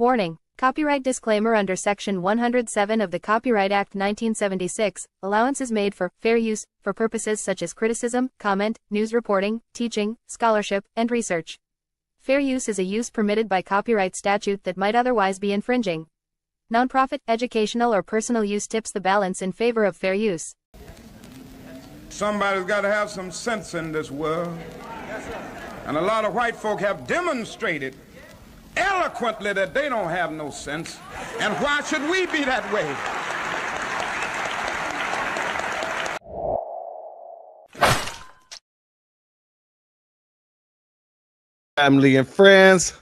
Warning: Copyright disclaimer under Section 107 of the Copyright Act 1976, allowance is made for fair use for purposes such as criticism, comment, news reporting, teaching, scholarship, and research. Fair use is a use permitted by copyright statute that might otherwise be infringing. Nonprofit, educational, or personal use tips the balance in favor of fair use. Somebody's got to have some sense in this world. And a lot of white folk have demonstrated eloquently that they don't have no sense. And why should we be that way? Family and friends,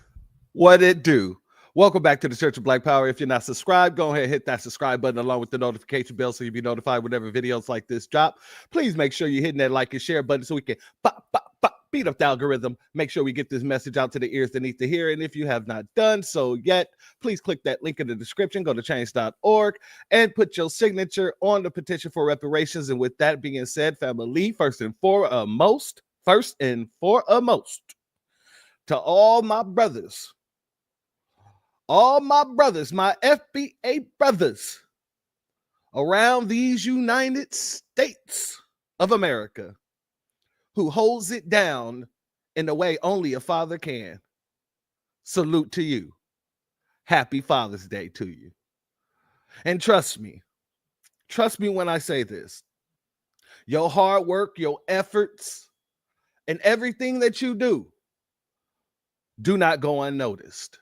what it do? Welcome back to the Church of Black Power. If you're not subscribed, go ahead and hit that subscribe button along with the notification bell so you'll be notified whenever videos like this drop. Please make sure you're hitting that like and share button so we can beat up the algorithm. Make sure we get this message out to the ears that need to hear. And if you have not done so yet, please click that link in the description. Go to change.org and put your signature on the petition for reparations. And with that being said, family, first and foremost, to all my brothers, my FBA brothers around these United States of America who holds it down in the way only a father can. Salute to you. Happy Father's Day to you. And trust me when I say this, your hard work, your efforts, and everything that you do not go unnoticed.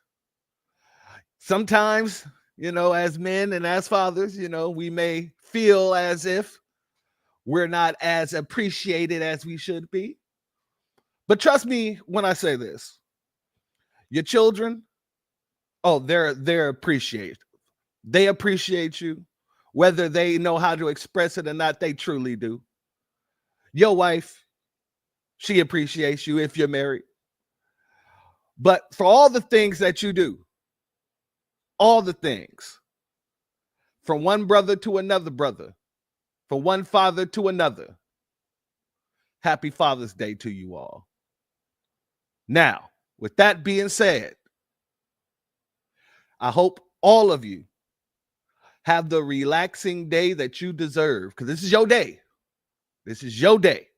Sometimes, as men and as fathers, we may feel as if we're not as appreciated as we should be. But trust me when I say this, your children, they're appreciated. They appreciate you, whether they know how to express it or not, they truly do. Your wife, she appreciates you if you're married. But for all the things that you do, all the things, from one brother to another brother, from one father to another, happy Father's Day to you all. Now, with that being said, I hope all of you have the relaxing day that you deserve, because this is your day. This is your day.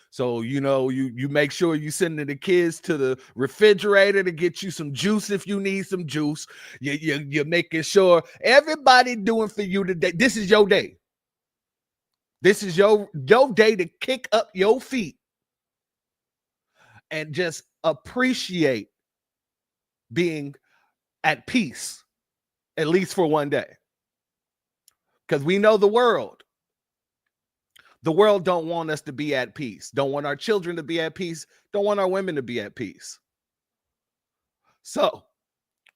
So, you make sure you send the kids to the refrigerator to get you some juice if you need some juice. You're making sure everybody doing for you today. This is your day. This is your day to kick up your feet and just appreciate being at peace, at least for one day. Because we know the world don't want us to be at peace, don't want our children to be at peace, don't want our women to be at peace. So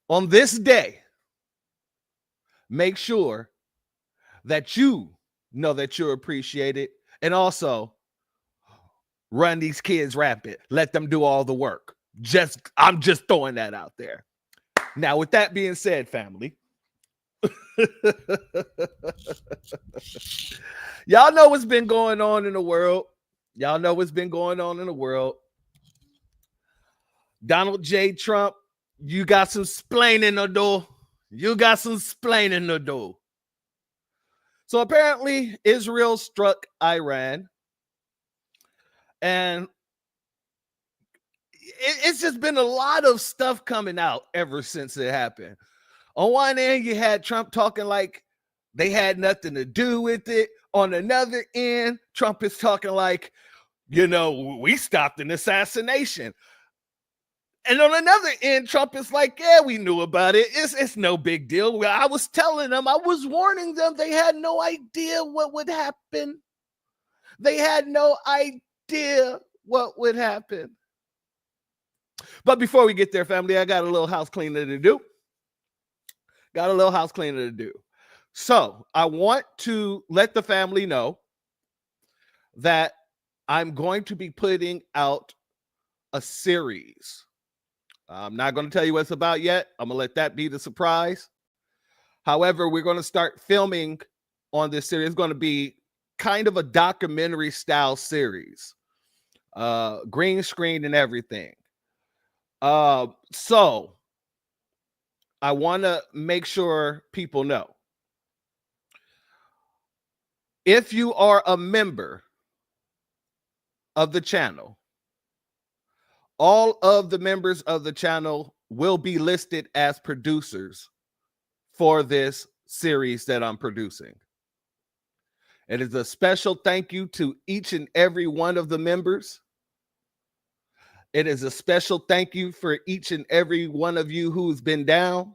on this day, make sure that you know that you're appreciated, and also run these kids rapid. Let them do all the work. I'm just throwing that out there. Now, with that being said, family, y'all know what's been going on in the world. Donald J. Trump, you got some splaining to do. So apparently Israel struck Iran, and it's just been a lot of stuff coming out ever since it happened. On one end, you had Trump talking like they had nothing to do with it. On another end, Trump is talking like, we stopped an assassination. And on another end, Trump is like, yeah, we knew about it. It's no big deal. I was telling them, I was warning them. They had no idea what would happen. But before we get there, family, I got a little house cleaning to do. So I want to let the family know that I'm going to be putting out a series. I'm not going to tell you what it's about yet. I'm going to let that be the surprise. However, we're going to start filming on this series. It's going to be kind of a documentary style series. Green screen and everything. So I want to make sure people know. If you are a member of the channel, all of the members of the channel will be listed as producers for this series that I'm producing. It is a special thank you to each and every one of the members. It is a special thank you for each and every one of you who's been down.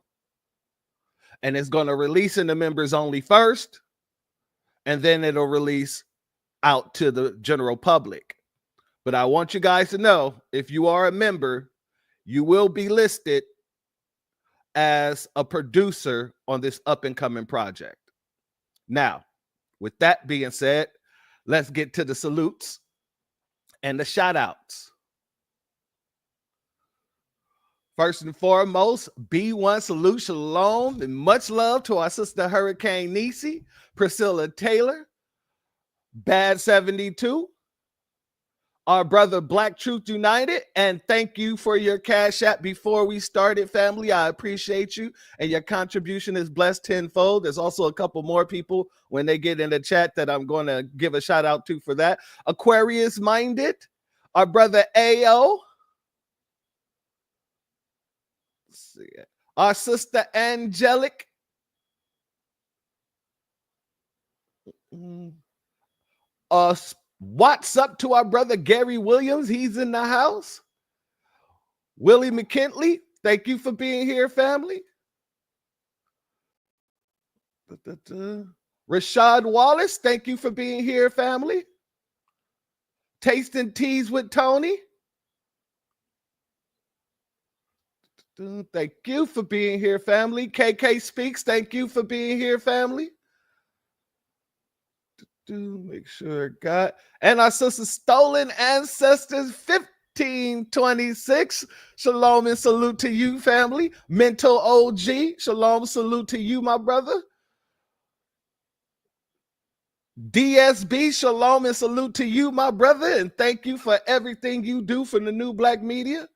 And it's going to release in the members only first, and then it'll release out to the general public. But I want you guys to know, if you are a member, you will be listed as a producer on this up-and-coming project. Now, with that being said, let's get to the salutes and the shout-outs. First and foremost, B1 salute, shalom, and much love to our sister Hurricane Nisi, Priscilla Taylor, Bad 72, our brother Black Truth United, and thank you for your Cash App before we started, family. I appreciate you, and your contribution is blessed tenfold. There's also a couple more people when they get in the chat that I'm going to give a shout out to for that. Aquarius Minded, our brother AO, our sister Angelic, what's up to our brother Gary Williams? He's in the house. Willie McKinley, thank you for being here, family. Rashad Wallace, thank you for being here, family. Tasting Teas with Tony, thank you for being here, family. KK Speaks, thank you for being here, family. Make sure got, and our sister Stolen Ancestors 1526, shalom and salute to you, family. Mental OG, shalom, salute to you, my brother. DSB, shalom and salute to you, my brother, and thank you for everything you do for the New Black Media.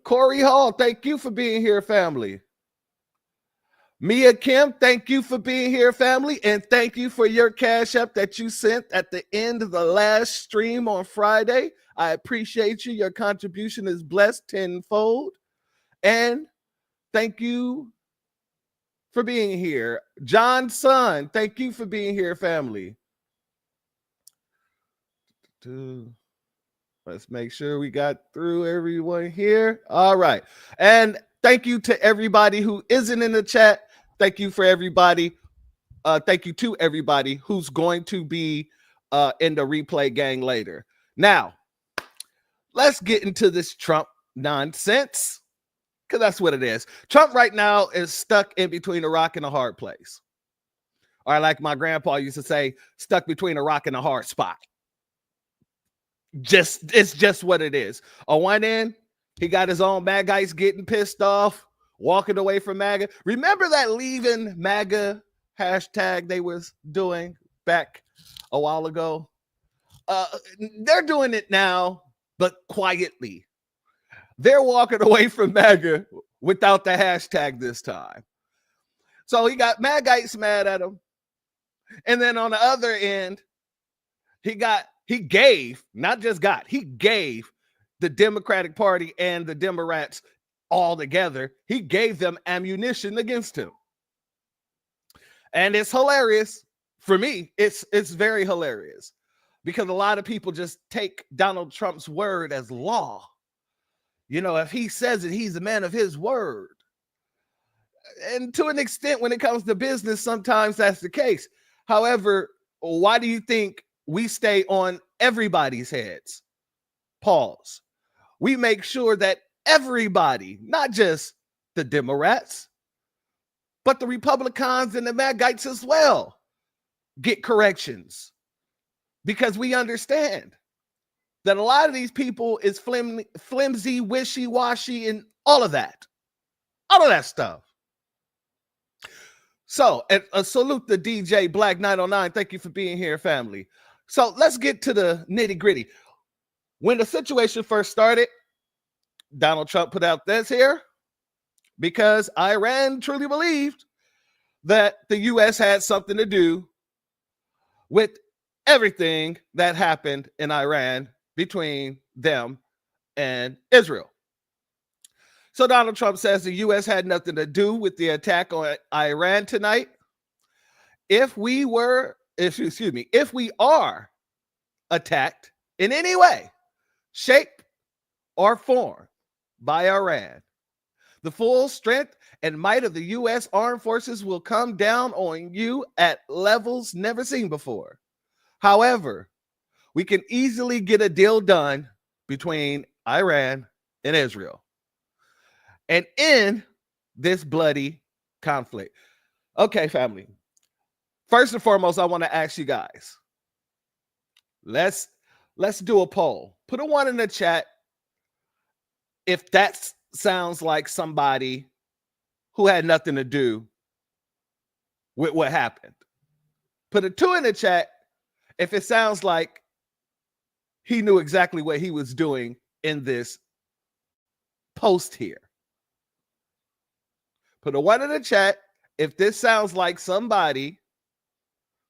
Corey Hall, thank you for being here, family. Mia Kim, thank you for being here, family, and thank you for your Cash App that you sent at the end of the last stream on Friday. I appreciate you. Your contribution is blessed tenfold. And thank you for being here. John Son, thank you for being here, family. Let's make sure we got through everyone here. All right. And thank you to everybody who isn't in the chat. Thank you for everybody. Thank you to everybody who's going to be in the replay gang later. Now, let's get into this Trump nonsense, because that's what it is. Trump right now is stuck in between a rock and a hard place. Or like my grandpa used to say, stuck between a rock and a hard spot. It's just what it is. On one end, he got his own MAGAites getting pissed off, walking away from MAGA. Remember that leaving MAGA hashtag they was doing back a while ago? They're doing it now, but quietly. They're walking away from MAGA without the hashtag this time. So he got MAGAites mad at him. And then on the other end, he gave the Democratic Party and the Democrats all together. He gave them ammunition against him. And it's hilarious. For me, it's very hilarious because a lot of people just take Donald Trump's word as law. You know, if he says it, he's a man of his word. And to an extent, when it comes to business, sometimes that's the case. However, why do you think we stay on everybody's heads? Pause. We make sure that everybody, not just the Democrats, but the Republicans and the MAGAites as well, get corrections. Because we understand that a lot of these people is flimsy, wishy-washy, and all of that stuff. So, a salute to DJ Black 909. Thank you for being here, family. So let's get to the nitty-gritty. When the situation first started, Donald Trump put out this here because Iran truly believed that the U.S. had something to do with everything that happened in Iran between them and Israel. So Donald Trump says the U.S. had nothing to do with the attack on Iran tonight. If we are attacked in any way, shape, or form by Iran, the full strength and might of the U.S. armed forces will come down on you at levels never seen before. However, we can easily get a deal done between Iran and Israel and end this bloody conflict. Okay, family. First and foremost, I want to ask you guys, let's do a poll. Put a 1 in the chat if that sounds like somebody who had nothing to do with what happened. Put a 2 in the chat if it sounds like he knew exactly what he was doing in this post here. Put a 1 in the chat if this sounds like somebody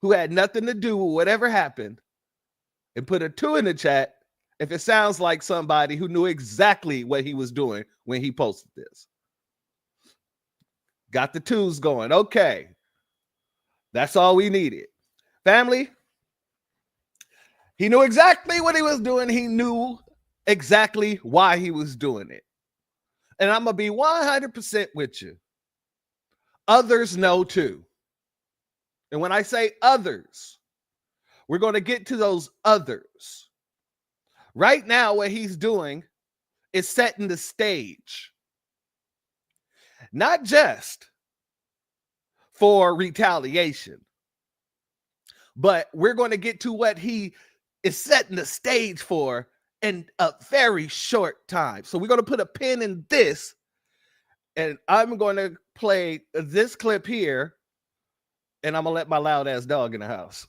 who had nothing to do with whatever happened, and put a 2 in the chat if it sounds like somebody who knew exactly what he was doing when he posted this. Got the 2s going. Okay. That's all we needed. Family, he knew exactly what he was doing. He knew exactly why he was doing it. And I'm going to be 100% with you. Others know too. And when I say others, we're going to get to those others. Right now, what he's doing is setting the stage. Not just for retaliation, but we're going to get to what he is setting the stage for in a very short time. So we're going to put a pin in this, and I'm going to play this clip here, and I'm going to let my loud ass dog in the house.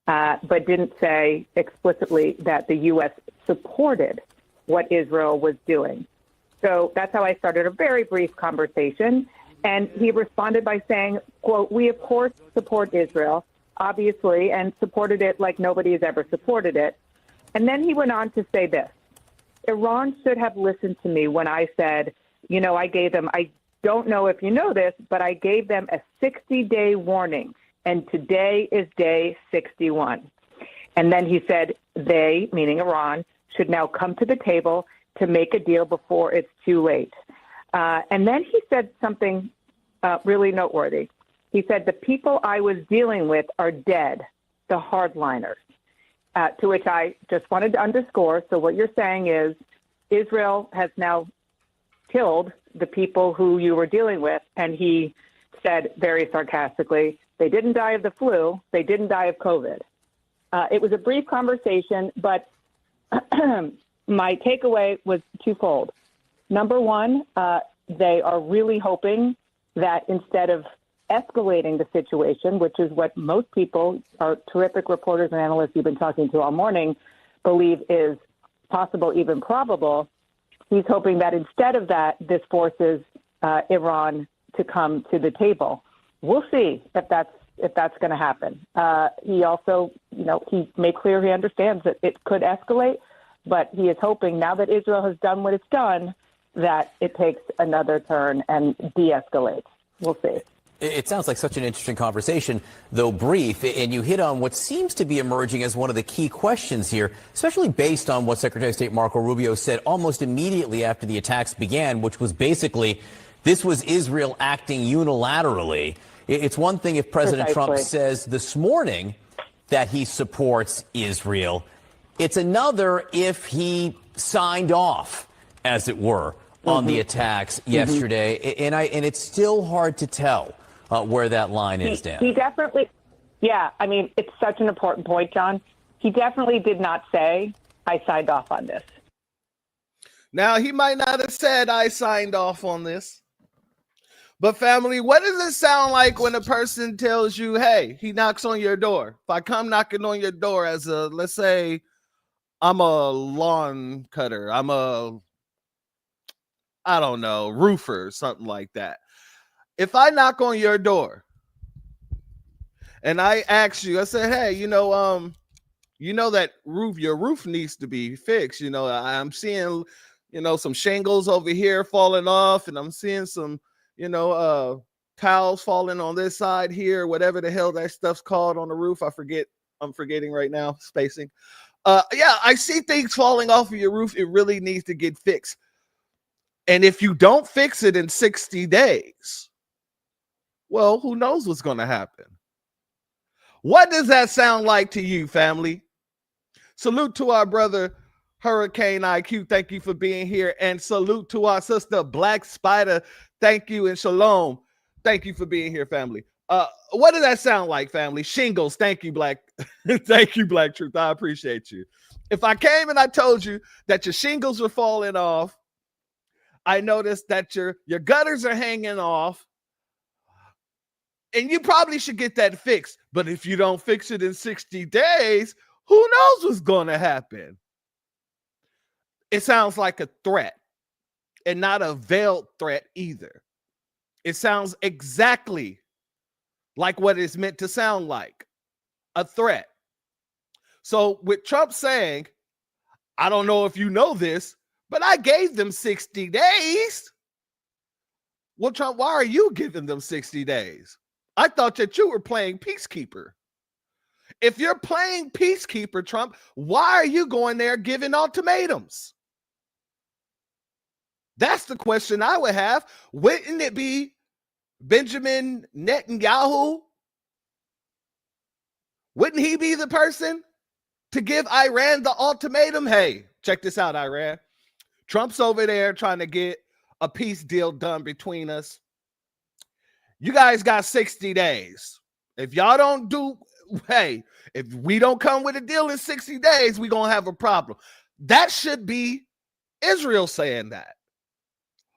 But didn't say explicitly that the U.S. supported what Israel was doing. So that's how I started a very brief conversation. And he responded by saying, quote, "We, of course, support Israel, obviously, and supported it like nobody has ever supported it." And then he went on to say this: "Iran should have listened to me when I said, I gave them, I don't know if you know this, but I gave them a 60-day warning. And today is day 61. And then he said, they, meaning Iran, should now come to the table to make a deal before it's too late." And then he said something really noteworthy. He said, "The people I was dealing with are dead, the hardliners." To which I just wanted to underscore. So what you're saying is Israel has now killed the people who you were dealing with. And he said very sarcastically, they didn't die of the flu. They didn't die of COVID. It was a brief conversation, but my takeaway was twofold. Number one, they are really hoping that instead of escalating the situation, which is what most people, our terrific reporters and analysts you've been talking to all morning, believe is possible, even probable, he's hoping that instead of that, this forces Iran to come to the table. We'll see if that's going to happen. He also, he made clear he understands that it could escalate, but he is hoping now that Israel has done what it's done, that it takes another turn and de-escalates. We'll see. It sounds like such an interesting conversation, though brief, and you hit on what seems to be emerging as one of the key questions here, especially based on what Secretary of State Marco Rubio said almost immediately after the attacks began, which was basically this was Israel acting unilaterally. It's one thing if President Trump says this morning that he supports Israel. It's another if he signed off, as it were, on the attacks yesterday. And it's still hard to tell where that line is, Dan. He definitely, I mean, it's such an important point, John. He definitely did not say, I signed off on this. Now, he might not have said, I signed off on this. But family, what does it sound like when a person tells you, hey, he knocks on your door? If I come knocking on your door as a, let's say, I'm a lawn cutter. I don't know, roofer, something like that. If I knock on your door and I ask you, I said, hey, that your roof needs to be fixed. I'm seeing, some shingles over here falling off, and I'm seeing some, tiles falling on this side here, whatever the hell that stuff's called on the roof. I'm forgetting right now, spacing. Yeah, I see things falling off of your roof. It really needs to get fixed. And if you don't fix it in 60 days, well, who knows what's going to happen? What does that sound like to you, family? Salute to our brother, Hurricane IQ. Thank you for being here. And salute to our sister, Black Spider. Thank you. And shalom. Thank you for being here, family. What does that sound like, family? Shingles. Thank you, Black. Thank you, Black Truth. I appreciate you. If I came and I told you that your shingles were falling off, I noticed that your gutters are hanging off, and you probably should get that fixed. But if you don't fix it in 60 days, who knows what's going to happen? It sounds like a threat, and not a veiled threat either. It sounds exactly like what it's meant to sound like, a threat. So with Trump saying, I don't know if you know this, but I gave them 60 days. Well, Trump, why are you giving them 60 days? I thought that you were playing peacekeeper. If you're playing peacekeeper, Trump, why are you going there giving ultimatums? That's the question I would have. Wouldn't it be Benjamin Netanyahu? Wouldn't he be the person to give Iran the ultimatum? Hey, check this out, Iran. Trump's over there trying to get a peace deal done between us. You guys got 60 days. If y'all don't do, if we don't come with a deal in 60 days, we're going to have a problem. That should be Israel saying that.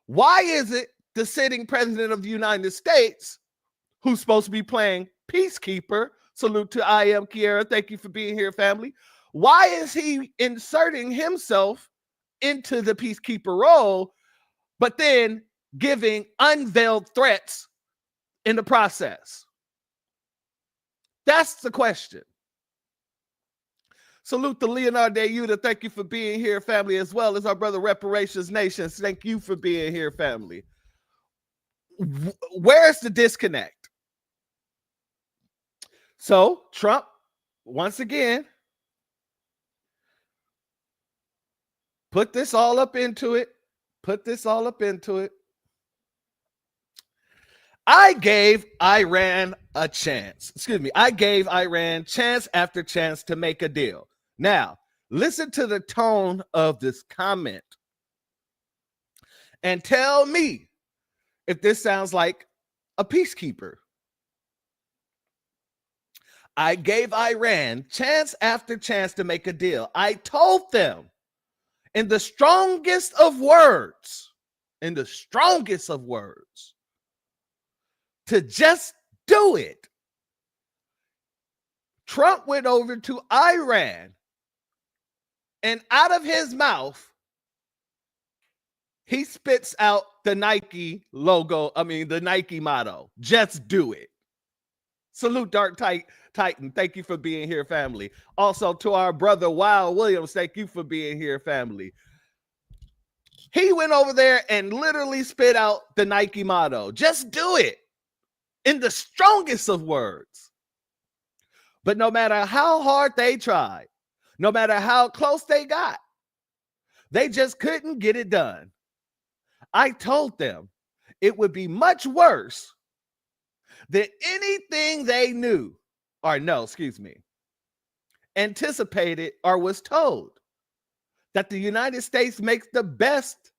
Why is it the sitting president of the United States, who's supposed to be playing peacekeeper, salute to I am Kiera, thank you for being here, family. Why is he inserting himself into the peacekeeper role, but then giving unveiled threats in the process? That's the question. Salute to Leonardo Yuda. Thank you for being here, family, as well as our brother Reparations Nations. Thank you for being here, family. Where's the disconnect? So Trump, once again, put this all up into it. I gave Iran a chance. I gave Iran chance after chance to make a deal. Now, listen to the tone of this comment and tell me if this sounds like a peacekeeper. I gave Iran chance after chance to make a deal. I told them in the strongest of words, to just do it. Trump went over to Iran, and out of his mouth, he spits out the Nike logo. The Nike motto, just do it. Salute Dark Titan. Thank you for being here, family. Also to our brother, Wild Williams. Thank you for being here, family. He went over there and literally spit out the Nike motto, just do it, in the strongest of words. But no matter how hard they tried, no matter how close they got, they just couldn't get it done. I told them it would be much worse than anything they anticipated or was told, that the United States makes the best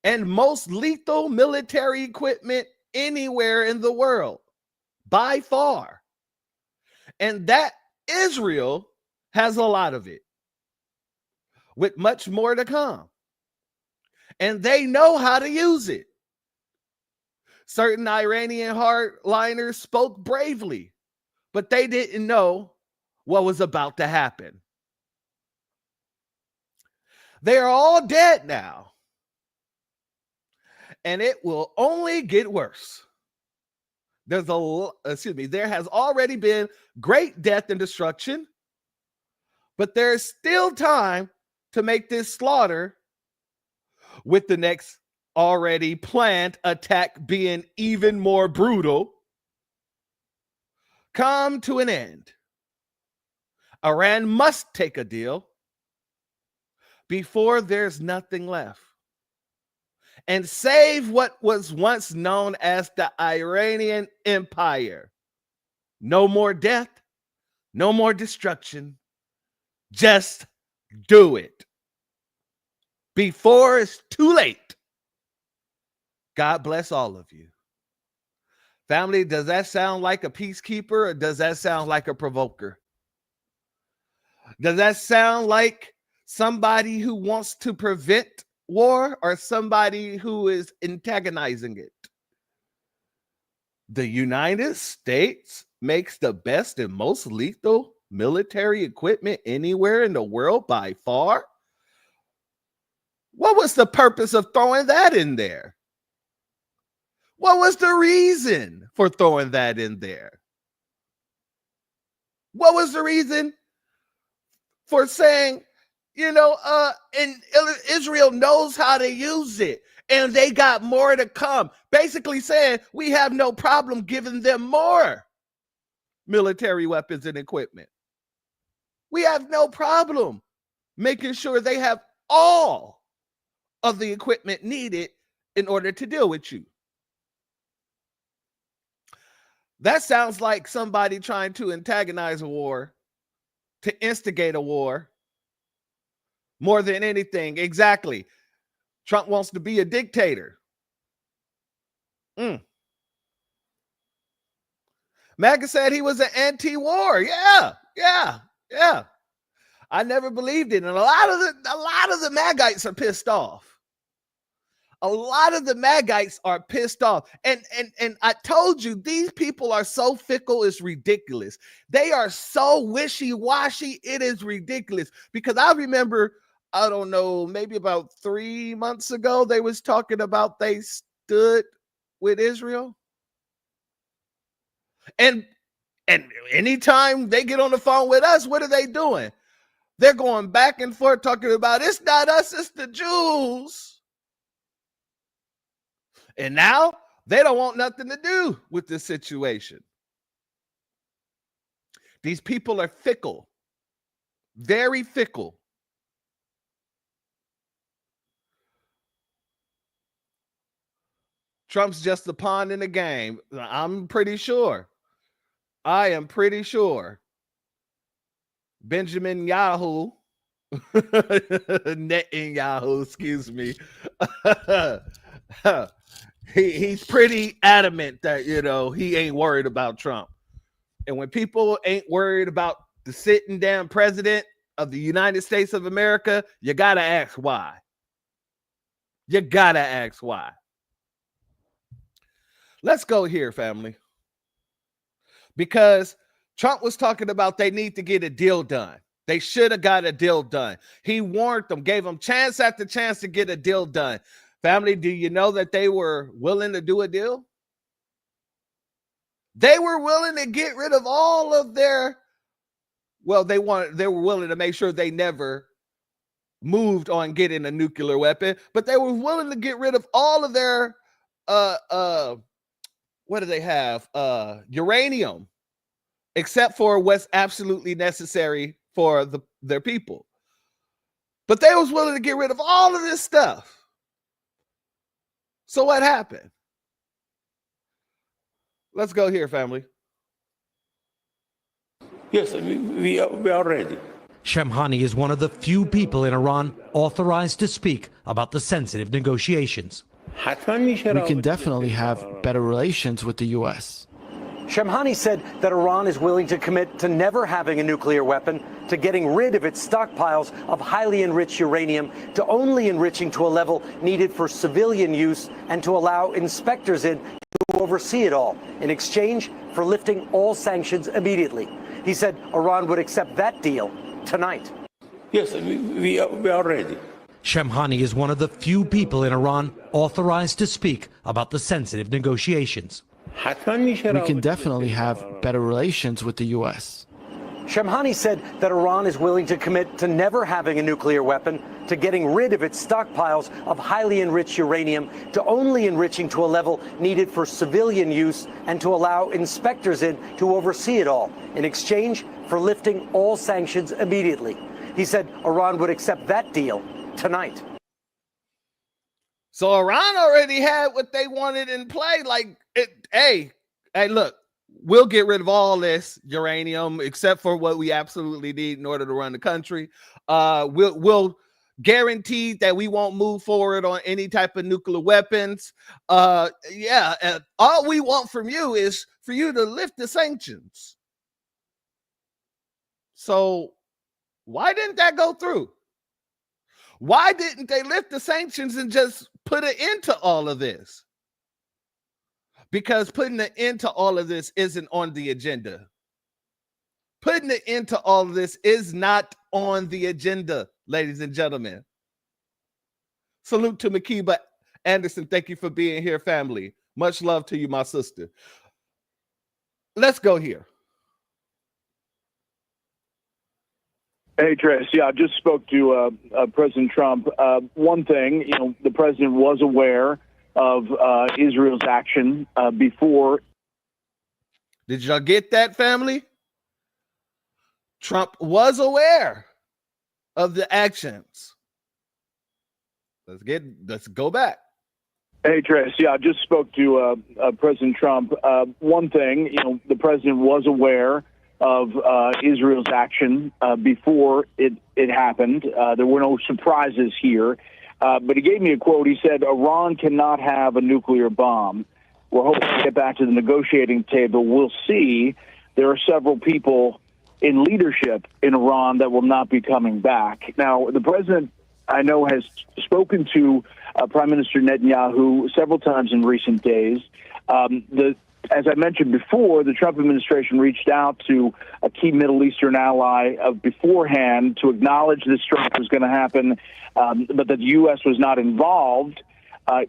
and most lethal military equipment anywhere in the world, by far. And that Israel has a lot of it, with much more to come. And they know how to use it. Certain Iranian hardliners spoke bravely, but they didn't know what was about to happen. They are all dead now. And it will only get worse. There has already been great death and destruction, but there's still time to make this slaughter, with the next already planned attack being even more brutal, come to an end. Iran must take a deal before there's nothing left, and save what was once known as the Iranian Empire. No more death, no more destruction. Just do it before it's too late. God bless all of you. Family, does that sound like a peacekeeper, or does that sound like a provoker? Does that sound like somebody who wants to prevent war, or somebody who is antagonizing it? The United States makes the best and most lethal military equipment anywhere in the world by far. What was the purpose of throwing that in there? What was the reason for throwing that in there? What was the reason for saying, and Israel knows how to use it, and they got more to come? Basically saying we have no problem giving them more military weapons and equipment. We have no problem making sure they have all of the equipment needed in order to deal with you. That sounds like somebody trying to antagonize a war, to instigate a war, more than anything. Exactly. Trump wants to be a dictator. MAGA said he was an anti-war. Yeah. I never believed it. And a lot of the MAGites are pissed off. A lot of the MAGites are pissed off. And I told you, these people are so fickle, it's ridiculous. They are so wishy-washy, it is ridiculous. Because I remember, I don't know, maybe about 3 months ago, they was talking about they stood with Israel. And anytime they get on the phone with us, what are they doing? They're going back and forth talking about, it's not us, it's the Jews. And now they don't want nothing to do with this situation. These people are fickle, very fickle. Trump's just a pawn in the game. I'm pretty sure. I am pretty sure. Benjamin Yahoo, Netanyahu, excuse me. He's pretty adamant that, he ain't worried about Trump. And when people ain't worried about the sitting down president of the United States of America, you got to ask why. You got to ask why. Let's go here, family. Because Trump was talking about they need to get a deal done. They should have got a deal done. He warned them, gave them chance after chance to get a deal done. Family, do you know that they were willing to do a deal? They were willing to get rid of all of their, they were willing to make sure they never moved on getting a nuclear weapon, but they were willing to get rid of all of their what do they have? Uranium, except for what's absolutely necessary for their people. But they was willing to get rid of all of this stuff. So what happened? Let's go here, family. Yes, we are ready. Shamhani is one of the few people in Iran authorized to speak about the sensitive negotiations. We can definitely have better relations with the U.S. Shamhani said that Iran is willing to commit to never having a nuclear weapon, to getting rid of its stockpiles of highly enriched uranium, to only enriching to a level needed for civilian use, and to allow inspectors in to oversee it all, in exchange for lifting all sanctions immediately. He said Iran would accept that deal tonight. Yes, we are ready. Shemhani is one of the few people in Iran authorized to speak about the sensitive negotiations. We can definitely have better relations with the U.S. Shemhani said that Iran is willing to commit to never having a nuclear weapon, to getting rid of its stockpiles of highly enriched uranium, to only enriching to a level needed for civilian use, and to allow inspectors in to oversee it all, in exchange for lifting all sanctions immediately. He said Iran would accept that deal tonight. So Iran already had what they wanted in play. Hey, look, we'll get rid of all this uranium except for what we absolutely need in order to run the country. We'll guarantee that we won't move forward on any type of nuclear weapons. All we want from you is for you to lift the sanctions. So why didn't that go through? Why didn't they lift the sanctions and just put an end to all of this? Because putting an end to all of this isn't on the agenda. Putting an end to all of this is not on the agenda, ladies and gentlemen. Salute to Makiba Anderson. Thank you for being here, family. Much love to you, my sister. Let's go here. Hey, Trace. Yeah, I just spoke to President Trump. One thing, the president was aware of Israel's action before. Did y'all get that, family? Trump was aware of the actions. Let's go back. Hey, Trace. Yeah, I just spoke to President Trump. One thing, the president was aware of Israel's action before it happened. There were no surprises here. But he gave me a quote. He said, Iran cannot have a nuclear bomb. We're hoping to get back to the negotiating table. We'll see. There are several people in leadership in Iran that will not be coming back. Now, the president, I know, has spoken to Prime Minister Netanyahu several times in recent days. As I mentioned before, the Trump administration reached out to a key Middle Eastern ally beforehand to acknowledge this strike was going to happen, but that the U.S. was not involved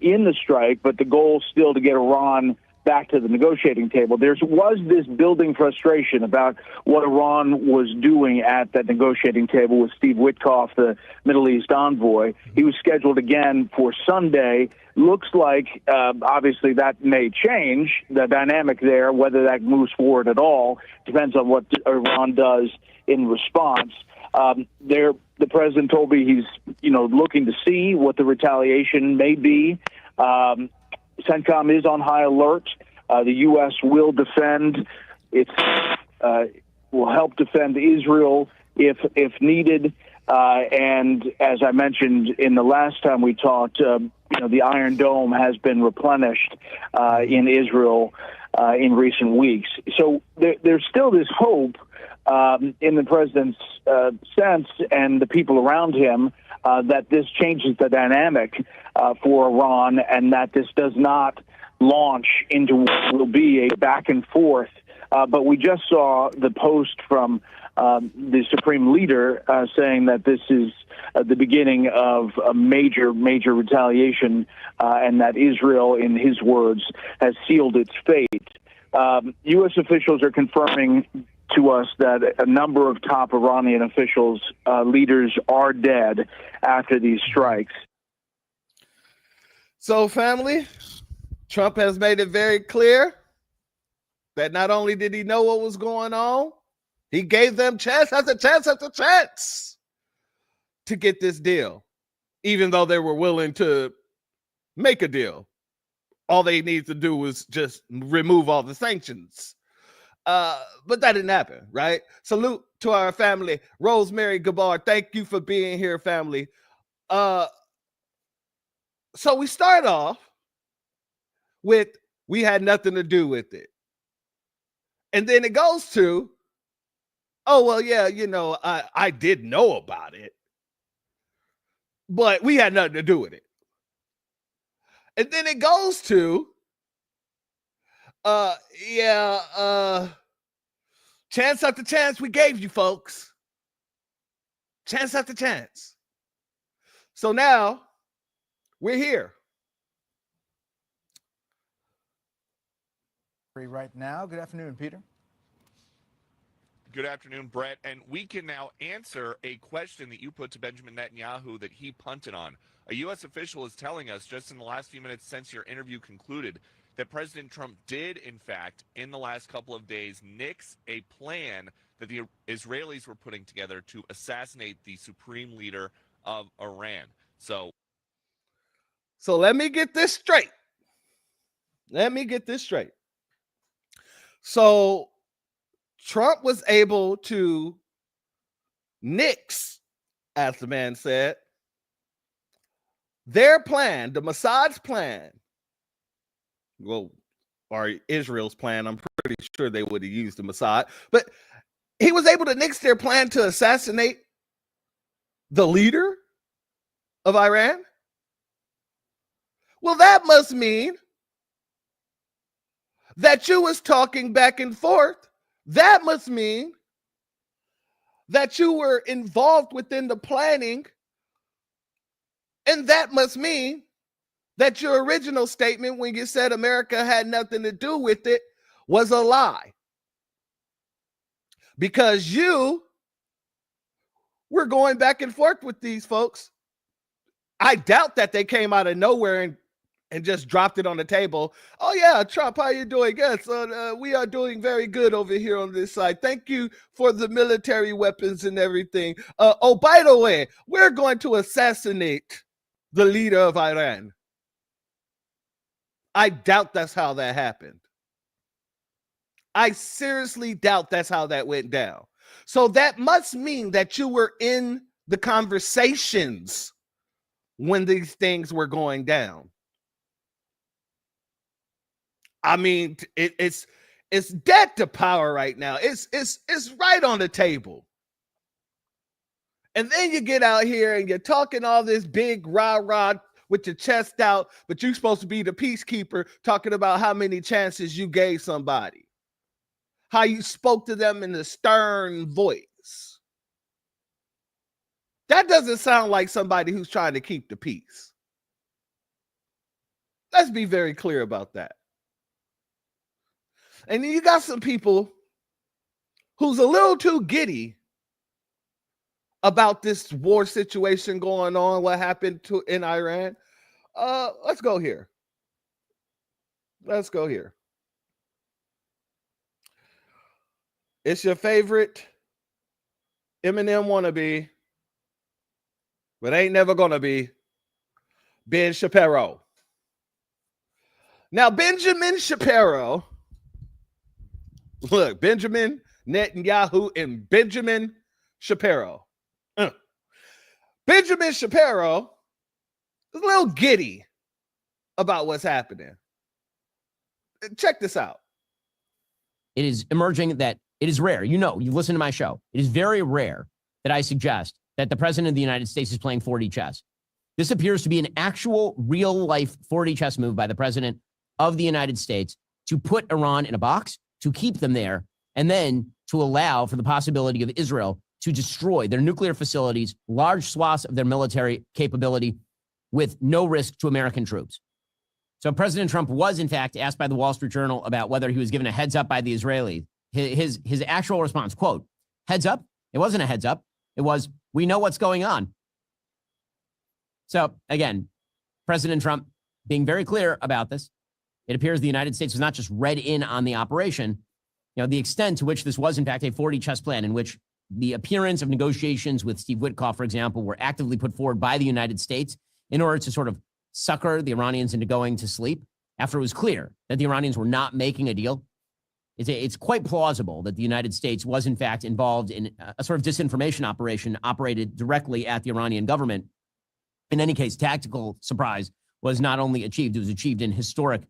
in the strike, but the goal still to get Iran back to the negotiating table. There was this building frustration about what Iran was doing at that negotiating table with Steve Witkoff, the Middle East envoy. He was scheduled again for Sunday. Looks like, obviously, that may change the dynamic there. Whether that moves forward at all depends on what Iran does in response. The president told me he's, looking to see what the retaliation may be. CENTCOM is on high alert. The U.S. will defend will help defend Israel if needed. And as I mentioned in the last time we talked, the Iron Dome has been replenished in Israel in recent weeks. So there's still this hope in the president's sense and the people around him that this changes the dynamic for Iran and that this does not launch into what will be a back and forth. But we just saw the post from the supreme leader saying that this is the beginning of a major retaliation and that Israel, in his words, has sealed its fate. U.S. officials are confirming to us that a number of top Iranian officials, leaders, are dead after these strikes. So, family, Trump has made it very clear that not only did he know what was going on, he gave them chance after chance after chance to get this deal, even though they were willing to make a deal. All they needed to do was just remove all the sanctions. But that didn't happen, right? Salute to our family. Rosemary Gabar, thank you for being here, family. So we start off with, we had nothing to do with it. And then it goes to, oh, well, yeah, I did know about it, but we had nothing to do with it. And then it goes to, chance after chance we gave you, folks. Chance after chance. So now we're here. Right now. Good afternoon, Peter. Good afternoon, Brett. And we can now answer a question that you put to Benjamin Netanyahu that he punted on. A U.S. official is telling us just in the last few minutes since your interview concluded that President Trump did, in fact, in the last couple of days, nix a plan that the Israelis were putting together to assassinate the supreme leader of Iran. So let me get this straight. So Trump was able to nix, as the man said, their plan, the Mossad's plan, well, or Israel's plan. I'm pretty sure they would have used the Mossad, but he was able to nix their plan to assassinate the leader of Iran. Well, that must mean that you was talking back and forth. That must mean that you were involved within the planning. And that must mean that your original statement when you said America had nothing to do with it was a lie. Because you were going back and forth with these folks. I doubt that they came out of nowhere and just dropped it on the table. Oh yeah, Trump, how you doing? Yes, we are doing very good over here on this side. Thank you for the military weapons and everything. Oh, by the way, we're going to assassinate the leader of Iran. I doubt that's how that happened. I seriously doubt that's how that went down. So that must mean that you were in the conversations when these things were going down. I mean, it's dead to power right now. It's right on the table. And then you get out here and you're talking all this big rah-rah with your chest out, but you're supposed to be the peacekeeper, talking about how many chances you gave somebody, how you spoke to them in a stern voice. That doesn't sound like somebody who's trying to keep the peace. Let's be very clear about that. And then you got some people who's a little too giddy about this war situation going on, what happened in Iran. Let's go here. It's your favorite Eminem wannabe, but ain't never gonna be Ben Shapiro. Now, Benjamin Shapiro, look, Benjamin Netanyahu and Benjamin Shapiro. Benjamin Shapiro is a little giddy about what's happening. Check this out. It is emerging that it is rare. You know, you've listened to my show. It is very rare that I suggest that the president of the United States is playing 4D chess. This appears to be an actual real-life 4D chess move by the president of the United States to put Iran in a box, to keep them there, and then to allow for the possibility of Israel to destroy their nuclear facilities, large swaths of their military capability, with no risk to American troops. So President Trump was, in fact, asked by the Wall Street Journal about whether he was given a heads up by the Israelis. His actual response, quote, heads up? It wasn't a heads up. It was, we know what's going on. So again, President Trump being very clear about this. It appears the United States was not just read in on the operation. You know, the extent to which this was, in fact, a 4D chess plan in which the appearance of negotiations with Steve Witkoff, for example, were actively put forward by the United States in order to sort of sucker the Iranians into going to sleep after it was clear that the Iranians were not making a deal. It's quite plausible that the United States was, in fact, involved in a sort of disinformation operation operated directly at the Iranian government. In any case, tactical surprise was not only achieved, it was achieved in historic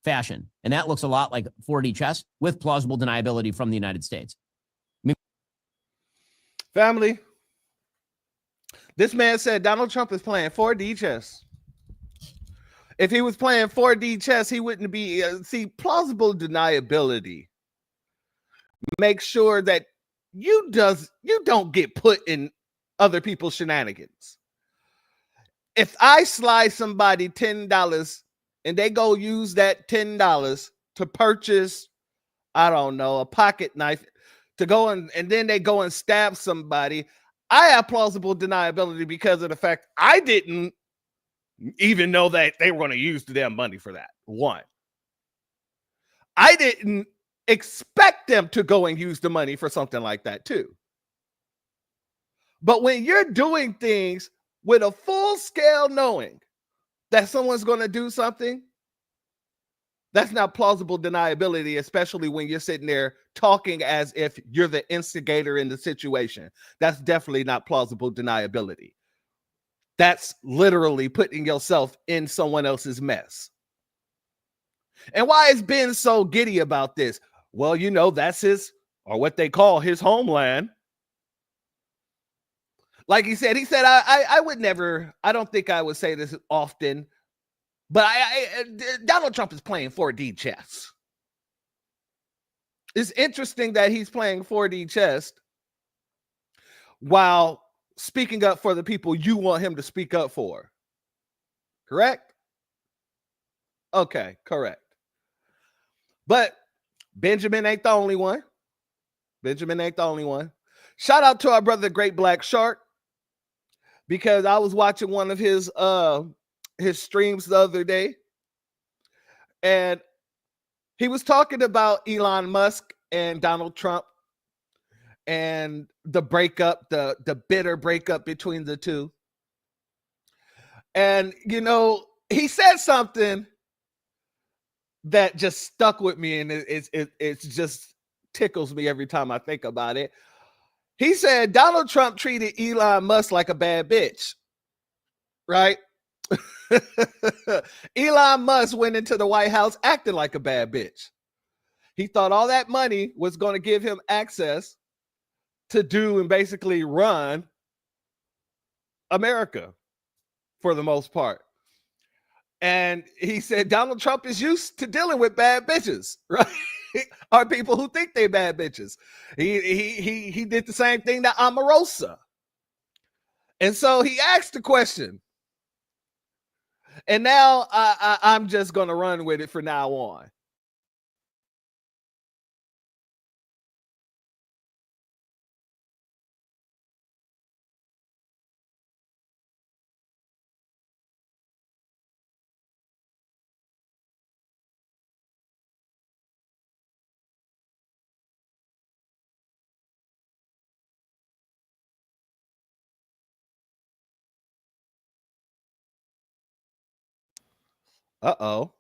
fashion. And that looks a lot like 4D chess with plausible deniability from the United States. Family, this man said Donald Trump is playing 4D chess. If he was playing 4D chess, he wouldn't be, plausible deniability. Make sure that you don't get put in other people's shenanigans. if I slide somebody $10 and they go use that $10 to purchase, I don't know, a pocket knife to go and then they go and stab somebody, I have plausible deniability because of the fact I didn't even know that they were going to use the damn money for that. One, I didn't expect them to go and use the money for something like that too. But when you're doing things with a full scale knowing that someone's going to do something, that's not plausible deniability, especially when you're sitting there talking as if you're the instigator in the situation. That's definitely not plausible deniability. That's literally putting yourself in someone else's mess. And why is Ben so giddy about this? Well, you know, that's his, or what they call his homeland. Like he said, I would never, I don't think I would say this often, but Donald Trump is playing 4D chess. It's interesting that he's playing 4D chess while speaking up for the people you want him to speak up for. Correct? Okay, correct. But Benjamin ain't the only one. Benjamin ain't the only one. Shout out to our brother, Great Black Shark, because I was watching one of his streams the other day, and he was talking about Elon Musk and Donald Trump and the breakup, the bitter breakup between the two. And, you know, he said something that just stuck with me, and it just tickles me every time I think about it. He said Donald Trump treated Elon Musk like a bad bitch, right? Elon Musk went into the White House acting like a bad bitch. He thought all that money was going to give him access to do and basically run America for the most part. And he said Donald Trump is used to dealing with bad bitches, right? Or people who think they bad bitches. He did the same thing to Omarosa. And so he asked the question. And now I'm just going to run with it from now on. Uh-oh.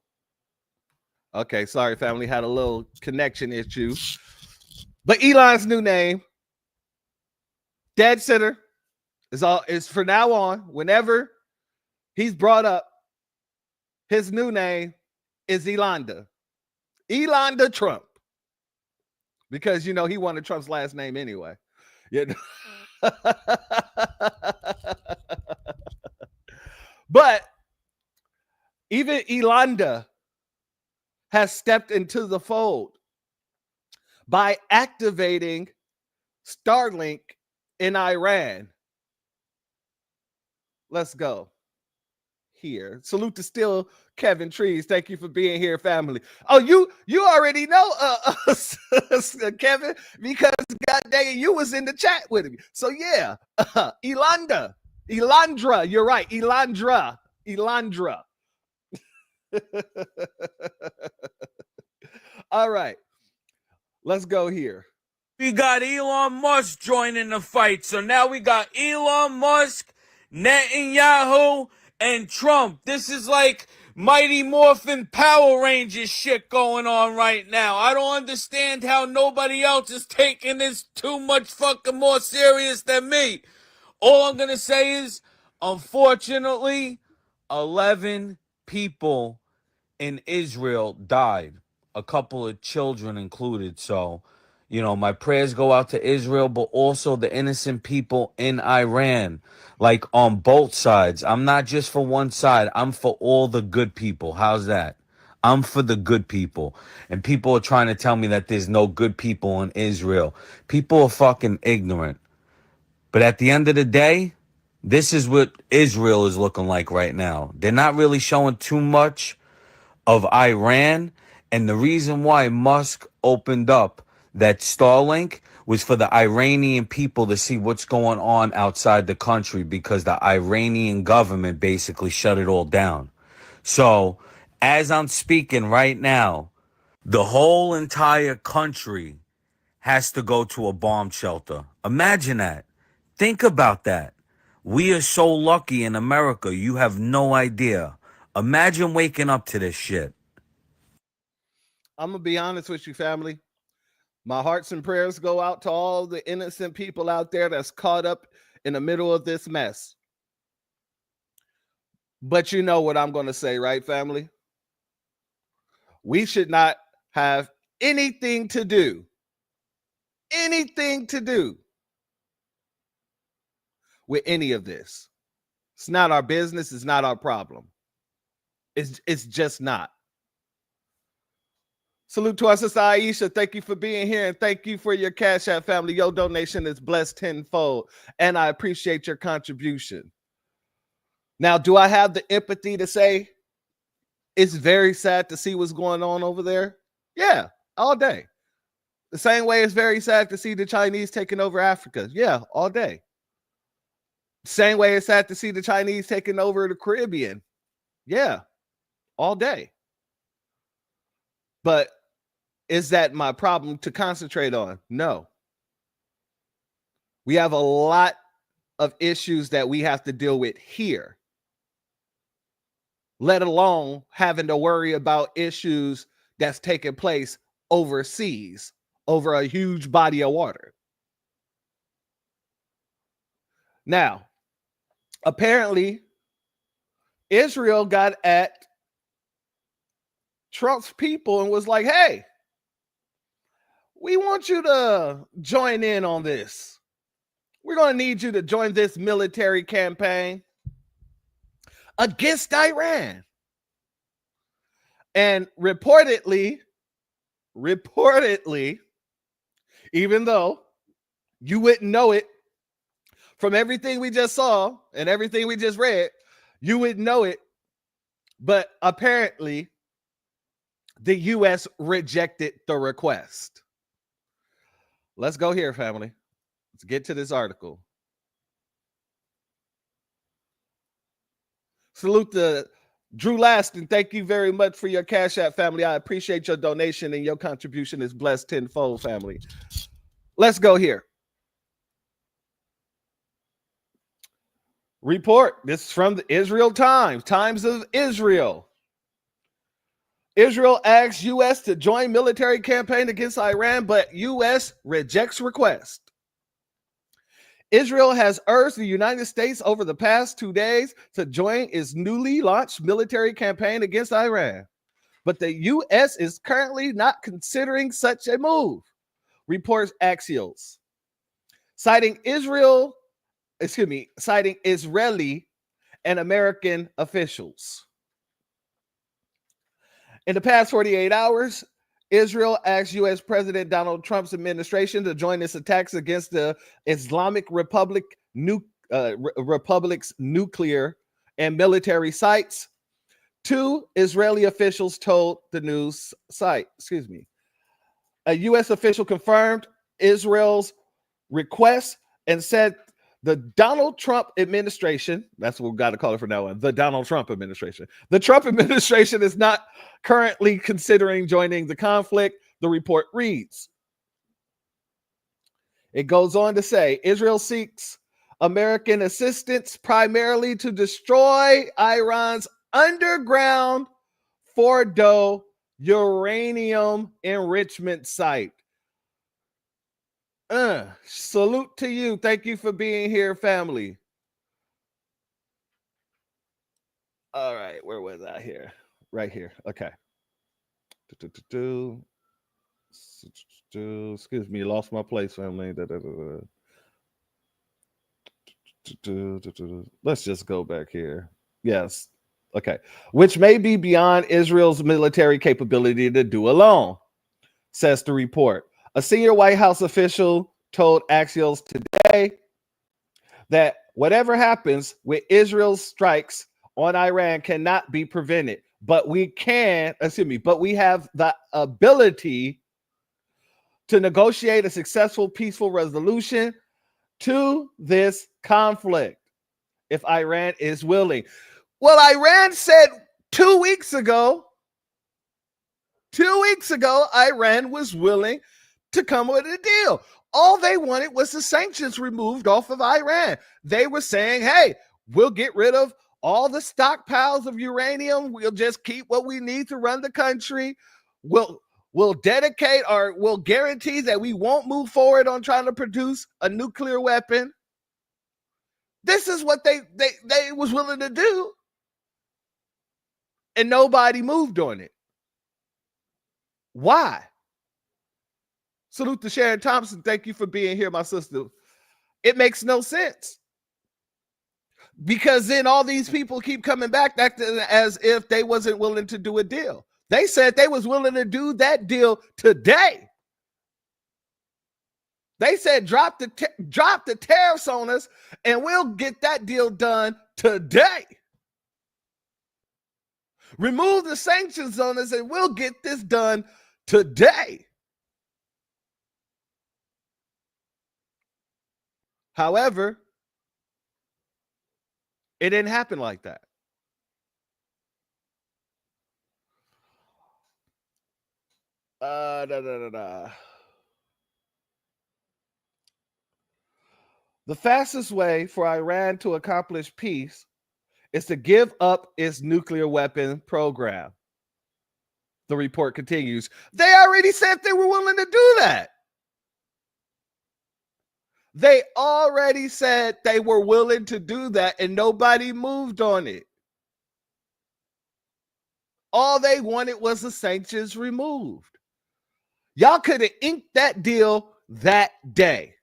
Okay, sorry, family. Had a little connection issue. But Elon's new name, Dead Center, is for now on, whenever he's brought up, his new name is Elonda. Elonda Trump. Because, you know, he wanted Trump's last name anyway. Yeah. But even Elonda has stepped into the fold by activating Starlink in Iran. Let's go. Here. Salute to still Kevin Trees. Thank you for being here, family. Oh, you already know Kevin, because god dang it, you was in the chat with me. So yeah, Elandra, you're right. Elandra. All right, let's go here. We got Elon Musk joining the fight. So now we got Elon Musk, Netanyahu, and Trump. This is like Mighty Morphin Power Rangers shit going on right now. I don't understand how nobody else is taking this too much fucking more serious than me. All I'm going to say is, unfortunately, 11 people in Israel died. A couple of children included. So, you know, my prayers go out to Israel, but also the innocent people in Iran, like on both sides. I'm not just for one side. I'm for all the good people. How's that? I'm for the good people. And people are trying to tell me that there's no good people in Israel. People are fucking ignorant. But at the end of the day, This is what Israel is looking like right now. They're not really showing too much of Iran. And the reason why Musk opened up that Starlink was for the Iranian people to see what's going on outside the country, because the Iranian government basically shut it all down. So as I'm speaking right now, the whole entire country has to go to a bomb shelter. Imagine that. Think about that. We are so lucky in America. You have no idea. Imagine waking up to this shit. I'm going to be honest with you, family. My hearts and prayers go out to all the innocent people out there that's caught up in the middle of this mess. But you know what I'm going to say, right, family? We should not have anything to do with any of this. It's not our business. It's not our problem. It's just not. Salute to our sister Aisha. Thank you for being here, and thank you for your Cash App, family. Your donation is blessed tenfold, and I appreciate your contribution. Now, do I have the empathy to say it's very sad to see what's going on over there? Yeah, all day. The same way it's very sad to see the Chinese taking over Africa. Yeah, all day. Same way it's sad to see the Chinese taking over the Caribbean. Yeah, all day. But is that my problem to concentrate on? No. We have a lot of issues that we have to deal with here, let alone having to worry about issues that's taking place overseas over a huge body of water. Now, apparently, Israel got at Trump's people and was like, hey, we want you to join in on this. We're going to need you to join this military campaign against Iran. And reportedly, even though you wouldn't know it from everything we just saw and everything we just read, you wouldn't know it, but apparently the U.S. rejected the request. Let's go here, family. Let's get to this article. Salute to Drew Laston. Thank you very much for your Cash App, family. I appreciate your donation, and your contribution is blessed tenfold, family. Let's go here. Report. This is from the Israel Times. Times of Israel. Israel asks U.S. to join military campaign against Iran, but U.S. rejects request. Israel has urged the United States over the past 2 days to join its newly launched military campaign against Iran, but the U.S. is currently not considering such a move, reports Axios, citing Israeli and American officials. In the past 48 hours, Israel asked U.S. President Donald Trump's administration to join its attacks against the Islamic Republic's nuclear and military sites. 2 Israeli officials told the news site. A U.S. official confirmed Israel's request and said the Donald Trump administration, that's what we've got to call it from now on, the Donald Trump administration. The Trump administration is not currently considering joining the conflict, the report reads. It goes on to say, Israel seeks American assistance primarily to destroy Iran's underground Fordo uranium enrichment site. Salute to you. Thank you for being here, family. All right, where was I here? Right here. Okay. Excuse me, lost my place, family. Let's just go back here. Yes. Okay. Which may be beyond Israel's military capability to do alone, says the report. A senior White House official told Axios today that whatever happens with Israel's strikes on Iran cannot be prevented. But we have the ability to negotiate a successful, peaceful resolution to this conflict if Iran is willing. Well, Iran said 2 weeks ago, Iran was willing to come with a deal. All they wanted was the sanctions removed off of Iran. They were saying, hey, we'll get rid of all the stockpiles of uranium. We'll just keep what we need to run the country. We'll dedicate or we'll guarantee that we won't move forward on trying to produce a nuclear weapon. This is what they was willing to do. And nobody moved on it. Why? Salute to Sharon Thompson. Thank you for being here, my sister. It makes no sense. Because then all these people keep coming back acting as if they wasn't willing to do a deal. They said they was willing to do that deal today. They said drop the tariffs on us and we'll get that deal done today. Remove the sanctions on us and we'll get this done today. However, it didn't happen like that. The fastest way for Iran to accomplish peace is to give up its nuclear weapon program. The report continues. They already said they were willing to do that. They already said they were willing to do that and nobody moved on it. All they wanted was the sanctions removed. Y'all could have inked that deal that day.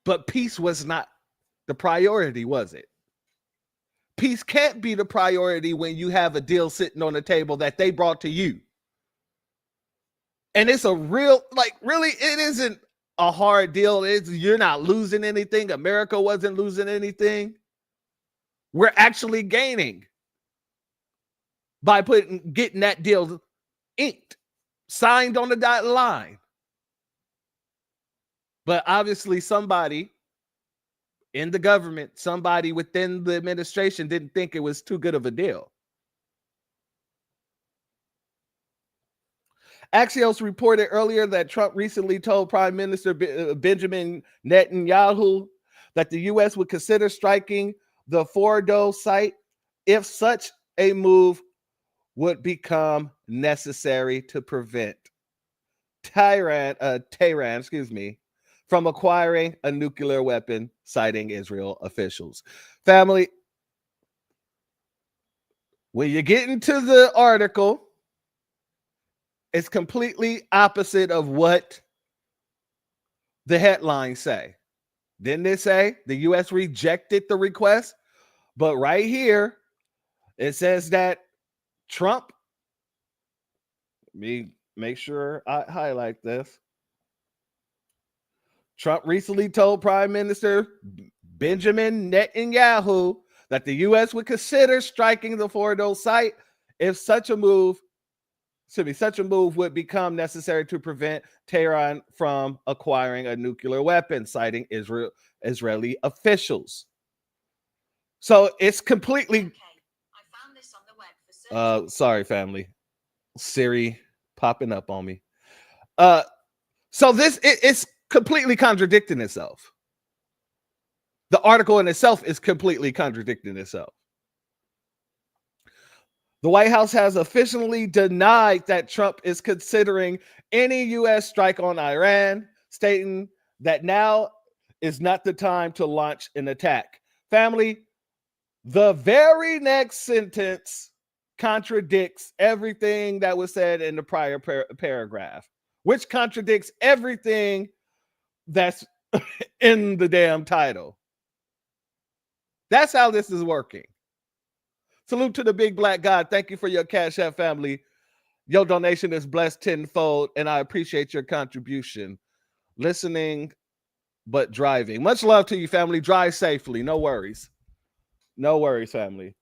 But peace was not the priority, was it? Peace can't be the priority when you have a deal sitting on the table that they brought to you. And it's a real, really, it isn't a hard deal. You're not losing anything. America wasn't losing anything. We're actually gaining by getting that deal inked, signed on the dotted line. But obviously somebody in the government, somebody within the administration didn't think it was too good of a deal. Axios reported earlier that Trump recently told Prime Minister Benjamin Netanyahu that the U.S. would consider striking the Fordo site if such a move would become necessary to prevent Tehran, from acquiring a nuclear weapon, citing Israel officials. Family, when you get into the article, it's completely opposite of what the headlines say. Didn't it say the U.S. rejected the request? But right here, it says that Trump, let me make sure I highlight this. Trump recently told Prime Minister Benjamin Netanyahu that the U.S. would consider striking the Fordo site if such a move would become necessary to prevent Tehran from acquiring a nuclear weapon, citing Israeli officials. So it's completely. Okay. I found this on the web for sorry, family. Siri popping up on me. So it's completely contradicting itself. The article in itself is completely contradicting itself. The White House has officially denied that Trump is considering any U.S. strike on Iran, stating that now is not the time to launch an attack. Family, the very next sentence contradicts everything that was said in the prior paragraph, which contradicts everything that's in the damn title. That's how this is working. Salute to the big black God. Thank you for your Cashapp, family. Your donation is blessed tenfold, and I appreciate your contribution. Listening but driving. Much love to you, family. Drive safely. No worries. No worries, family.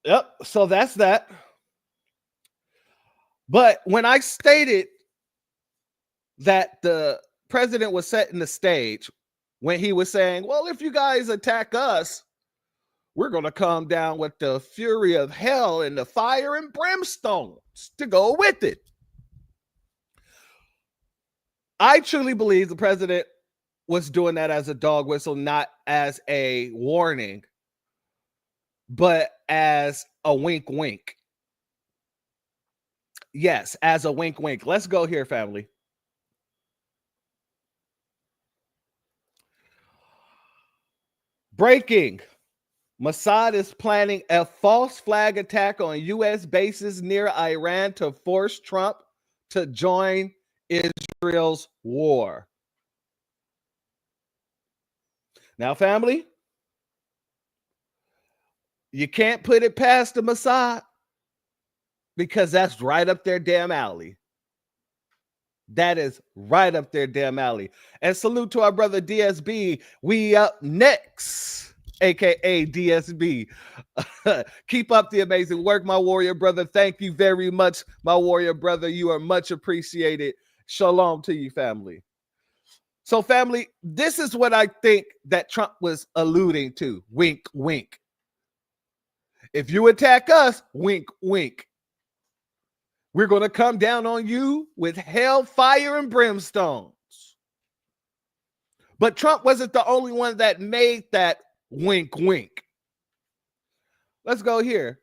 Yep. So that's that. But when I stated that the president was setting the stage, when he was saying, well, if you guys attack us, we're going to come down with the fury of hell and the fire and brimstone to go with it. I truly believe the president was doing that as a dog whistle, not as a warning, but as a wink, wink. Yes, as a wink, wink. Let's go here, family. Breaking. Mossad is planning a false flag attack on U.S. bases near Iran to force Trump to join Israel's war. Now, family, you can't put it past the Mossad because that's right up their damn alley. That is right up their damn alley. And salute to our brother DSB. We up next, aka DSB. Keep up the amazing work, my warrior brother. Thank you very much, my warrior brother. You are much appreciated. Shalom to you, family. So, family, this is what I think that Trump was alluding to. Wink, wink. If you attack us, wink, wink. We're going to come down on you with hell, fire, and brimstones. But Trump wasn't the only one that made that wink, wink. Let's go here.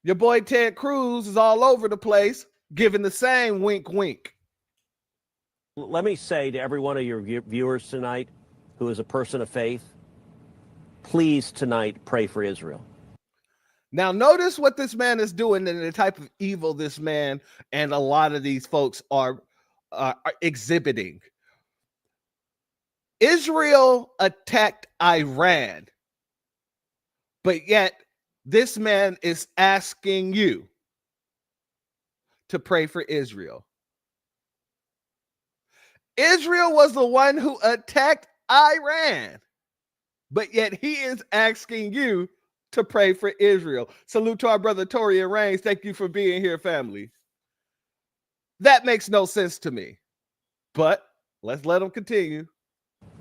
Your boy Ted Cruz is all over the place, giving the same wink, wink. Let me say to every one of your viewers tonight who is a person of faith, please tonight pray for Israel. Now, notice what this man is doing and the type of evil this man and a lot of these folks are exhibiting. Israel attacked Iran, but yet this man is asking you to pray for Israel. Israel was the one who attacked Iran, but yet he is asking you to pray for Israel. Salute to our brother Torian Reigns. Thank you for being here, family. That makes no sense to me, but let's let him continue.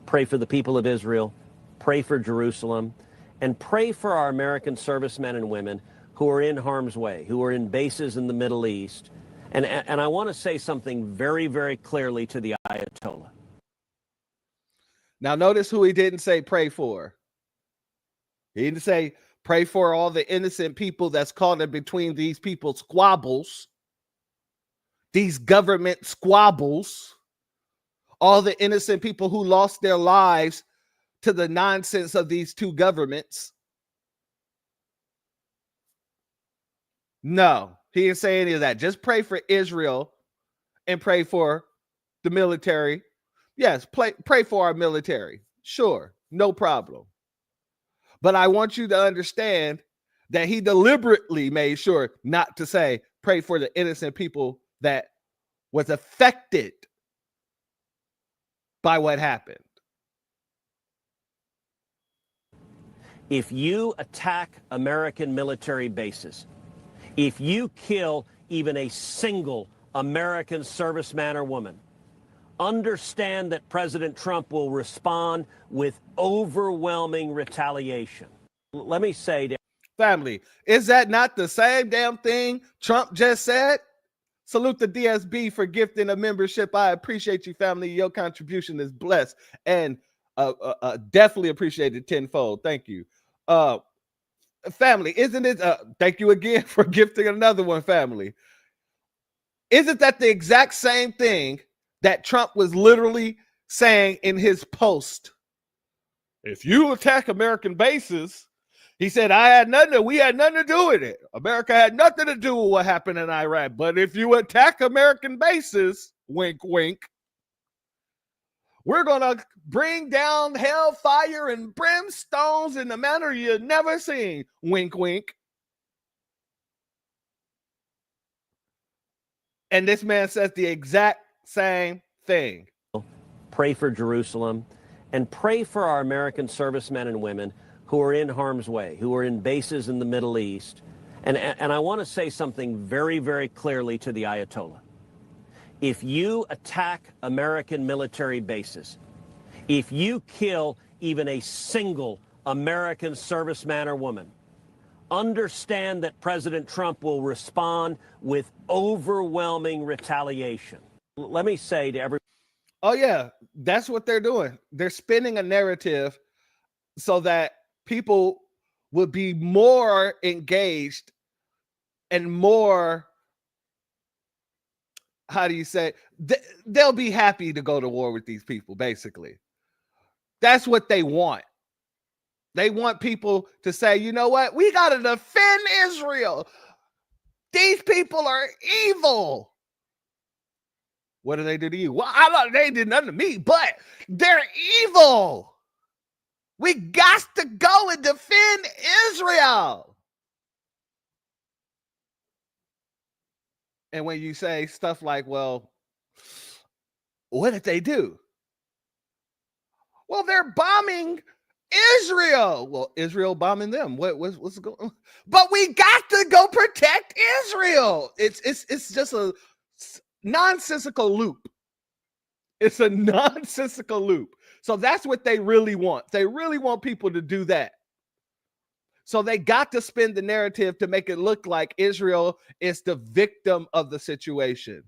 Pray for the people of Israel, pray for Jerusalem, and pray for our American servicemen and women who are in harm's way, who are in bases in the Middle East. And I want to say something very, very clearly to the Ayatollah. Now, notice who he didn't say pray for. He didn't say pray for all the innocent people that's caught in between these people's squabbles, these government squabbles, all the innocent people who lost their lives to the nonsense of these two governments. No, he didn't say any of that. Just pray for Israel and pray for the military. Yes, pray for our military. Sure, no problem. But I want you to understand that he deliberately made sure not to say, pray for the innocent people that was affected by what happened. If you attack American military bases, if you kill even a single American serviceman or woman, understand that President Trump will respond with overwhelming retaliation. Let me say to family, is that not the same damn thing Trump just said? Salute the DSB for gifting a membership. I appreciate you, family. Your contribution is blessed and definitely appreciated tenfold. Thank you. Family, isn't it? Thank you again for gifting another one, family. Isn't that the exact same thing that Trump was literally saying in his post? If you attack American bases, he said, we had nothing to do with it. America had nothing to do with what happened in Iraq. But if you attack American bases, wink, wink, we're going to bring down hellfire and brimstones in the manner you've never seen. Wink, wink. And this man says the exact same thing. Pray for Jerusalem, and pray for our American servicemen and women who are in harm's way, who are in bases in the Middle East. And I want to say something very, very clearly to the Ayatollah. If you attack American military bases, if you kill even a single American serviceman or woman, understand that President Trump will respond with overwhelming retaliation. Let me say to everyone. Oh, yeah, that's what they're doing. They're spinning a narrative so that people would be more engaged and more, how do you say, they'll be happy to go to war with these people, basically. That's what they want. They want people to say, you know what? We got to defend Israel. These people are evil. What do they do to you? Well, they did nothing to me, but they're evil. We got to go and defend Israel. And when you say stuff like, well, what did they do? Well, they're bombing Israel. Well, Israel bombing them. What's going on? But we got to go protect Israel. It's just a nonsensical loop. It's a nonsensical loop. So that's what they really want. They really want people to do that. So they got to spin the narrative to make it look like Israel is the victim of the situation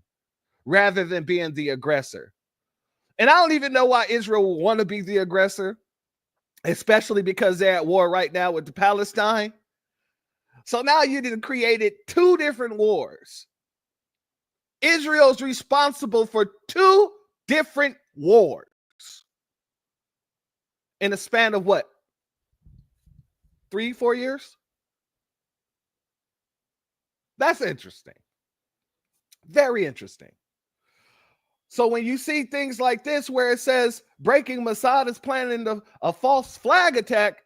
rather than being the aggressor. And I don't even know why Israel would want to be the aggressor, especially because they're at war right now with the Palestine. So now you done created two different wars. Israel's responsible for two different wars in a span of what? 3-4 years? That's interesting. Very interesting. So when you see things like this where it says Breaking Mossad is planning a false flag attack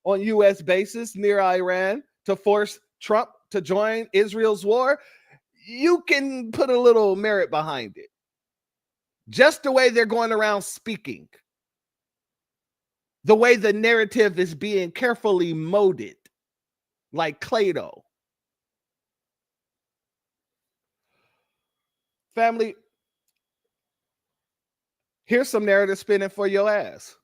on U.S. bases near Iran to force Trump to join Israel's war, you can put a little merit behind it. Just the way they're going around speaking. The way the narrative is being carefully molded, like Play-Doh. Family, here's some narrative spinning for your ass.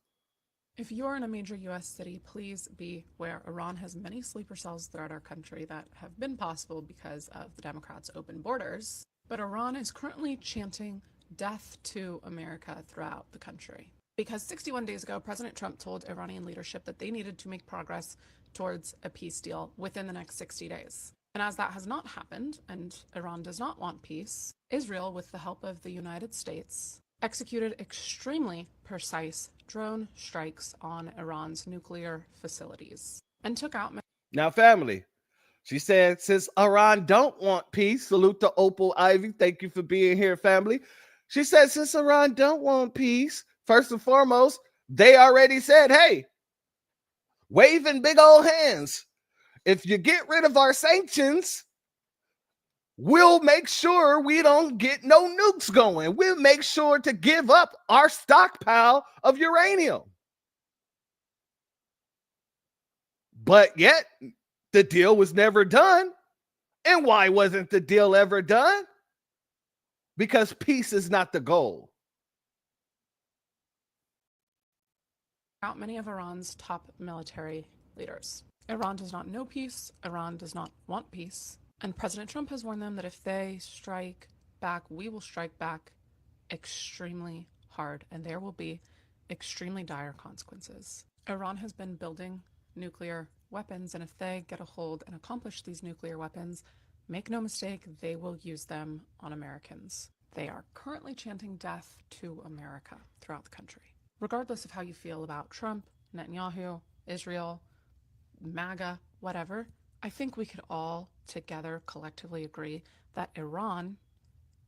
If you're in a major U.S. city, please be aware Iran has many sleeper cells throughout our country that have been possible because of the Democrats' open borders. But Iran is currently chanting death to America throughout the country. Because 61 days ago, President Trump told Iranian leadership that they needed to make progress towards a peace deal within the next 60 days. And as that has not happened, and Iran does not want peace, Israel, with the help of the United States, executed extremely precise drone strikes on Iran's nuclear facilities and took out... Now, family, she said, since Iran don't want peace, salute to Opal Ivy. Thank you for being here, family. She said, since Iran don't want peace, first and foremost, they already said, hey, waving big old hands. If you get rid of our sanctions, we'll make sure we don't get no nukes going. We'll make sure to give up our stockpile of uranium. But yet, the deal was never done. And why wasn't the deal ever done? Because peace is not the goal. Out many of Iran's top military leaders. Iran does not know peace. Iran does not want peace. And President Trump has warned them that if they strike back, we will strike back extremely hard, and there will be extremely dire consequences. Iran has been building nuclear weapons, and if they get a hold and accomplish these nuclear weapons, make no mistake, they will use them on Americans. They are currently chanting death to America throughout the country. Regardless of how you feel about Trump, Netanyahu, Israel, MAGA, whatever, I think we could all together collectively agree that Iran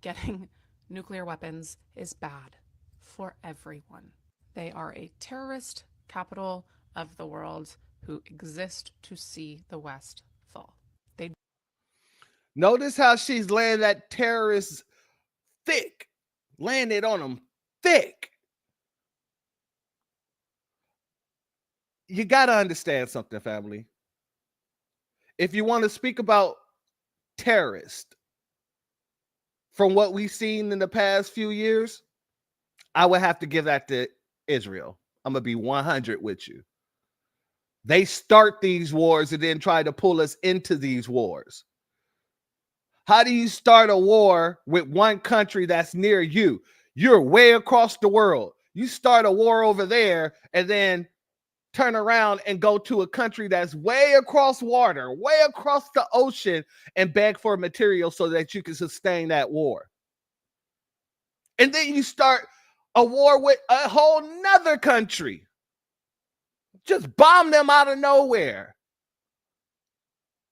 getting nuclear weapons is bad for everyone. They are a terrorist capital of the world who exist to see the West fall. Notice how she's laying that terrorist thick. laying it on them thick. You got to understand something, family. If you want to speak about terrorists, from what we've seen in the past few years, I would have to give that to Israel. I'm going to be 100 with you. They start these wars and then try to pull us into these wars. How do you start a war with one country that's near you? You're way across the world. You start a war over there and then turn around and go to a country that's way across water, way across the ocean, and beg for material so that you can sustain that war. And then you start a war with a whole nother country. Just bomb them out of nowhere.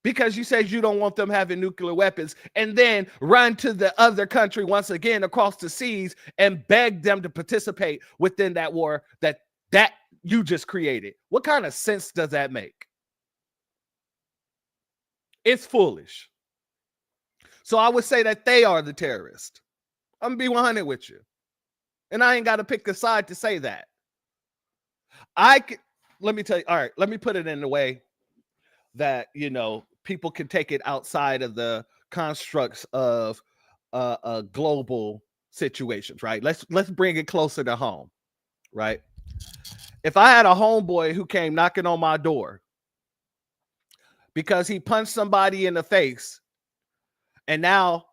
Because you said you don't want them having nuclear weapons, and then run to the other country once again across the seas and beg them to participate within that war that you just created. What kind of sense does that make? It's foolish. So I would say that they are the terrorists. I'm going to be 100 with you. And I ain't got to pick a side to say that. Let me tell you, all right, let me put it in a way that, you know, people can take it outside of the constructs of global situations, right? Let's bring it closer to home, right? If I had a homeboy who came knocking on my door because he punched somebody in the face, and now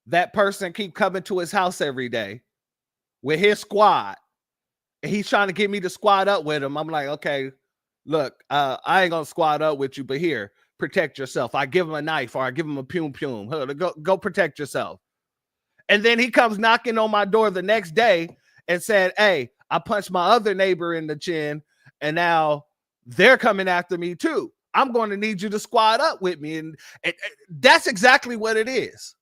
that person keep coming to his house every day with his squad, and he's trying to get me to squad up with him, I'm like, okay, look, I ain't gonna squad up with you, but here, protect yourself. I give him a knife or I give him a pum. Go protect yourself. And then he comes knocking on my door the next day and said, hey, I punched my other neighbor in the chin, and now they're coming after me too. I'm going to need you to squad up with me. And that's exactly what it is.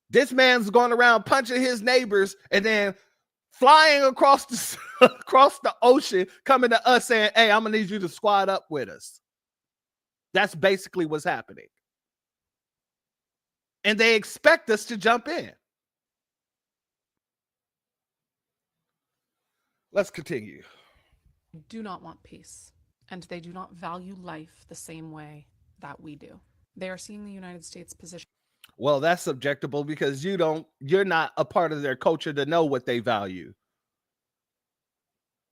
This man's going around punching his neighbors and then flying across the ocean, coming to us saying, hey, I'm going to need you to squad up with us. That's basically what's happening. And they expect us to jump in. Let's continue. Do not want peace, and they do not value life the same way that we do. They are seeing the United States position. Well, that's subjectable because you're not a part of their culture to know what they value.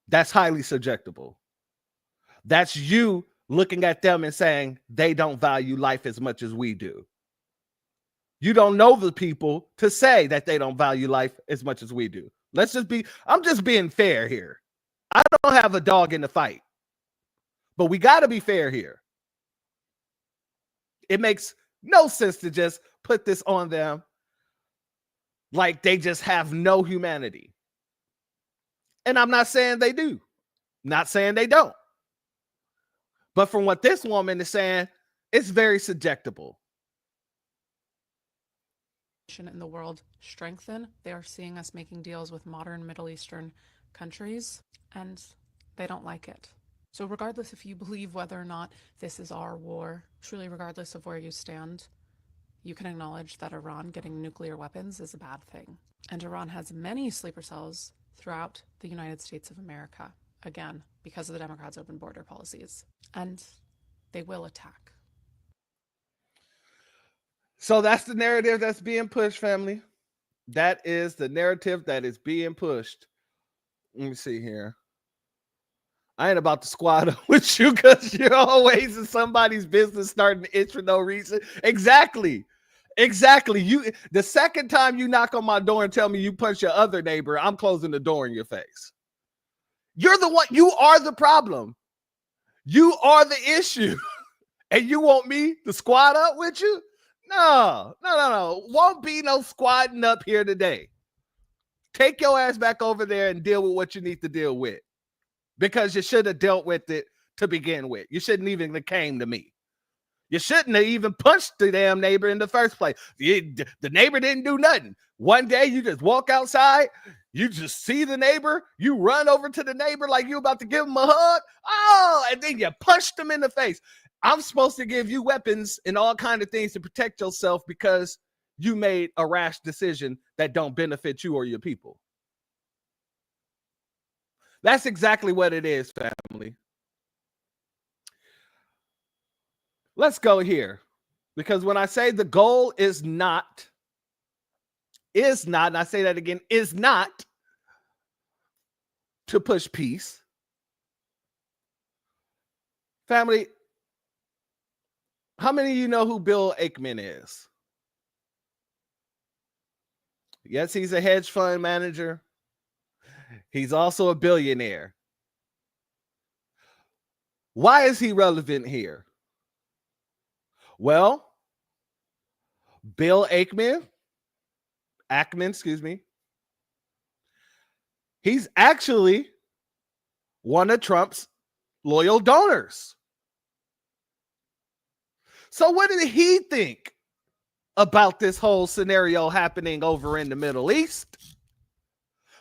That's highly subjectable. That's you looking at them and saying they don't value life as much as we do. You don't know the people to say that they don't value life as much as we do. I'm just being fair here. I don't have a dog in the fight, but we got to be fair here. It makes no sense to just put this on them like they just have no humanity. And I'm not saying they do. Not saying they don't. But from what this woman is saying, it's very subjectable. In the world strengthen. They are seeing us making deals with modern Middle Eastern countries, and they don't like it. So regardless if you believe whether or not this is our war, truly regardless of where you stand, you can acknowledge that Iran getting nuclear weapons is a bad thing. And Iran has many sleeper cells throughout the United States of America, again, because of the Democrats' open border policies. And they will attack. So that's the narrative that's being pushed, family. That is the narrative that is being pushed. Let me see here. I ain't about to squad up with you because you're always in somebody's business starting to itch for no reason. Exactly. The second time you knock on my door and tell me you punch your other neighbor, I'm closing the door in your face. You're the one. You are the problem. You are the issue. And you want me to squad up with you? No. Won't be no squatting up here today. Take your ass back over there and deal with what you need to deal with. Because you should have dealt with it to begin with. You shouldn't even have came to me. You shouldn't have even punched the damn neighbor in the first place. The neighbor didn't do nothing. One day you just walk outside, you just see the neighbor, you run over to the neighbor like you about to give him a hug. Oh, and then you punched him in the face. I'm supposed to give you weapons and all kinds of things to protect yourself because you made a rash decision that don't benefit you or your people. That's exactly what it is, family. Let's go here. Because when I say the goal is not, and I say that again, is not to push peace. Family, how many of you know who Bill Ackman is? Yes, he's a hedge fund manager. He's also a billionaire. Why is he relevant here? Well, Bill Ackman, he's actually one of Trump's loyal donors. So what did he think about this whole scenario happening over in the Middle East?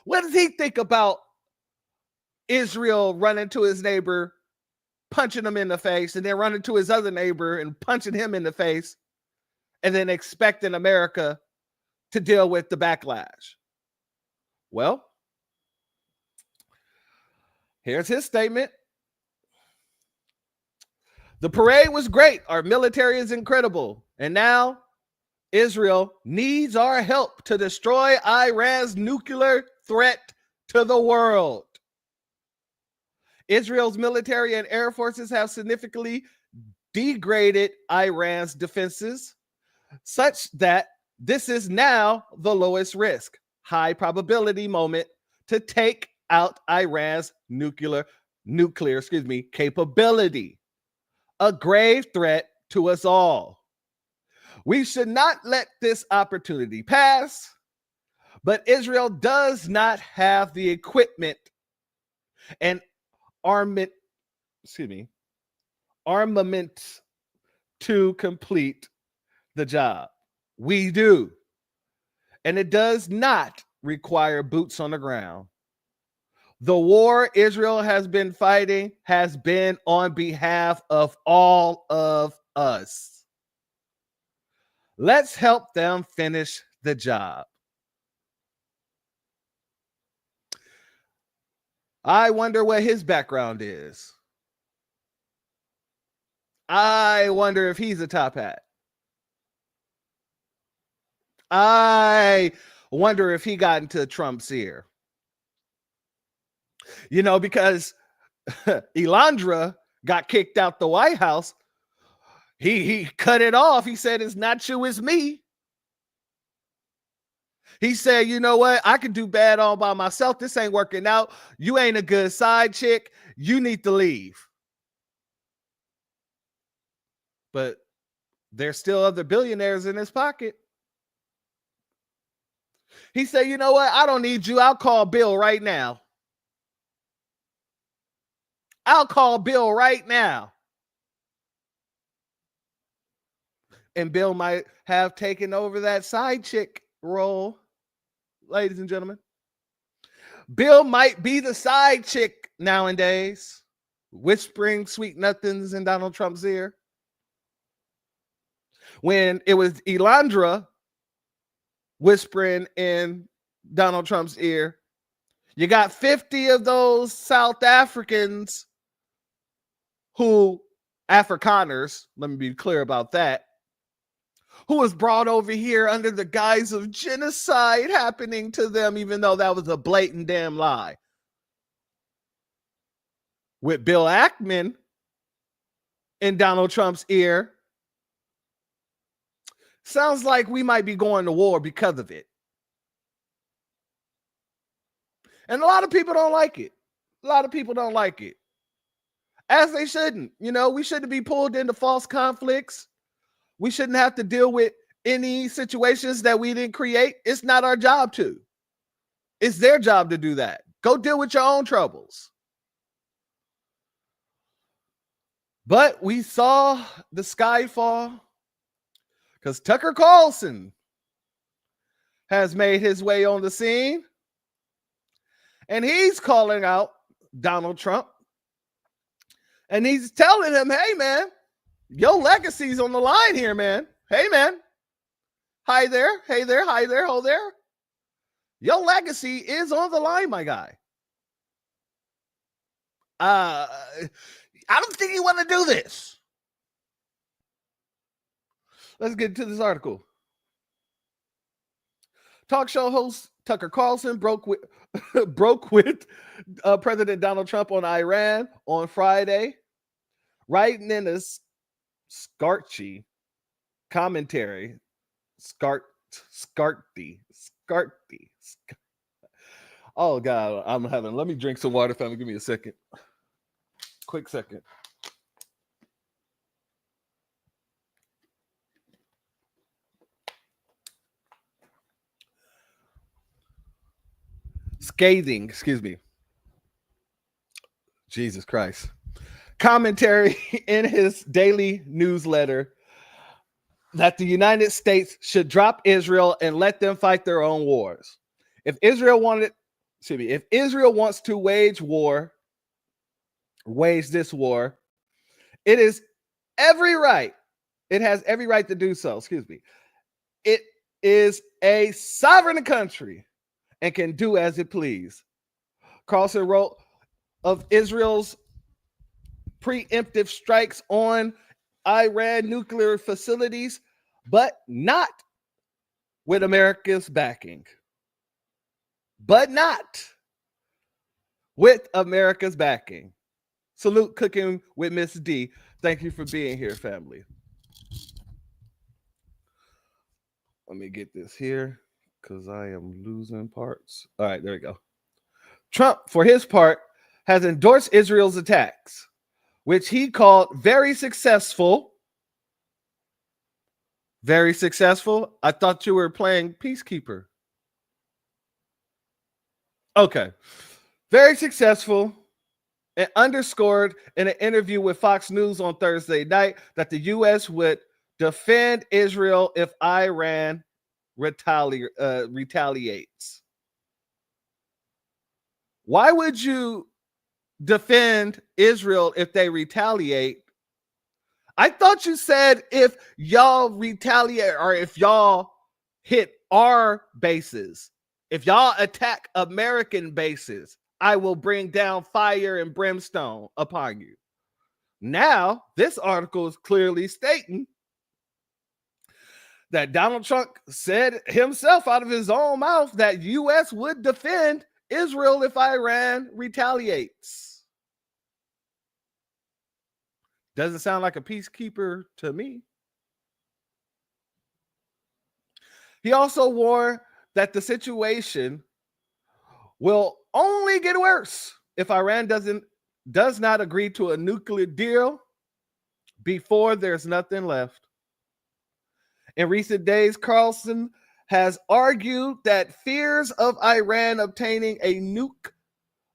What does he think about Israel running to his neighbor, punching him in the face, and then running to his other neighbor and punching him in the face, and then expecting America to deal with the backlash? Well, here's his statement. The parade was great. Our military is incredible. And now Israel needs our help to destroy Iran's nuclear threat to the world. Israel's military and air forces have significantly degraded Iran's defenses, such that this is now the lowest risk, high probability moment to take out Iran's nuclear capability. A grave threat to us all. We should not let this opportunity pass, but Israel does not have the equipment and armament to complete the job. We do. And it does not require boots on the ground. The war Israel has been fighting has been on behalf of all of us. Let's help them finish the job. I wonder what his background is. I wonder if he's a top hat. I wonder if he got into Trump's ear. You know, because Elandra got kicked out the White House. He cut it off. He said, it's not you, it's me. He said, you know what? I can do bad all by myself. This ain't working out. You ain't a good side chick. You need to leave. But there's still other billionaires in his pocket. He said, you know what? I don't need you. I'll call Bill right now. I'll call Bill right now. And Bill might have taken over that side chick role, ladies and gentlemen. Bill might be the side chick nowadays, whispering sweet nothings in Donald Trump's ear. When it was Elandra whispering in Donald Trump's ear, you got 50 of those South Africans Afrikaners, let me be clear about that, who was brought over here under the guise of genocide happening to them, even though that was a blatant damn lie. With Bill Ackman in Donald Trump's ear, sounds like we might be going to war because of it. And a lot of people don't like it. A lot of people don't like it. As they shouldn't. You know, we shouldn't be pulled into false conflicts. We shouldn't have to deal with any situations that we didn't create. It's not our job to. It's their job to do that. Go deal with your own troubles. But we saw the sky fall because Tucker Carlson has made his way on the scene. And he's calling out Donald Trump. And he's telling him, hey, man, your legacy's on the line here, man. Hey, man, Hi there. Hey there. Hi there. Ho there. Your legacy is on the line, my guy. I don't think you want to do this. Let's get to this article. Talk show host Tucker Carlson broke with President Donald Trump on Iran on Friday, writing in a scarchy commentary. Scarty. Oh God, let me drink some water, family. Give me a second. Quick second. Scathing, excuse me. Jesus Christ. Commentary in his daily newsletter that the United States should drop Israel and let them fight their own wars. If Israel wants to wage this war, it is every right. It has every right to do so. Excuse me. It is a sovereign country and can do as it please. Carlson wrote of Israel's preemptive strikes on Iran nuclear facilities, but not with America's backing. But not with America's backing. Salute Cooking with Miss D. Thank you for being here, family. Let me get this here because I am losing parts. All right, there we go. Trump, for his part, has endorsed Israel's attacks, which he called very successful. Very successful? I thought you were playing Peacekeeper. Okay. Very successful, and underscored in an interview with Fox News on Thursday night that the U.S. would defend Israel if Iran retaliates. Why would you defend Israel if they retaliate? I thought you said if y'all retaliate or if y'all hit our bases, if y'all attack American bases, I will bring down fire and brimstone upon you. Now, this article is clearly stating that Donald Trump said himself out of his own mouth that U.S. would defend Israel if Iran retaliates. Doesn't sound like a peacekeeper to me. He also warned that the situation will only get worse if Iran does not agree to a nuclear deal before there's nothing left. In recent days, Carlson has argued that fears of Iran obtaining a nuke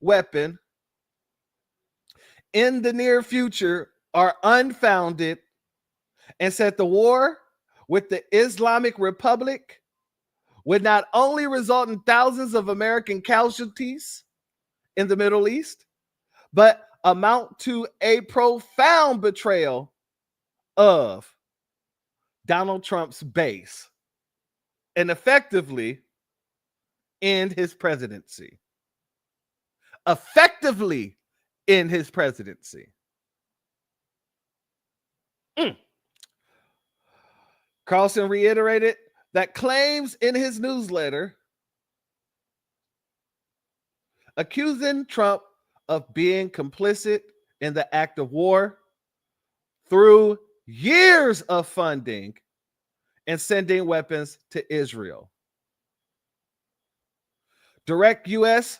weapon in the near future are unfounded and said the war with the Islamic Republic would not only result in thousands of American casualties in the Middle East, but amount to a profound betrayal of Donald Trump's base and effectively end his presidency. Effectively end his presidency. Carlson reiterated that claims in his newsletter accusing Trump of being complicit in the act of war through years of funding and sending weapons to Israel. Direct U.S.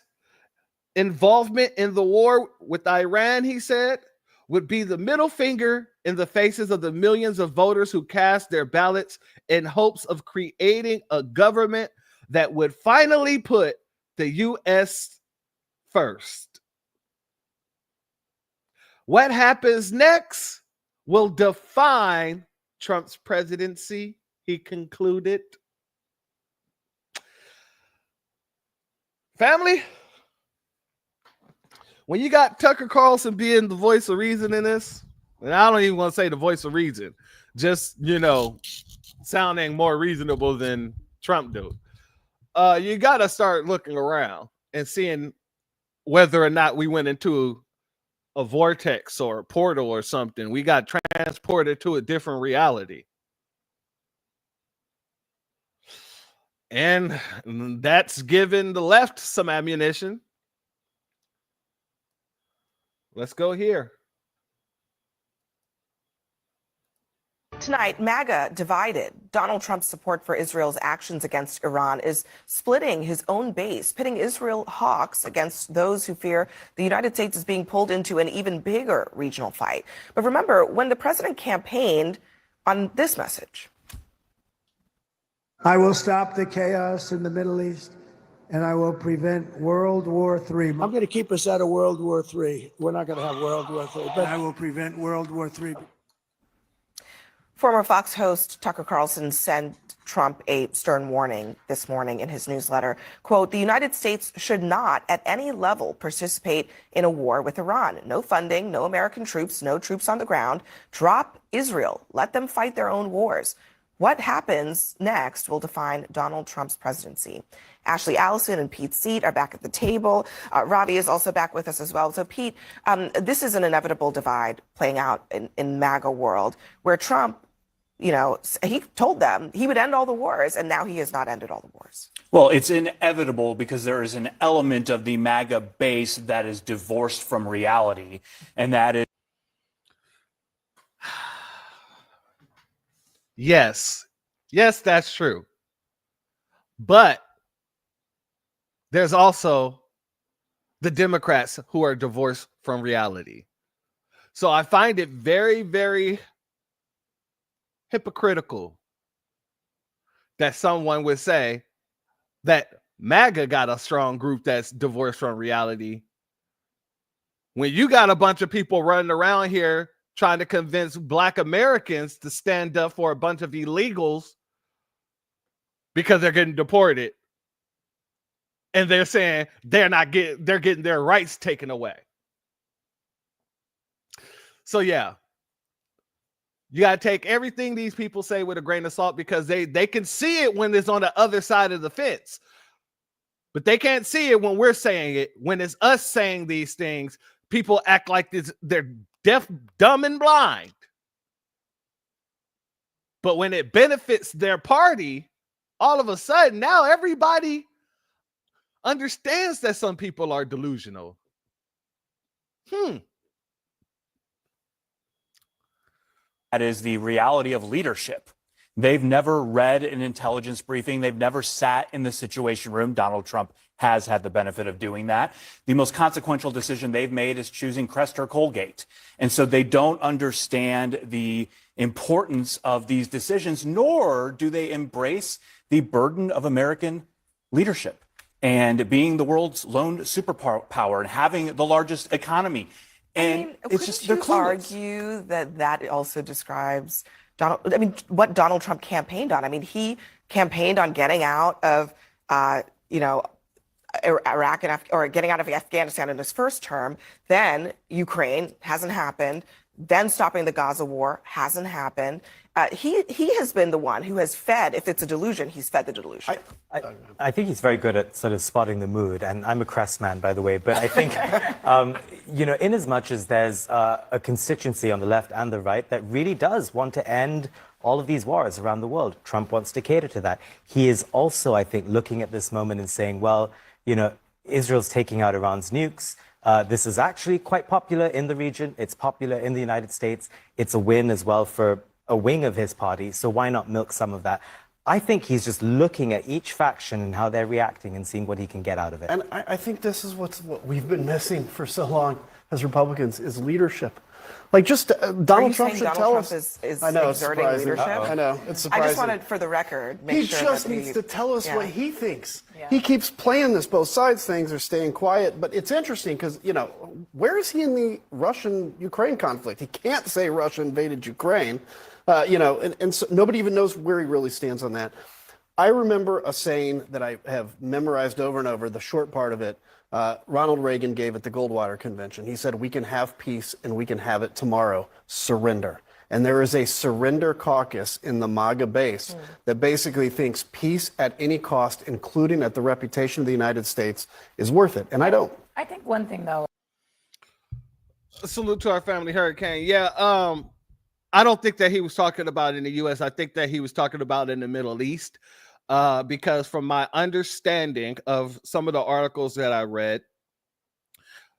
involvement in the war with Iran, he said, would be the middle finger in the faces of the millions of voters who cast their ballots in hopes of creating a government that would finally put the U.S. first. What happens next will define Trump's presidency, he concluded. Family, when you got Tucker Carlson being the voice of reason in this, and I don't even want to say the voice of reason, just, sounding more reasonable than Trump do. You got to start looking around and seeing whether or not we went into a vortex or a portal or something. We got transported to a different reality. And that's given the left some ammunition. Let's go here. Tonight, MAGA divided. Donald Trump's support for Israel's actions against Iran is splitting his own base, pitting Israel hawks against those who fear the United States is being pulled into an even bigger regional fight. But remember, when the president campaigned on this message. I will stop the chaos in the Middle East, and I will prevent World War III. I'm going to keep us out of World War III. We're not going to have World War III, but I will prevent World War III. Former Fox host Tucker Carlson sent Trump a stern warning this morning in his newsletter. Quote, the United States should not at any level participate in a war with Iran. No funding, no American troops, no troops on the ground. Drop Israel. Let them fight their own wars. What happens next will define Donald Trump's presidency. Ashley Allison and Pete Seat are back at the table. Ravi is also back with us as well. So, Pete, this is an inevitable divide playing out in MAGA world where Trump, you know, he told them he would end all the wars, and now he has not ended all the wars. Well, it's inevitable because there is an element of the MAGA base that is divorced from reality, and that is. Yes, that's true. But there's also the Democrats who are divorced from reality. So I find it very, very hypocritical that someone would say that MAGA got a strong group that's divorced from reality when you got a bunch of people running around here trying to convince Black Americans to stand up for a bunch of illegals because they're getting deported. And they're saying they're getting their rights taken away. So yeah, you got to take everything these people say with a grain of salt because they can see it when it's on the other side of the fence. But they can't see it when we're saying it. When it's us saying these things, people act like they're deaf, dumb, and blind. But when it benefits their party, all of a sudden, now everybody understands that some people are delusional. That is the reality of leadership. They've never read an intelligence briefing. They've never sat in the Situation Room. Donald Trump has had the benefit of doing that. The most consequential decision they've made is choosing Crest or Colgate. And so they don't understand the importance of these decisions, nor do they embrace the burden of American leadership and being the world's lone superpower and having the largest economy. And it's just, they're clueless. Argue that also describes what Donald Trump campaigned on. I mean, he campaigned on getting out of, Iraq or getting out of Afghanistan in his first term. Then Ukraine hasn't happened. Then stopping the Gaza war hasn't happened. He has been the one who has fed, if it's a delusion, he's fed the delusion. I think he's very good at sort of spotting the mood, and I'm a Crest man, by the way, but I think, in as much as there's a constituency on the left and the right that really does want to end all of these wars around the world, Trump wants to cater to that. He is also, I think, looking at this moment and saying, well, Israel's taking out Iran's nukes. This is actually quite popular in the region. It's popular in the United States. It's a win as well for a wing of his party. So why not milk some of that? I think he's just looking at each faction and how they're reacting and seeing what he can get out of it. And I think this is what we've been missing for so long as Republicans is leadership. Like just Donald Trump should tell us. I know, it's exerting leadership. I know, it's surprising. I just wanted, for the record, he just needs to tell us what he thinks. Yeah. He keeps playing this both sides things or staying quiet, but it's interesting because, where is he in the Russian-Ukraine conflict? He can't say Russia invaded Ukraine, and so nobody even knows where he really stands on that. I remember a saying that I have memorized over and over, the short part of it. Ronald Reagan gave at the Goldwater Convention. He said, we can have peace and we can have it tomorrow. Surrender. And there is a surrender caucus in the MAGA base that basically thinks peace at any cost, including at the reputation of the United States, is worth it. And I don't. I think one thing, though. Salute to our family hurricane. Yeah, I don't think that he was talking about in the U.S. I think that he was talking about in the Middle East, because from my understanding of some of the articles that I read,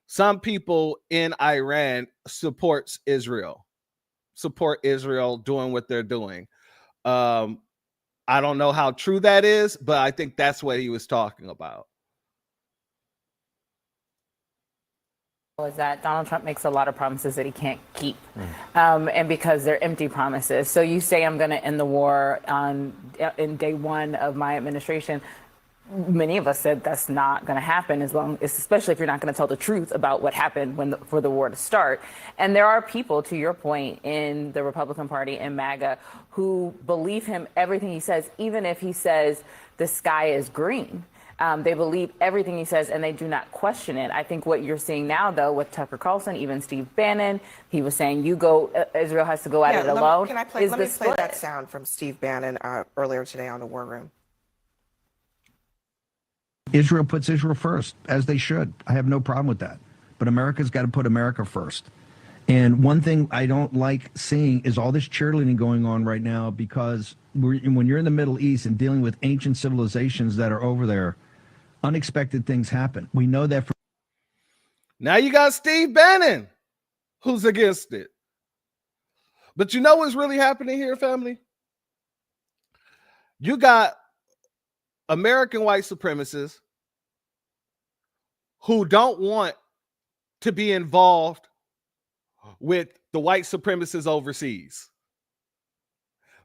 some people in Iran support Israel doing what they're doing. I don't know how true that is, but I think that's what he was talking about. Is that Donald Trump makes a lot of promises that he can't keep, and because they're empty promises. So you say I'm going to end the war in day one of my administration. Many of us said that's not going to happen, especially if you're not going to tell the truth about what happened for the war to start. And there are people, to your point, in the Republican Party and MAGA who believe him everything he says, even if he says the sky is green. They believe everything he says, and they do not question it. I think what you're seeing now, though, with Tucker Carlson, even Steve Bannon, he was saying, Israel has to go at it alone. Let me play that sound from Steve Bannon earlier today on the War Room. Israel puts Israel first, as they should. I have no problem with that. But America's got to put America first. And one thing I don't like seeing is all this cheerleading going on right now, because when you're in the Middle East and dealing with ancient civilizations that are over there, unexpected things happen. We know that. Now you got Steve Bannon, who's against it. But you know what's really happening here, family? You got American white supremacists who don't want to be involved with the white supremacists overseas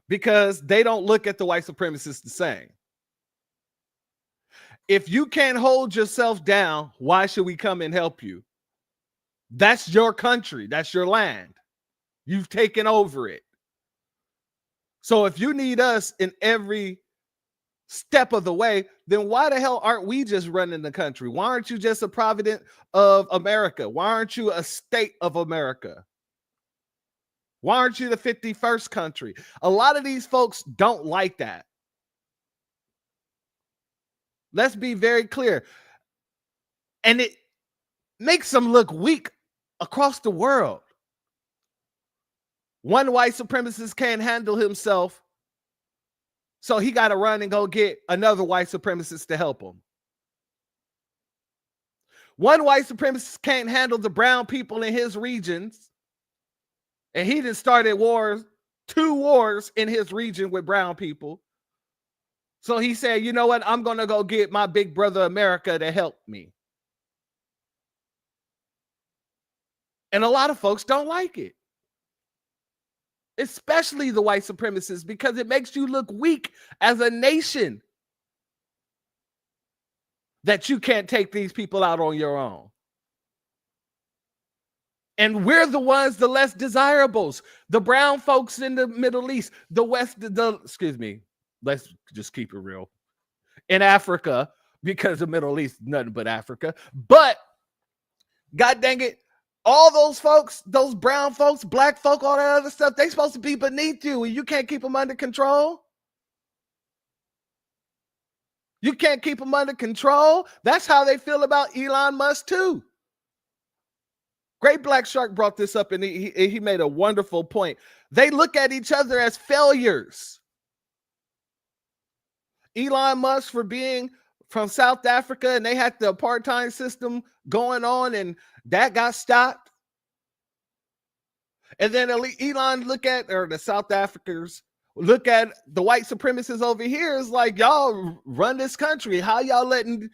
because they don't look at the white supremacists the same. If you can't hold yourself down, why should we come and help you? That's your country. That's your land. You've taken over it. So if you need us in every step of the way, then why the hell aren't we just running the country? Why aren't you just a providence of America? Why aren't you a state of America? Why aren't you the 51st country? A lot of these folks don't like that. Let's be very clear. And it makes them look weak across the world. One white supremacist can't handle himself, so he got to run and go get another white supremacist to help him. One white supremacist can't handle the brown people in his regions, and he just started wars, 2 wars in his region with brown people. So he said, you know what? I'm going to go get my big brother America to help me. And a lot of folks don't like it, especially the white supremacists, because it makes you look weak as a nation that you can't take these people out on your own. And we're the ones, the less desirables, the brown folks in the Middle East, let's just keep it real. In Africa, because the Middle East, nothing but Africa. But God dang it, all those folks, those brown folks, black folk, all that other stuff, they supposed to be beneath you, and you can't keep them under control. You can't keep them under control. That's how they feel about Elon Musk too. Great Black Shark brought this up, and he made a wonderful point. They look at each other as failures. Elon Musk for being from South Africa, and they had the apartheid system going on, and that got stopped. And then Elon the South Africans look at the white supremacists over here. It's like, y'all run this country. How y'all letting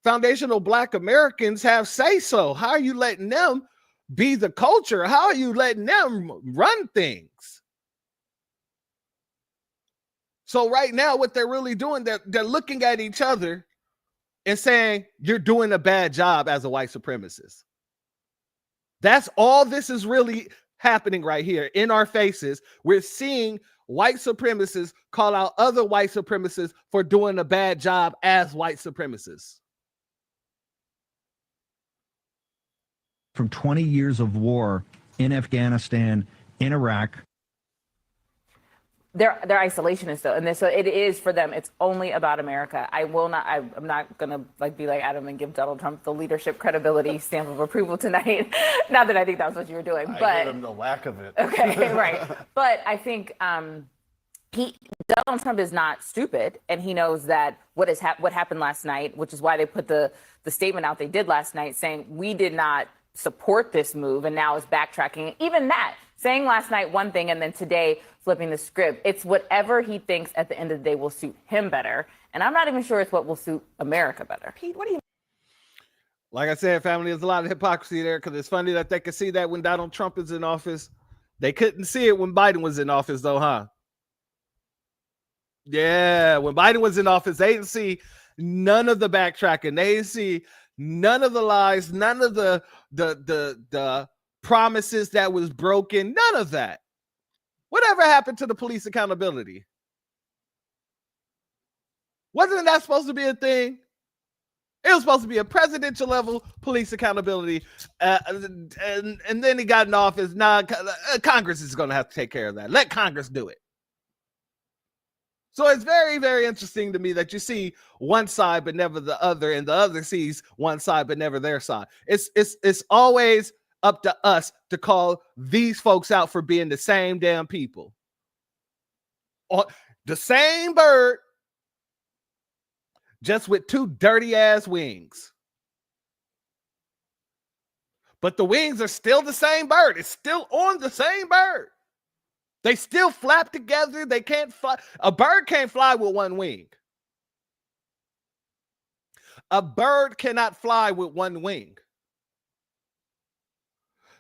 foundational Black Americans have say so? How are you letting them be the culture? How are you letting them run things? So right now, what they're really doing, they're looking at each other and saying, you're doing a bad job as a white supremacist. That's all this is really happening right here in our faces. We're seeing white supremacists call out other white supremacists for doing a bad job as white supremacists. From 20 years of war in Afghanistan, in Iraq, they're isolationists though, and so it is for them. It's only about America. I'm not gonna be like Adam and give Donald Trump the leadership credibility stamp of approval tonight. Not that I think that's what you were doing, but I gave him the lack of it. Okay, right. But I think Donald Trump is not stupid, and he knows that what happened last night, which is why they put the statement out they did last night, saying we did not support this move, and now is backtracking. Even that, saying last night one thing and then today flipping the script. It's whatever he thinks at the end of the day will suit him better, and I'm not even sure it's what will suit America better. Pete, what do you? Like I said, family, there's a lot of hypocrisy there because it's funny that they could see that when Donald Trump is in office. They couldn't see it when Biden was in office, though, huh? Yeah, when Biden was in office, they didn't see none of the backtracking. They didn't see none of the lies, none of the promises that was broken, none of that. Whatever happened to the police accountability? Wasn't that supposed to be a thing? It was supposed to be a presidential level police accountability. And then he got in office. Congress is going to have to take care of that. Let Congress do it. So it's very, very interesting to me that you see one side but never the other, and the other sees one side but never their side. It's always up to us to call these folks out for being the same damn people. Or the same bird, just with two dirty ass wings. But the wings are still the same bird. It's still on the same bird. They still flap together. They can't fly. A bird can't fly with one wing. A bird cannot fly with one wing.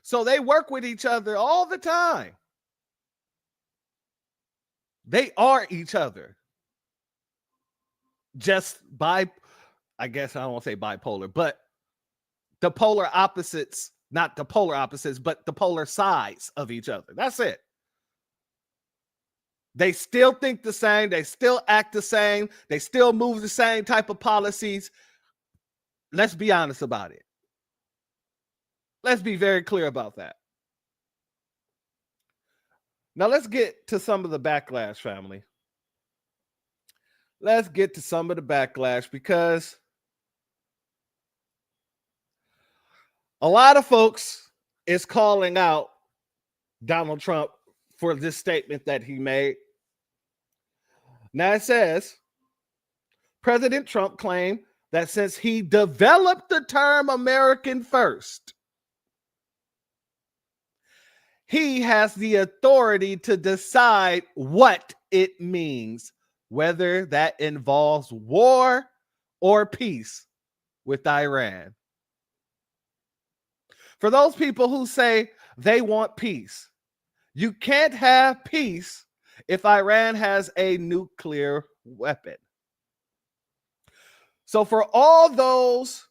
So they work with each other all the time. They are each other. Just I guess I don't want to say bipolar, but the polar opposites, not the polar opposites, but the polar sides of each other. That's it. They still think the same. They still act the same. They still move the same type of policies. Let's be honest about it. Let's be very clear about that. Now let's get to some of the backlash, family. Let's get to some of the backlash because a lot of folks is calling out Donald Trump for this statement that he made. Now it says, President Trump claimed that since he developed the term American first, he has the authority to decide what it means, whether that involves war or peace with Iran. For those people who say they want peace, you can't have peace if Iran has a nuclear weapon. So for all of those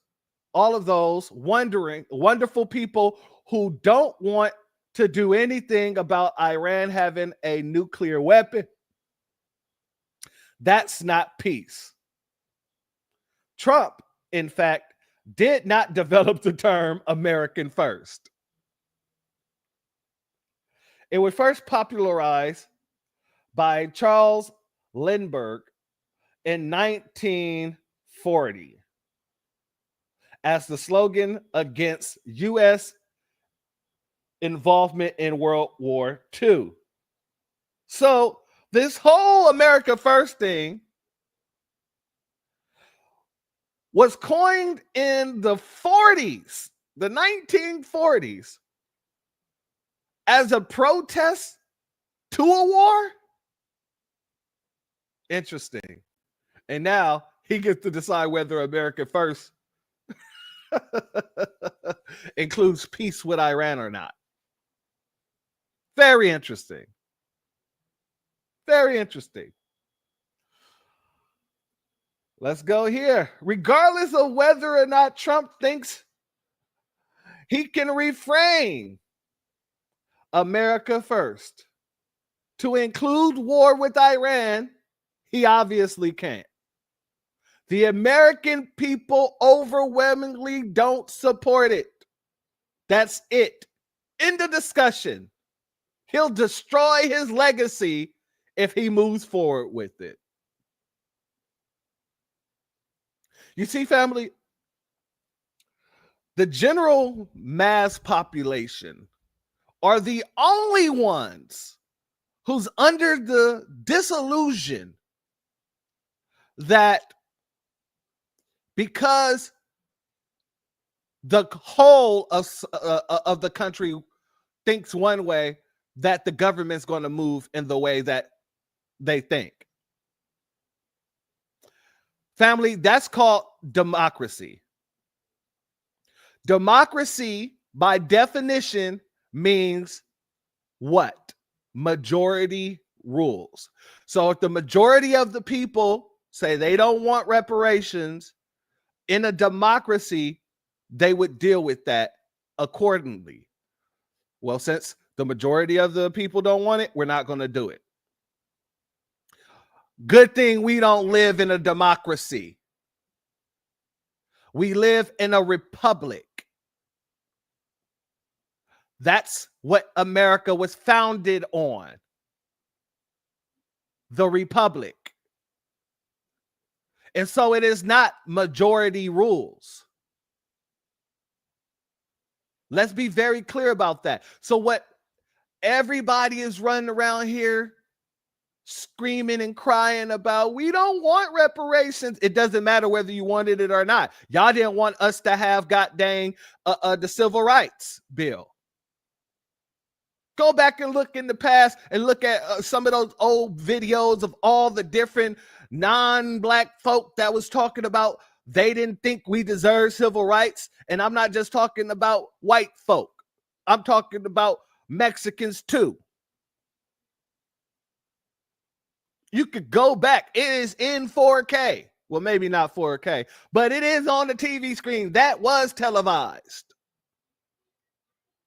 wonderful people who don't want to do anything about Iran having a nuclear weapon, that's not peace. Trump, in fact, did not develop the term American first. It was first popularized by Charles Lindbergh in 1940 as the slogan against U.S. involvement in World War II. So this whole America First thing was coined in the 40s, the 1940s, as a protest to a war. Interesting. And now he gets to decide whether America First includes peace with Iran or not. Very interesting. Very interesting. Let's go here. Regardless of whether or not Trump thinks he can reframe America First to include war with Iran, he obviously can't. The American people overwhelmingly don't support it. That's it. End of discussion. He'll destroy his legacy if he moves forward with it. You see, family, the general mass population are the only ones who's under the disillusion that because the whole of the country thinks one way, that the government's going to move in the way that they think. Family, that's called democracy. Democracy, by definition, means what? Majority rules. So if the majority of the people say they don't want reparations in a democracy, they would deal with that accordingly. Well, since the majority of the people don't want it, we're not going to do it. Good thing we don't live in a democracy. We live in a republic. That's what America was founded on. The republic. And so it is not majority rules. Let's be very clear about that. So what everybody is running around here screaming and crying about, we don't want reparations. It doesn't matter whether you wanted it or not. Y'all didn't want us to have, god dang, the civil rights bill. Go back and look in the past and look at some of those old videos of all the different non-black folk that was talking about they didn't think we deserve civil rights. And I'm not just talking about white folk. I'm talking about Mexicans too. You could go back. It is in 4K. Well, maybe not 4K, but it is on the TV screen. That was televised.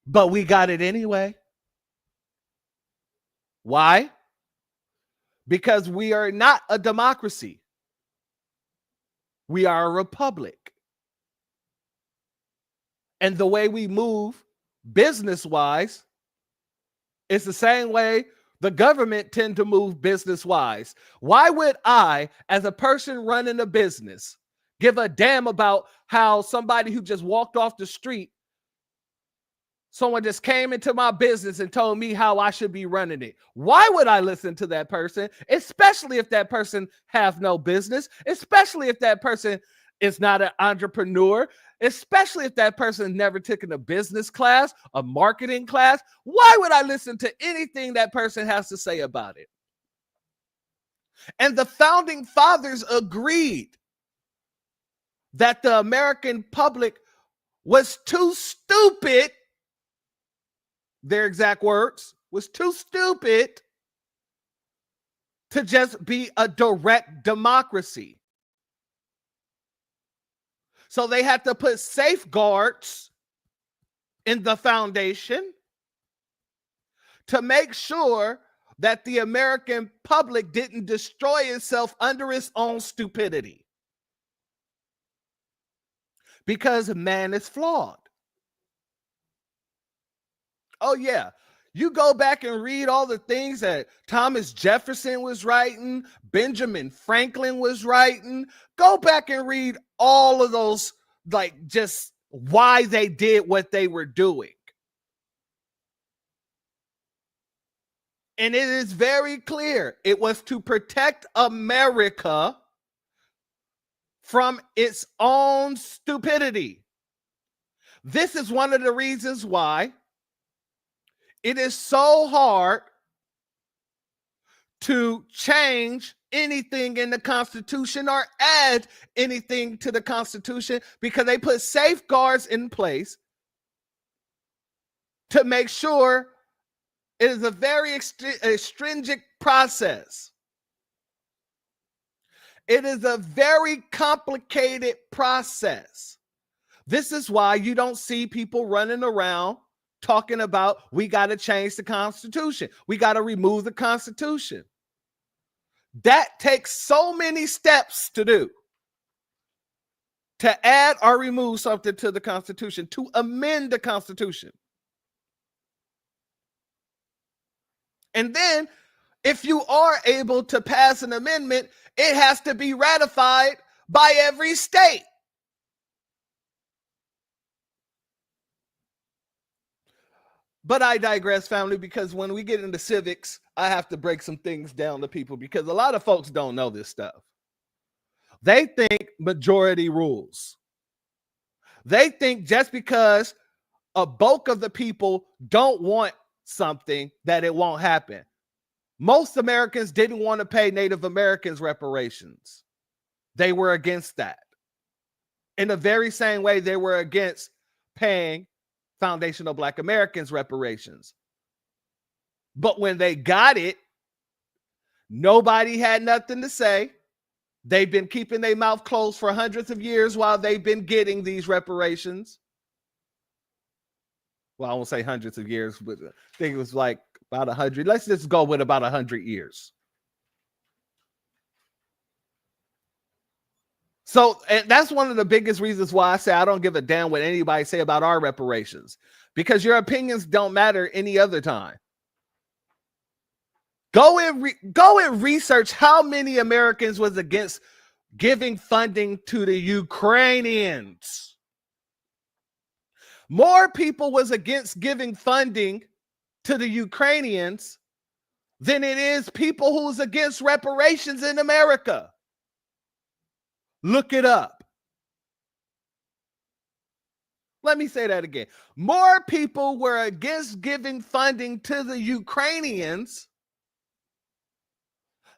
But we got it anyway. Why? Because we are not a democracy. We are a republic. And the way we move business-wise is the same way the government tend to move business-wise. Why would I, as a person running a business, give a damn about how somebody who just walked off the street, someone just came into my business and told me how I should be running it? Why would I listen to that person? Especially if that person have no business, especially if that person is not an entrepreneur, especially if that person never taken a business class, a marketing class. Why would I listen to anything that person has to say about it? And the founding fathers agreed that the American public was too stupid, their exact words, was too stupid to just be a direct democracy. So they had to put safeguards in the foundation to make sure that the American public didn't destroy itself under its own stupidity. Because man is flawed. Oh, yeah. You go back and read all the things that Thomas Jefferson was writing, Benjamin Franklin was writing. Go back and read all of those, like, just why they did what they were doing. And it is very clear. It was to protect America from its own stupidity. This is one of the reasons why it is so hard to change anything in the Constitution or add anything to the Constitution, because they put safeguards in place to make sure it is a very stringent process. It is a very complicated process. This is why you don't see people running around talking about, we got to change the Constitution. We got to remove the Constitution. That takes so many steps to do. To add or remove something to the Constitution, to amend the Constitution. And then if you are able to pass an amendment, it has to be ratified by every state. But I digress, family, because when we get into civics, I have to break some things down to people because a lot of folks don't know this stuff. They think majority rules. They think just because a bulk of the people don't want something that it won't happen. Most Americans didn't want to pay Native Americans reparations. They were against that. In the very same way they were against paying foundational Black Americans reparations. But when they got it, nobody had nothing to say. They've been keeping their mouth closed for hundreds of years while they've been getting these reparations. Well, I won't say hundreds of years, but I think it was like about 100. Let's just go with about 100 years. So and that's one of the biggest reasons why I say I don't give a damn what anybody say about our reparations, because your opinions don't matter any other time. Go and research how many Americans was against giving funding to the Ukrainians. More people was against giving funding to the Ukrainians than it is people who's against reparations in America. Look it up. Let me say that again. More people were against giving funding to the Ukrainians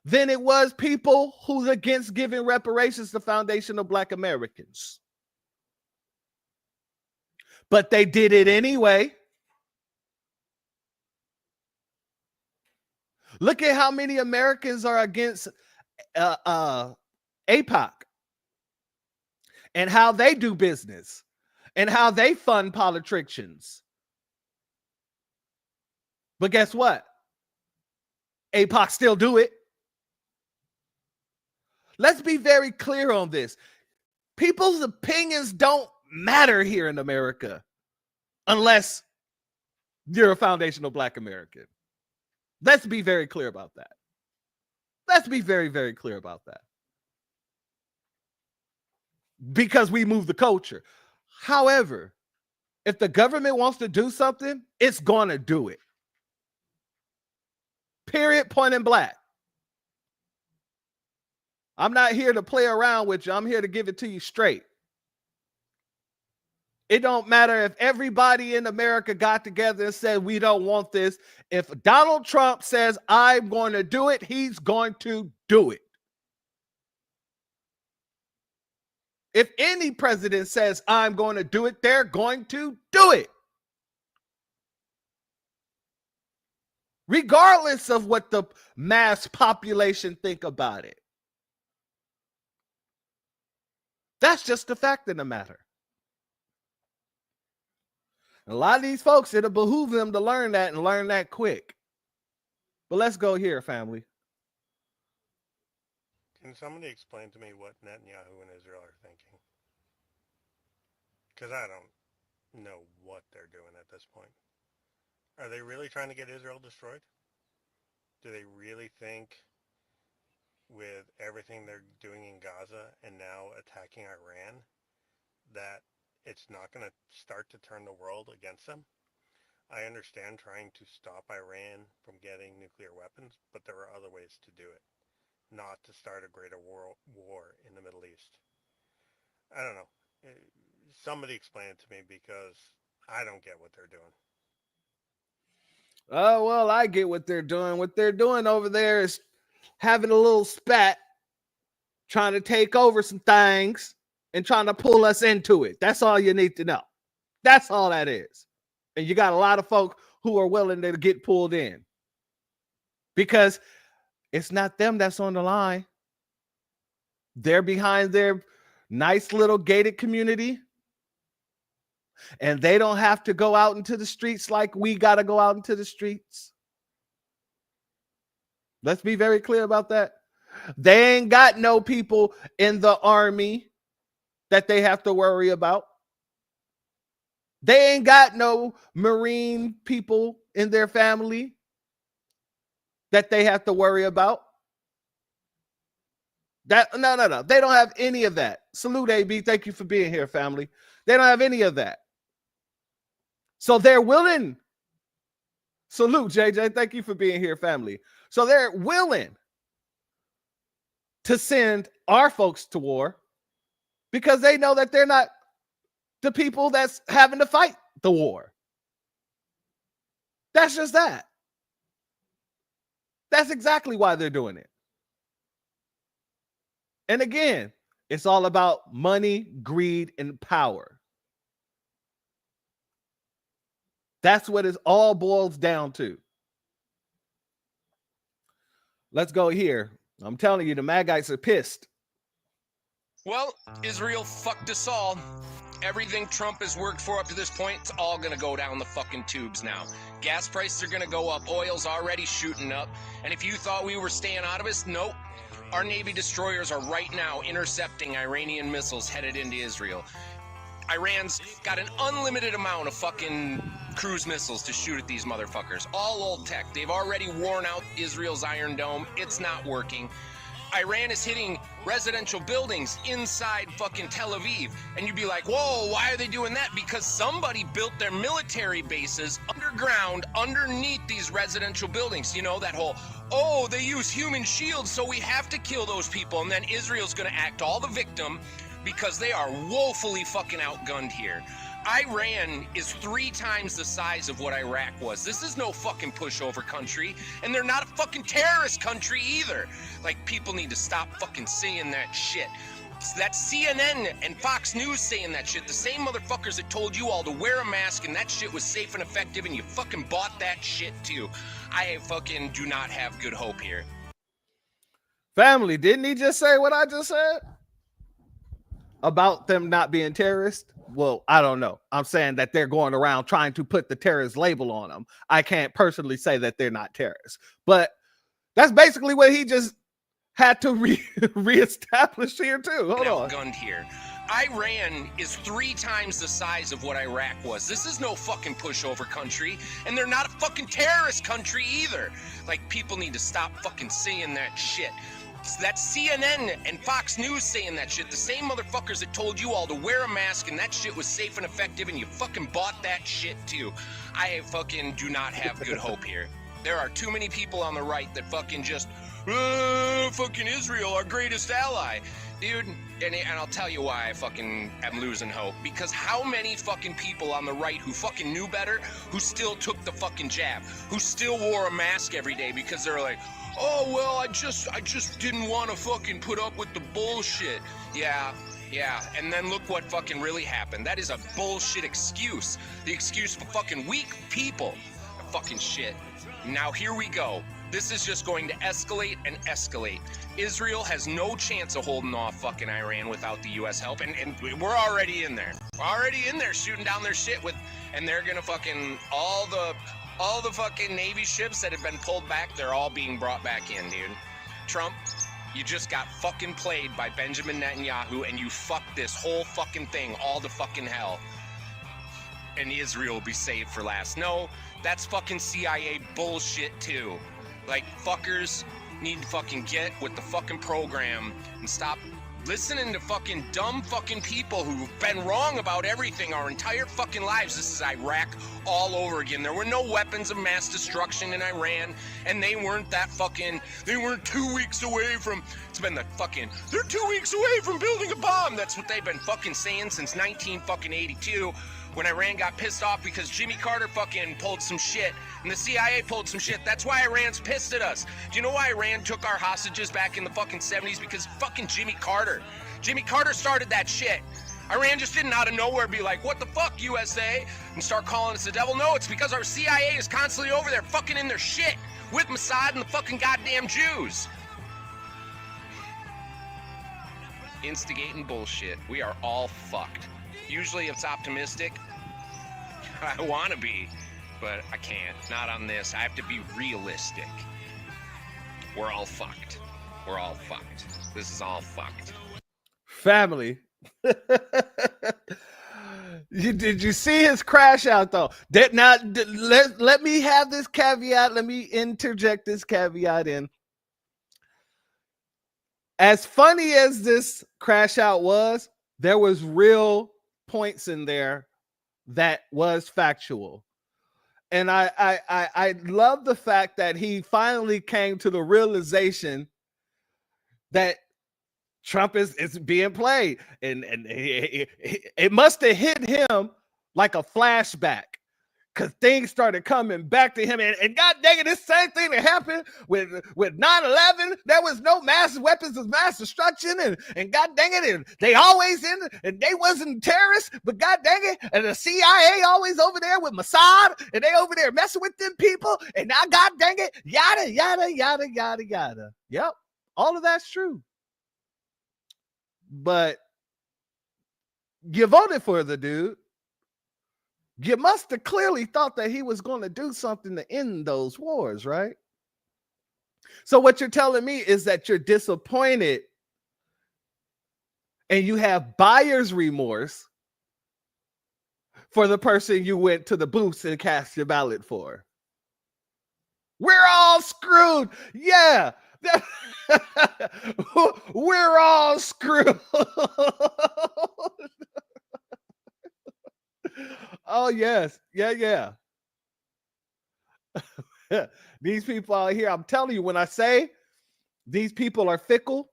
than it was people who's against giving reparations to foundational Black Americans. But they did it anyway. Look at how many Americans are against APOC and how they do business and how they fund politicians. But guess what? APOC still do it. Let's be very clear on this. People's opinions don't matter here in America unless you're a foundational Black American. Let's be very clear about that. Let's be very, very clear about that. Because we move the culture. However, if the government wants to do something, it's going to do it. Period, point and blank. I'm not here to play around with you. I'm here to give it to you straight. It don't matter if everybody in America got together and said, we don't want this. If Donald Trump says, I'm going to do it, he's going to do it. If any president says, I'm going to do it, they're going to do it. Regardless of what the mass population think about it. That's just the fact of the matter. A lot of these folks, it'll behoove them to learn that and learn that quick. But let's go here, family. Can somebody explain to me what Netanyahu and Israel are thinking? Because I don't know what they're doing at this point. Are they really trying to get Israel destroyed? Do they really think with everything they're doing in Gaza and now attacking Iran that it's not going to start to turn the world against them? I understand trying to stop Iran from getting nuclear weapons, but there are other ways to do it, not to start a greater war in the Middle East. I don't know. Somebody explain it to me because I don't get what they're doing. Oh, well, I get what they're doing. What they're doing over there is having a little spat, trying to take over some things and trying to pull us into it. That's all you need to know. That's all that is. And you got a lot of folk who are willing to get pulled in because it's not them that's on the line. They're behind their nice little gated community. And they don't have to go out into the streets like we got to go out into the streets. Let's be very clear about that. They ain't got no people in the army that they have to worry about. They ain't got no Marine people in their family. that they have to worry about. That no. They don't have any of that. Salute, AB. Thank you for being here, family. They don't have any of that. So they're willing. Salute, JJ. Thank you for being here, family. So they're willing to send our folks to war because they know that they're not the people that's having to fight the war. That's just that. That's exactly why they're doing it. And again, it's all about money, greed, and power. That's what it all boils down to. Let's go here. I'm telling you, the Magites are pissed. Well, Israel fucked us all. Everything Trump has worked for up to this point, it's all going to go down the fucking tubes now. Gas prices are going to go up. Oil's already shooting up. And if you thought we were staying out of this, nope. Our Navy destroyers are right now intercepting Iranian missiles headed into Israel. Iran's got an unlimited amount of fucking cruise missiles to shoot at these motherfuckers. All old tech. They've already worn out Israel's Iron Dome. It's not working. Iran is hitting residential buildings inside fucking Tel Aviv. And you'd be like, whoa, why are they doing that? Because somebody built their military bases underground underneath these residential buildings. You know, that whole, oh, they use human shields, so we have to kill those people. And then Israel's going to act all the victim because they are woefully fucking outgunned here. Iran is 3 times the size of what Iraq was. This is no fucking pushover country, and they're not a fucking terrorist country either. Like, people need to stop fucking saying that shit. That's CNN and Fox News saying that shit. The same motherfuckers that told you all to wear a mask and that shit was safe and effective, and you fucking bought that shit too. I fucking do not have good hope here. Family, didn't he just say what I just said? About them not being terrorists? Well, I don't know. I'm saying that they're going around trying to put the terrorist label on them. I can't personally say that they're not terrorists, but that's basically what he just had to reestablish here too. Hold on. Outgunned here. Iran is 3 times the size of what Iraq was. This is no fucking pushover country, and they're not a fucking terrorist country either. Like, people need to stop fucking saying that shit. That's CNN and Fox News saying that shit. The same motherfuckers that told you all to wear a mask and that shit was safe and effective, and you fucking bought that shit too. I fucking do not have good hope here. There are too many people on the right that fucking just, fucking Israel, our greatest ally. Dude, and I'll tell you why I fucking am losing hope. Because how many fucking people on the right who fucking knew better, who still took the fucking jab, who still wore a mask every day because they're like, oh, well, I just didn't want to fucking put up with the bullshit. Yeah, and then look what fucking really happened. That is a bullshit excuse. The excuse for fucking weak people. Fucking shit. Now here we go. This is just going to escalate and escalate. Israel has no chance of holding off fucking Iran without the U.S. help, and we're already in there. We're already in there shooting down their shit with, and they're gonna fucking, all the fucking Navy ships that have been pulled back, they're all being brought back in, dude. Trump, you just got fucking played by Benjamin Netanyahu, and you fucked this whole fucking thing all to fucking hell. And Israel will be saved for last. No, that's fucking CIA bullshit too. Like, fuckers need to fucking get with the fucking program and stop listening to fucking dumb fucking people who've been wrong about everything our entire fucking lives. This is Iraq all over again. There were no weapons of mass destruction in Iran, and they weren't 2 weeks away from, it's been the fucking, they're 2 weeks away from building a bomb. That's what they've been fucking saying since 1982. When Iran got pissed off because Jimmy Carter fucking pulled some shit and the CIA pulled some shit. That's why Iran's pissed at us. Do you know why Iran took our hostages back in the fucking 70s? Because fucking Jimmy Carter. Jimmy Carter started that shit. Iran just didn't out of nowhere be like, what the fuck, USA? And start calling us the devil. No, it's because our CIA is constantly over there fucking in their shit with Mossad and the fucking goddamn Jews. Instigating bullshit. We are all fucked. Usually it's optimistic. I want to be, but I can't. Not on this. I have to be realistic. We're all fucked. We're all fucked. This is all fucked. Family. Did you see his crash out though? Let me have this caveat. Let me interject this caveat in. As funny as this crash out was, there was real points in there that was factual. And I love the fact that he finally came to the realization that Trump is being played, and it must have hit him like a flashback, because things started coming back to him. And God dang it, this same thing that happened with 9/11, there was no mass weapons of mass destruction, and God dang it, and they always and they wasn't terrorists, but God dang it, and the CIA always over there with Mossad, and they over there messing with them people, and now God dang it, yada yada yada yada yada. Yep, all of that's true. But you voted for the dude. You must have clearly thought that he was going to do something to end those wars, right? So what you're telling me is that you're disappointed and you have buyer's remorse for the person you went to the booths and cast your ballot for. We're all screwed. Yeah. We're all screwed. Oh, yes. Yeah. These people out here, I'm telling you, when I say these people are fickle,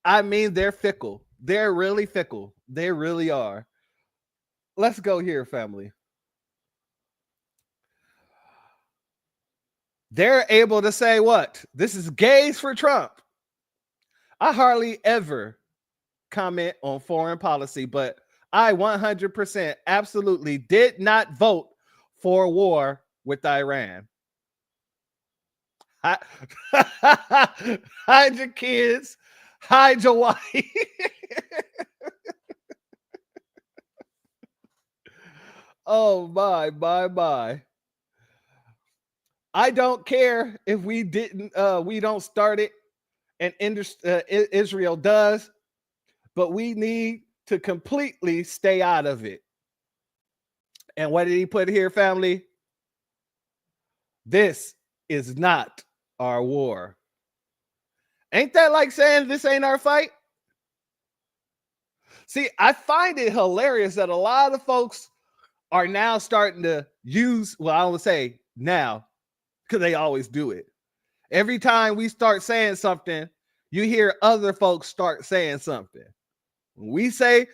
I mean they're fickle. They're really fickle. They really are. Let's go here, family. They're able to say what? This is gays for Trump. I hardly ever comment on foreign policy, but I 100% absolutely did not vote for war with Iran. Hide your kids, hide your wife. Oh my. I don't care if we don't start it and Israel does, but we need to completely stay out of it. And what did he put here, family? This is not our war. Ain't that like saying this ain't our fight? See, I find it hilarious that a lot of folks are now starting to use, well, I would say now, because they always do it. Every time we start saying something, you hear other folks start saying something. When we say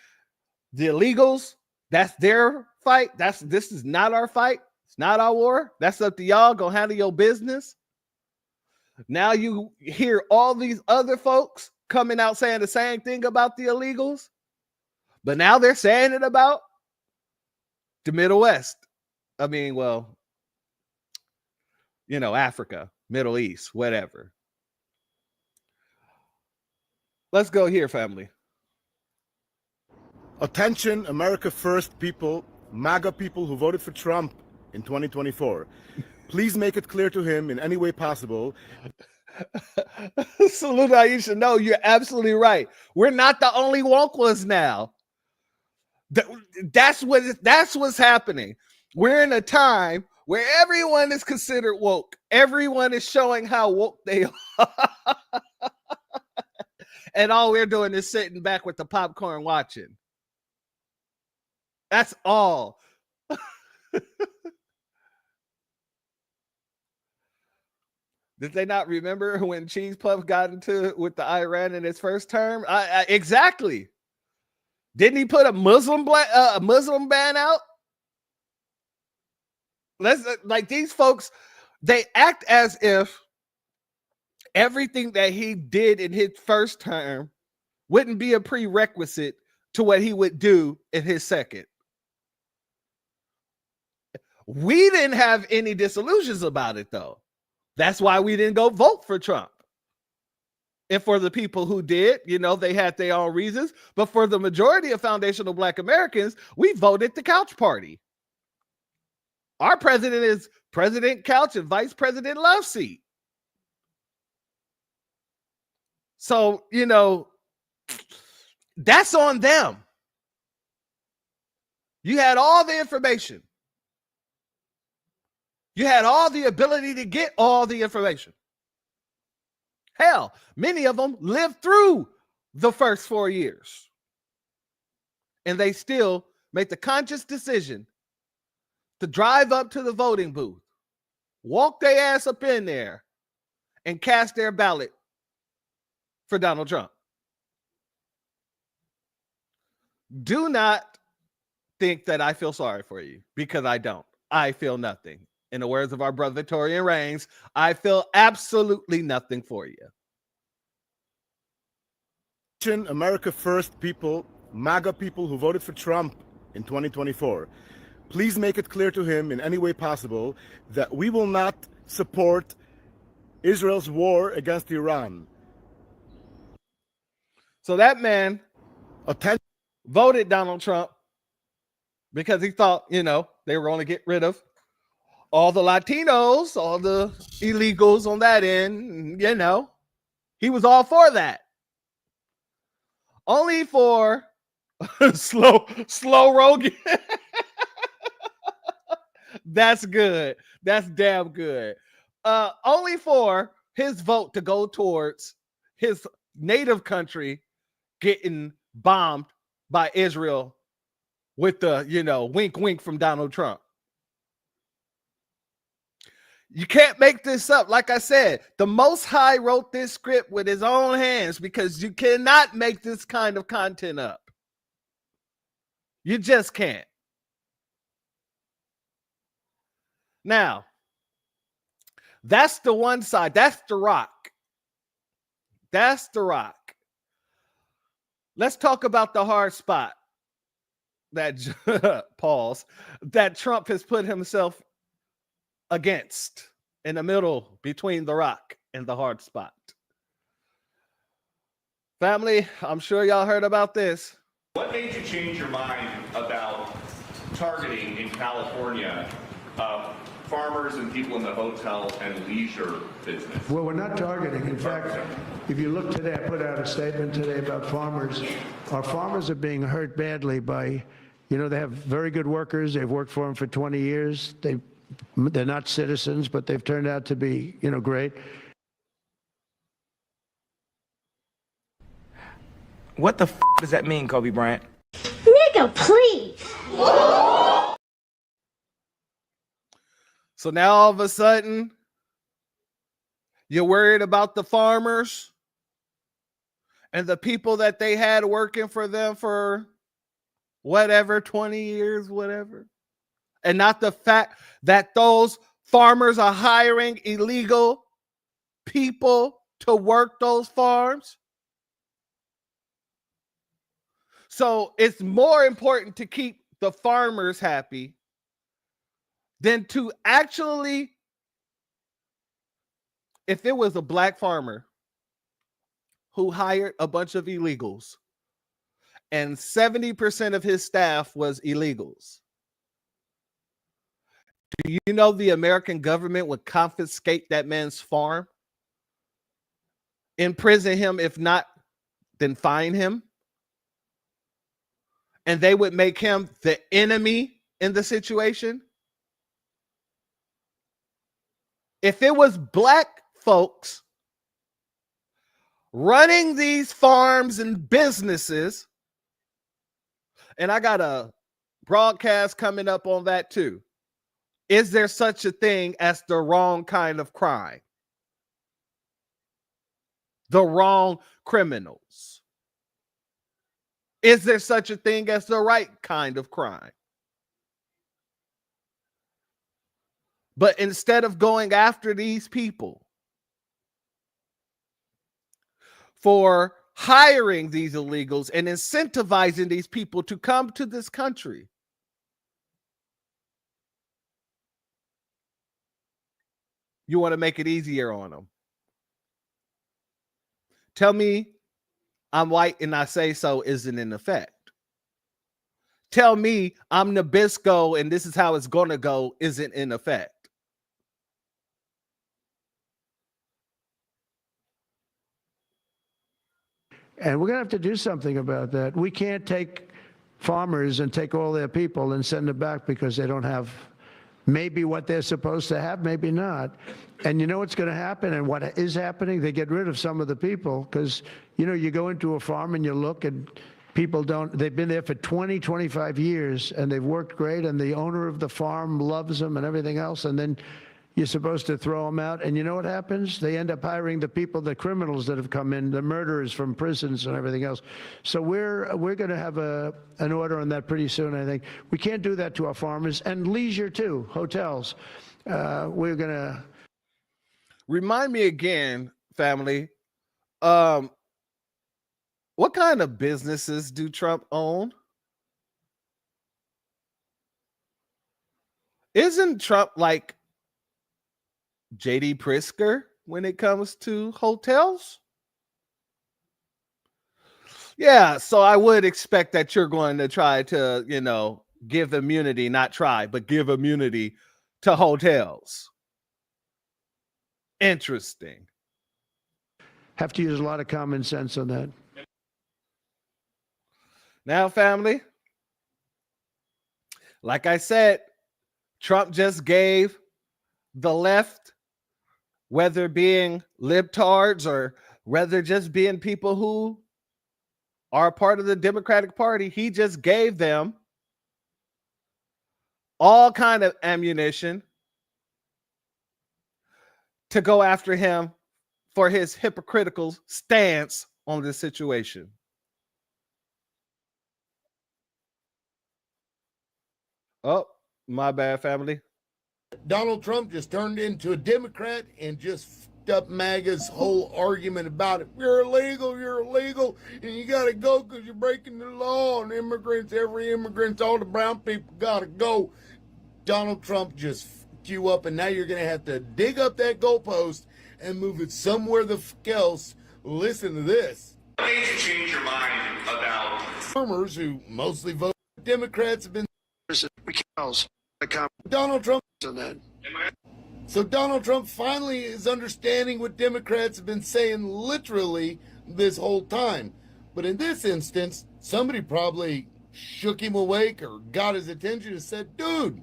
the illegals, that's their fight. This is not our fight. It's not our war. That's up to y'all. Go handle your business. Now you hear all these other folks coming out saying the same thing about the illegals, but now they're saying it about the Middle West. I mean, well, Africa, Middle East, whatever. Let's go here, family. Attention, America First people, MAGA people who voted for Trump in 2024. Please make it clear to him in any way possible. Salute Aisha. No, you're absolutely right. We're not the only woke ones now. That's what's happening. We're in a time where everyone is considered woke. Everyone is showing how woke they are. And all we're doing is sitting back with the popcorn watching. That's all. Did they not remember when Cheese Puff got into with the Iran in his first term? Exactly. Didn't he put a Muslim ban out? Like these folks, they act as if everything that he did in his first term wouldn't be a prerequisite to what he would do in his second. We didn't have any disillusions about it, though. That's why we didn't go vote for Trump. And for the people who did, they had their own reasons. But for the majority of foundational Black Americans, we voted the couch party. Our president is President Couch and Vice President Love Seat. So, that's on them. You had all the information. You had all the ability to get all the information. Hell, many of them lived through the first 4 years. And they still make the conscious decision to drive up to the voting booth, walk their ass up in there, and cast their ballot for Donald Trump. Do not think that I feel sorry for you, because I don't. I feel nothing. In the words of our brother Victorian Reigns, I feel absolutely nothing for you. America First people, MAGA people who voted for Trump in 2024, please make it clear to him in any way possible that we will not support Israel's war against Iran. So that man voted Donald Trump because he thought, they were going to get rid of all the Latinos, all the illegals on that end. He was all for that. Only for slow Rogan. That's good. That's damn good. Only for his vote to go towards his native country getting bombed by Israel with the, wink, wink from Donald Trump. You can't make this up. Like I said, the Most High wrote this script with his own hands, because you cannot make this kind of content up. You just can't. Now, that's the one side. That's the rock. That's the rock. Let's talk about the hard spot that pause that Trump has put himself against, in the middle between the rock and the hard spot. Family, I'm sure y'all heard about this. What made you change your mind about targeting in California farmers and people in the hotel and leisure business? Well, we're not targeting. In fact, if you look today, I put out a statement today about farmers. Our farmers are being hurt badly by, they have very good workers. They've worked for them for 20 years. They're not citizens, but they've turned out to be, great. What the does that mean, Kobe Bryant? Nigga, please. So now all of a sudden, you're worried about the farmers and the people that they had working for them for whatever, 20 years, whatever. And not the fact that those farmers are hiring illegal people to work those farms. So it's more important to keep the farmers happy than to actually, if it was a black farmer who hired a bunch of illegals and 70% of his staff was illegals, do you know the American government would confiscate that man's farm, imprison him, if not, then fine him? And they would make him the enemy in the situation? If it was black folks running these farms and businesses, and I got a broadcast coming up on that too. Is there such a thing as the wrong kind of crime? The wrong criminals? Is there such a thing as the right kind of crime? But instead of going after these people for hiring these illegals and incentivizing these people to come to this country, you want to make it easier on them. Tell me I'm white and I say so isn't in effect. Tell me I'm Nabisco and this is how it's going to go isn't in effect. And we're going to have to do something about that. We can't take farmers and take all their people and send them back because they don't have maybe what they're supposed to have, maybe not. And you know what's going to happen and what is happening? They get rid of some of the people because, you know, you go into a farm and you look and people don't, they've been there for 20, 25 years and they've worked great and the owner of the farm loves them and everything else. And then you're supposed to throw them out. And you know what happens? They end up hiring the people, the criminals that have come in, the murderers from prisons and everything else. So we're going to have an order on that pretty soon, I think. We can't do that to our farmers and leisure too, hotels. We're going to. Remind me again, family. What kind of businesses do Trump own? Isn't Trump like J.D. Pritzker when it comes to hotels? Yeah, so I would expect that you're going to try to, you know, give immunity, not try, but give immunity to hotels. Interesting. Have to use a lot of common sense on that. Now, family, like I said, Trump just gave the left, whether being libtards or whether just being people who are part of the Democratic Party, he just gave them all kind of ammunition to go after him for his hypocritical stance on this situation. Oh, my bad, family. Donald Trump just turned into a Democrat and just f***ed up MAGA's whole argument about it. You're illegal, and you got to go because you're breaking the law. And immigrants, every immigrant, all the brown people got to go. Donald Trump just f***ed you up, and now you're going to have to dig up that goalpost and move it somewhere the f*** else. Listen to this. What made you change your mind about farmers who mostly vote Democrats have been Donald Trump on that. So Donald Trump finally is understanding what Democrats have been saying literally this whole time. But in this instance, somebody probably shook him awake or got his attention and said, dude,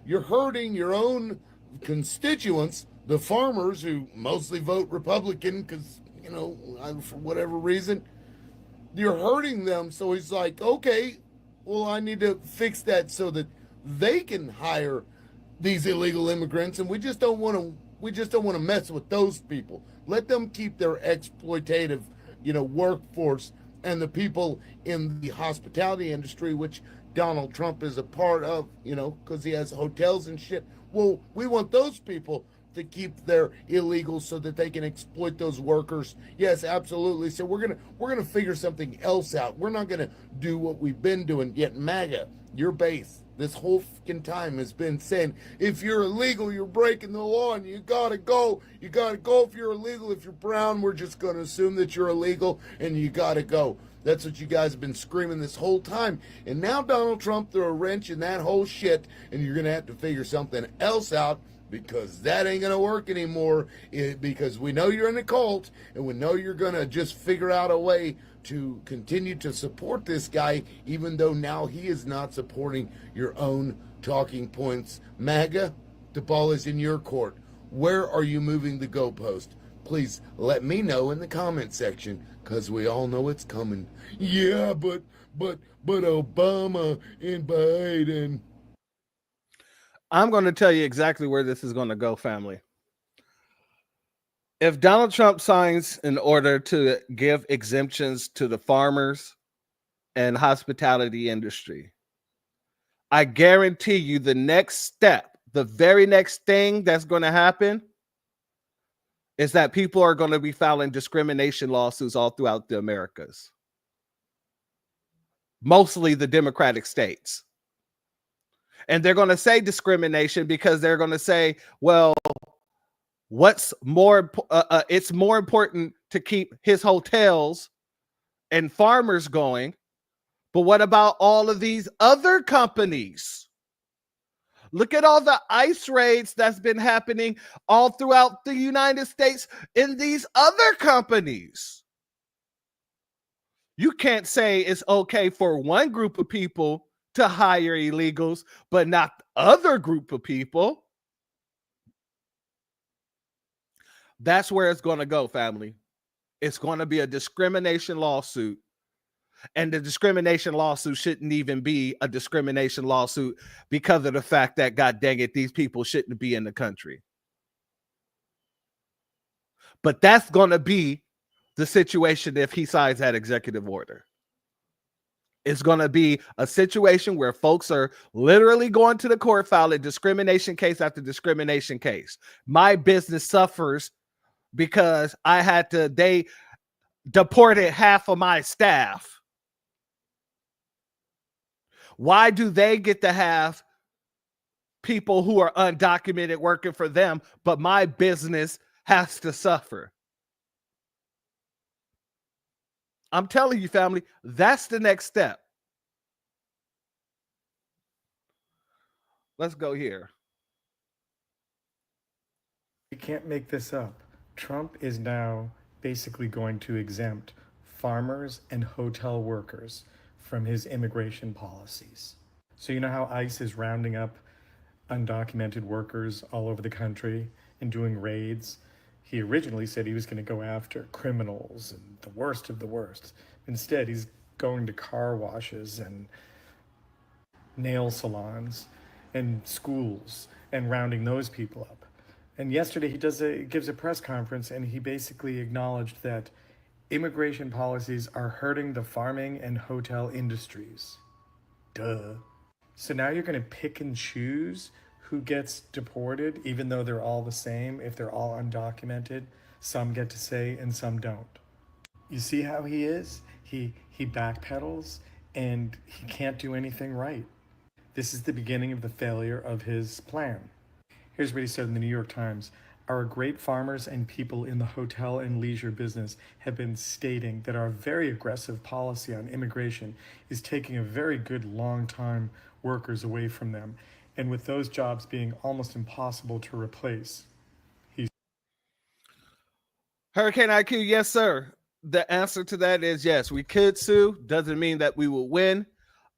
you're hurting your own constituents, the farmers who mostly vote Republican because, you know, for whatever reason, you're hurting them. So he's like, okay, well, I need to fix that so that they can hire these illegal immigrants, and we just don't want to mess with those people. Let them keep their exploitative, you know, workforce and the people in the hospitality industry, which Donald Trump is a part of, you know, because he has hotels and shit. Well, we want those people to keep their illegals so that they can exploit those workers. Yes, absolutely. So we're gonna figure something else out. We're not gonna do what we've been doing. Yet MAGA, your base, this whole fucking time has been saying, if you're illegal, you're breaking the law and you gotta go. You gotta go if you're illegal. If you're brown, we're just gonna assume that you're illegal and you gotta go. That's what you guys have been screaming this whole time. And now Donald Trump threw a wrench in that whole shit, and you're gonna have to figure something else out, because that ain't gonna work anymore, because we know you're in a cult, and we know you're gonna just figure out a way to continue to support this guy, even though now he is not supporting your own talking points. MAGA, the ball is in your court. Where are you moving the goalpost? Please let me know in the comment section, because we all know it's coming. Yeah, but Obama and Biden. I'm going to tell you exactly where this is going to go, family. If Donald Trump signs an order to give exemptions to the farmers and hospitality industry, I guarantee you the next step, the very next thing that's going to happen is that people are going to be filing discrimination lawsuits all throughout the Americas. Mostly the Democratic states. And they're going to say discrimination because they're going to say, well, what's more, it's more important to keep his hotels and farmers going. But what about all of these other companies? Look at all the ICE raids that's been happening all throughout the United States in these other companies. You can't say it's okay for one group of people to hire illegals, but not the other group of people. That's where it's going to go, family. It's going to be a discrimination lawsuit. And the discrimination lawsuit shouldn't even be a discrimination lawsuit because of the fact that, God dang it, these people shouldn't be in the country. But that's going to be the situation if he signs that executive order. It's going to be a situation where folks are literally going to the court, filing discrimination case after discrimination case. My business suffers because they deported half of my staff. Why do they get to have people who are undocumented working for them, but my business has to suffer? I'm telling you, family, that's the next step. Let's go here. You can't make this up. Trump is now basically going to exempt farmers and hotel workers from his immigration policies. So you know how ICE is rounding up undocumented workers all over the country and doing raids? He originally said he was going to go after criminals and the worst of the worst. Instead, he's going to car washes and nail salons and schools and rounding those people up. And yesterday he gives a press conference and he basically acknowledged that immigration policies are hurting the farming and hotel industries. Duh. So now you're going to pick and choose who gets deported, even though they're all the same. If they're all undocumented, some get to say and some don't. You see how he is? He backpedals and he can't do anything right. This is the beginning of the failure of his plan. Here's what he said in the New York Times. Our great farmers and people in the hotel and leisure business have been stating that our very aggressive policy on immigration is taking a very good long-time workers away from them, and with those jobs being almost impossible to replace. Hurricane IQ, yes, sir. The answer to that is yes. We could sue. Doesn't mean that we will win,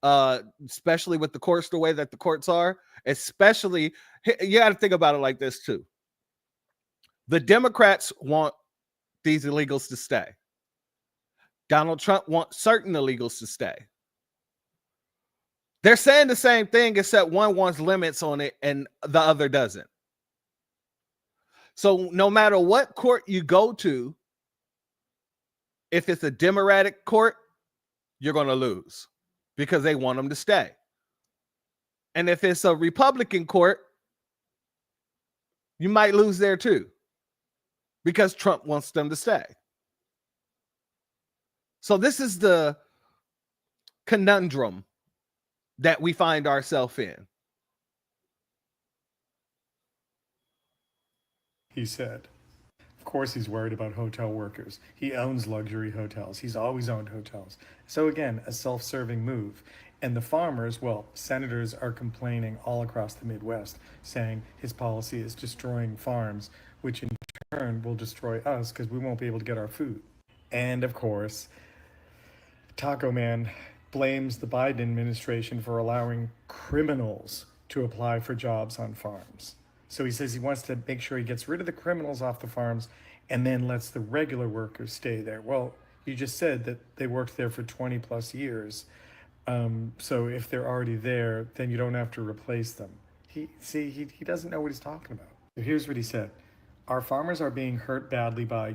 especially with the courts the way that the courts are. Especially, you got to think about it like this too. The Democrats want these illegals to stay. Donald Trump wants certain illegals to stay. They're saying the same thing, except one wants limits on it and the other doesn't. So no matter what court you go to, if it's a Democratic court, you're going to lose because they want them to stay. And if it's a Republican court, you might lose there too because Trump wants them to stay. So this is the conundrum that we find ourselves in. He said. Of course he's worried about hotel workers. He owns luxury hotels. He's always owned hotels. So again, a self-serving move. And the farmers, well, senators are complaining all across the Midwest, saying his policy is destroying farms, which in turn will destroy us because we won't be able to get our food. And of course, Taco Man blames the Biden administration for allowing criminals to apply for jobs on farms. So he says he wants to make sure he gets rid of the criminals off the farms and then lets the regular workers stay there. Well, you just said that they worked there for 20 plus years. So if they're already there, then you don't have to replace them. He doesn't know what he's talking about. So here's what he said. Our farmers are being hurt badly by,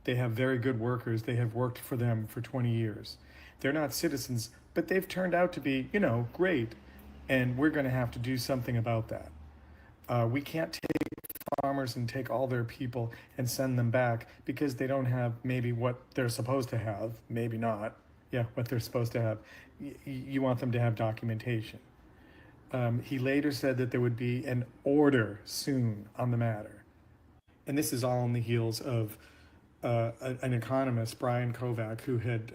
they have very good workers. They have worked for them for 20 years. They're not citizens, but they've turned out to be, great. And we're going to have to do something about that. We can't take farmers and take all their people and send them back because they don't have maybe what they're supposed to have, maybe not. Yeah, what they're supposed to have. You want them to have documentation. He later said that there would be an order soon on the matter. And this is all on the heels of an economist, Brian Kovac, who had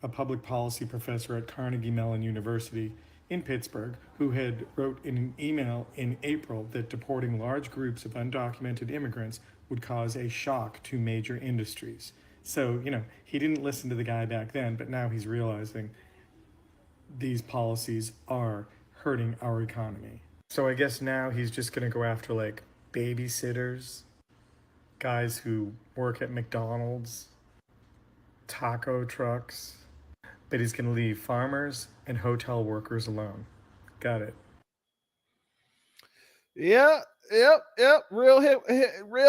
a public policy professor at Carnegie Mellon University in Pittsburgh, who had wrote in an email in April that deporting large groups of undocumented immigrants would cause a shock to major industries. So, he didn't listen to the guy back then, but now he's realizing these policies are hurting our economy. So I guess now he's just going to go after like babysitters, guys who work at McDonald's, taco trucks, but he's going to leave farmers and hotel workers alone. Got it. Yeah, yep. Real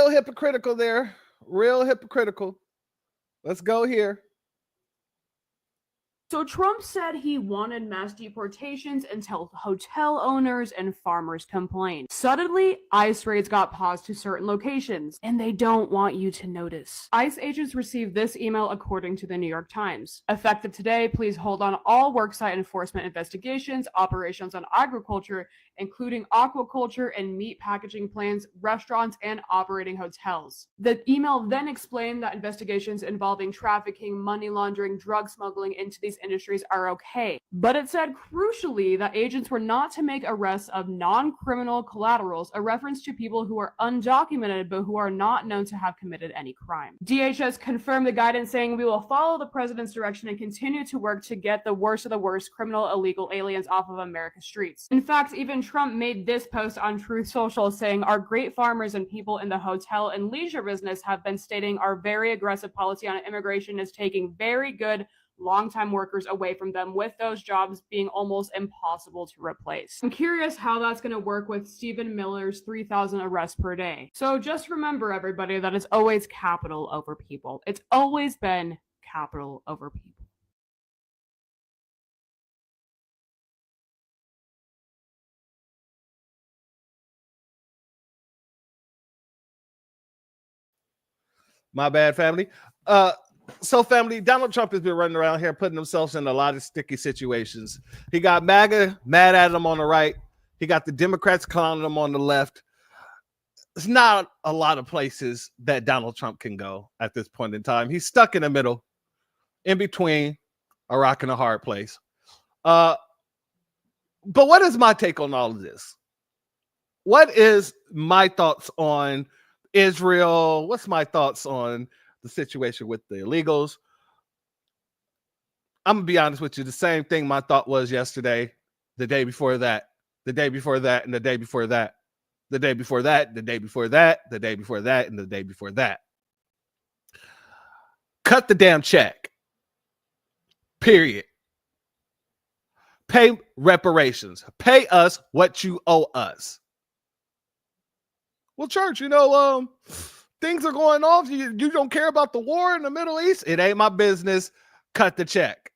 hypocritical there. Real hypocritical. Let's go here. So Trump said he wanted mass deportations until hotel owners and farmers complained. Suddenly, ICE raids got paused to certain locations, and they don't want you to notice. ICE agents received this email according to the New York Times. Effective today, please hold on all worksite enforcement investigations, operations on agriculture, including aquaculture and meat packaging plants, restaurants, and operating hotels. The email then explained that investigations involving trafficking, money laundering, drug smuggling into these industries are okay. But it said crucially that agents were not to make arrests of non-criminal collaterals, a reference to people who are undocumented but who are not known to have committed any crime. DHS confirmed the guidance, saying we will follow the president's direction and continue to work to get the worst of the worst criminal illegal aliens off of America's streets. In fact, even Trump made this post on Truth Social saying our great farmers and people in the hotel and leisure business have been stating our very aggressive policy on immigration is taking very good long-time workers away from them, with those jobs being almost impossible to replace. I'm curious how that's going to work with Stephen Miller's 3,000 arrests per day. So just remember, everybody, that it's always capital over people. It's always been capital over people. My bad, family. So, family, Donald Trump has been running around here putting himself in a lot of sticky situations. He got MAGA mad at him on the right. He got the Democrats clowning him on the left. It's not a lot of places that Donald Trump can go at this point in time. He's stuck in the middle, in between a rock and a hard place. But what is my take on all of this? What is my thoughts on Israel? What's my thoughts on the situation with the illegals? I'm gonna be honest with you. The same thing my thought was yesterday, the day before that, the day before that, and the day before that, the day before that, the day before that, the day before that, and the day before that. Cut the damn check. Period. Pay reparations. Pay us what you owe us. Well, church, things are going off. You don't care about the war in the Middle East? It ain't my business. Cut the check.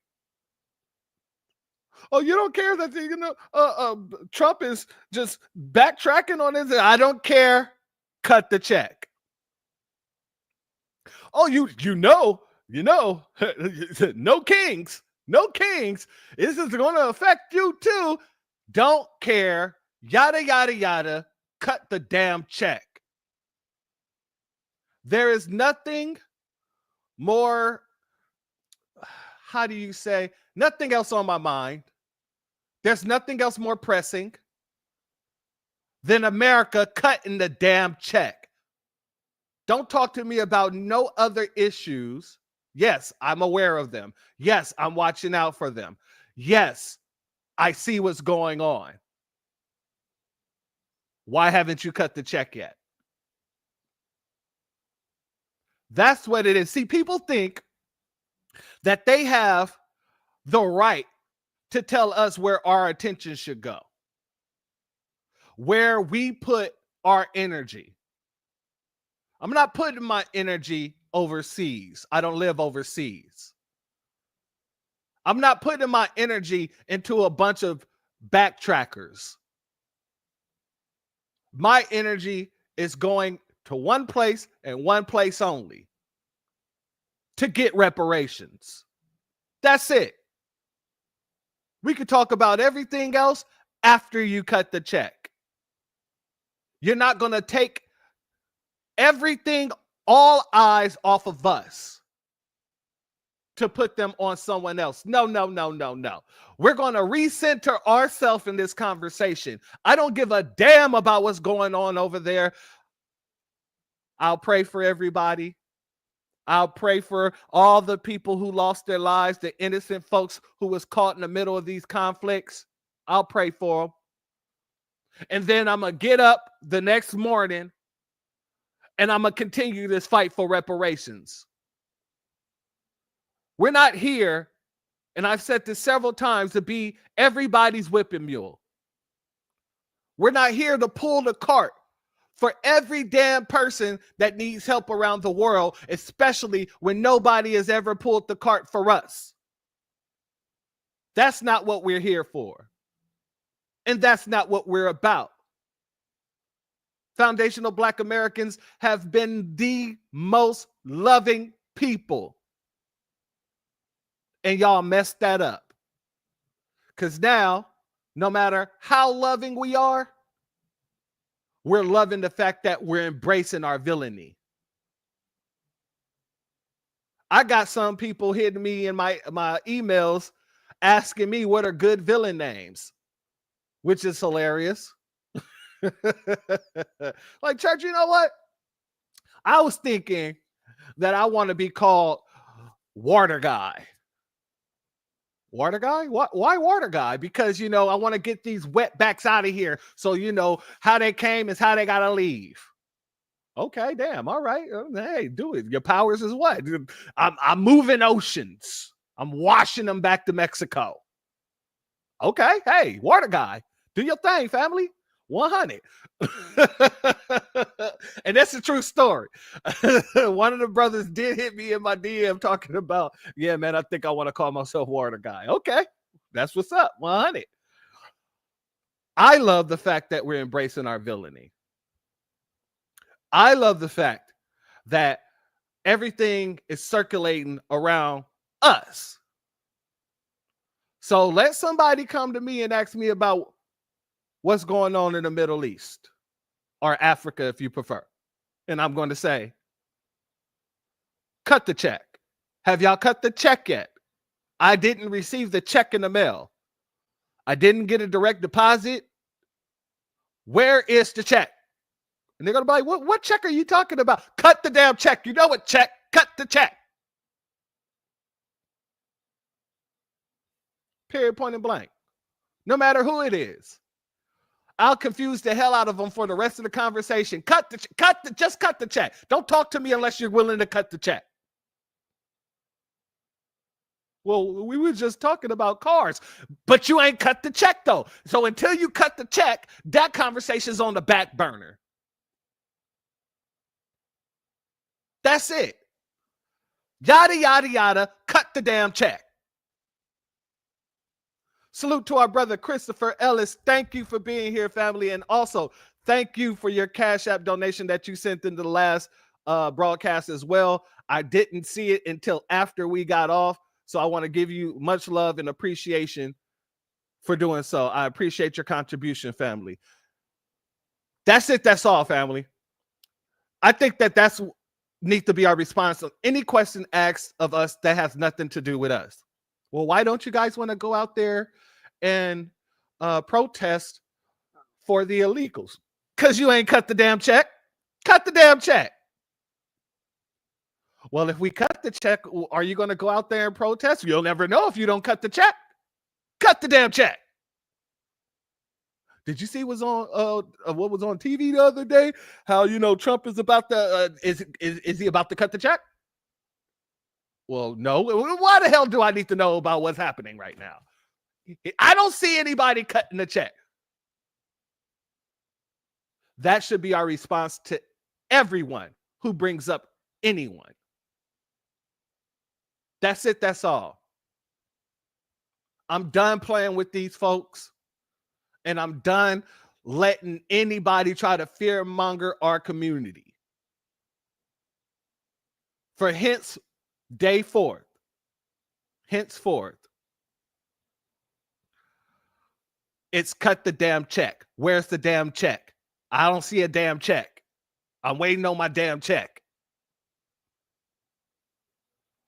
Oh, you don't care that Trump is just backtracking on this? I don't care. Cut the check. Oh, you know, no kings. This is going to affect you too. Don't care. Yada, yada, yada. Cut the damn check. There is nothing more, how do you say, nothing else on my mind. There's nothing else more pressing than America cutting the damn check. Don't talk to me about no other issues. Yes, I'm aware of them. Yes, I'm watching out for them. Yes, I see what's going on. Why haven't you cut the check yet? That's what it is. See, people think that they have the right to tell us where our attention should go, where we put our energy. I'm not putting my energy overseas. I don't live overseas. I'm not putting my energy into a bunch of backtrackers. My energy is going to one place and one place only: to get reparations. That's it. We could talk about everything else after you cut the check. You're not going to take everything, all eyes off of us to put them on someone else. No. We're going to recenter ourselves in this conversation. I don't give a damn about what's going on over there. I'll pray for everybody. I'll pray for all the people who lost their lives, the innocent folks who was caught in the middle of these conflicts. I'll pray for them. And then I'm going to get up the next morning and I'm going to continue this fight for reparations. We're not here, and I've said this several times, to be everybody's whipping mule. We're not here to pull the cart for every damn person that needs help around the world, especially when nobody has ever pulled the cart for us. That's not what we're here for. And that's not what we're about. Foundational Black Americans have been the most loving people. And y'all messed that up. Because now, no matter how loving we are, we're loving the fact that we're embracing our villainy. I got some people hitting me in my emails asking me what are good villain names, which is hilarious. Like, church, you know what? I was thinking that I want to be called Water Guy. Water Guy? Why Water Guy? Because, you know, I want to get these wetbacks out of here. So, you know, how they came is how they got to leave. Okay, damn. All right. Hey, do it. Your powers is what? I'm moving oceans. I'm washing them back to Mexico. Okay. Hey, Water Guy. Do your thing, family. 100. And that's a true story. One of the brothers did hit me in my DM talking about, yeah, man, I think I want to call myself Water Guy. Okay, that's what's up. 100. I love the fact that we're embracing our villainy. I love the fact that everything is circulating around us. So let somebody come to me and ask me about what's going on in the Middle East or Africa, if you prefer. And I'm going to say, cut the check. Have y'all cut the check yet? I didn't receive the check in the mail. I didn't get a direct deposit. Where is the check? And they're going to be like, what check are you talking about? Cut the damn check. You know what check? Cut the check. Period, point and blank. No matter who it is. I'll confuse the hell out of them for the rest of the conversation. Just cut the check. Don't talk to me unless you're willing to cut the check. Well, we were just talking about cars, but you ain't cut the check though. So until you cut the check, that conversation's on the back burner. That's it. Yada, yada, yada. Cut the damn check. Salute to our brother Christopher Ellis. Thank you for being here, family. And also, thank you for your Cash App donation that you sent into the last broadcast as well. I didn't see it until after we got off. So I want to give you much love and appreciation for doing so. I appreciate your contribution, family. That's it. That's all, family. I think that's needs to be our response to any question asked of us that has nothing to do with us. Well, why don't you guys want to go out there and protest for the illegals? Because you ain't cut the damn check. Cut the damn check. Well, if we cut the check, are you going to go out there and protest? You'll never know if you don't cut the check. Cut the damn check. Did you see what was on TV the other day? How, you know, Trump is about to is he about to cut the check? Well, no. Why the hell do I need to know about what's happening right now? I don't see anybody cutting the check. That should be our response to everyone who brings up anyone. That's it. That's all. I'm done playing with these folks, and I'm done letting anybody try to fearmonger our community. For henceforth, it's cut the damn check. Where's the damn check? I don't see a damn check. I'm waiting on my damn check.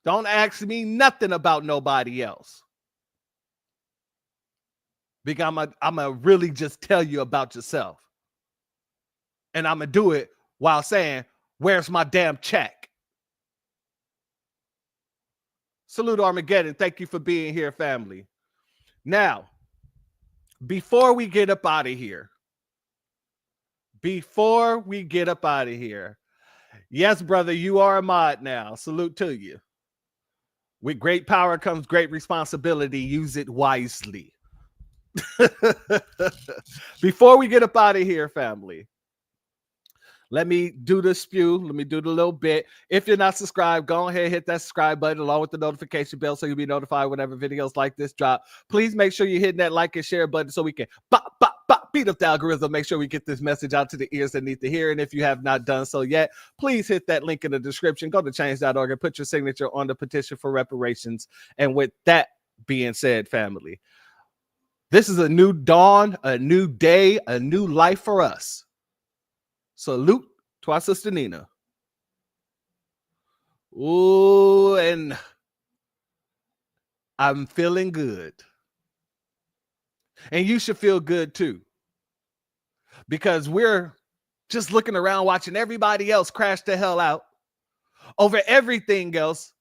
Don't ask me nothing about nobody else. Because I'm going to really just tell you about yourself. And I'm going to do it while saying, where's my damn check? Salute Armageddon. Thank you for being here, family. Now, before we get up out of here, yes, brother, you are a mod now. Salute to you. With great power comes great responsibility. Use it wisely. Before we get up out of here, family, let me do the spew. Let me do the little bit. If you're not subscribed, go ahead, hit that subscribe button along with the notification bell so you'll be notified whenever videos like this drop. Please make sure you're hitting that like and share button so we can beat up the algorithm. Make sure we get this message out to the ears that need to hear. And if you have not done so yet, please hit that link in the description. Go to change.org and put your signature on the petition for reparations. And with that being said, family, this is a new dawn, a new day, a new life for us. Salute to our sister Nina. Ooh, and I'm feeling good. And you should feel good too. Because we're just looking around watching everybody else crash the hell out over everything else.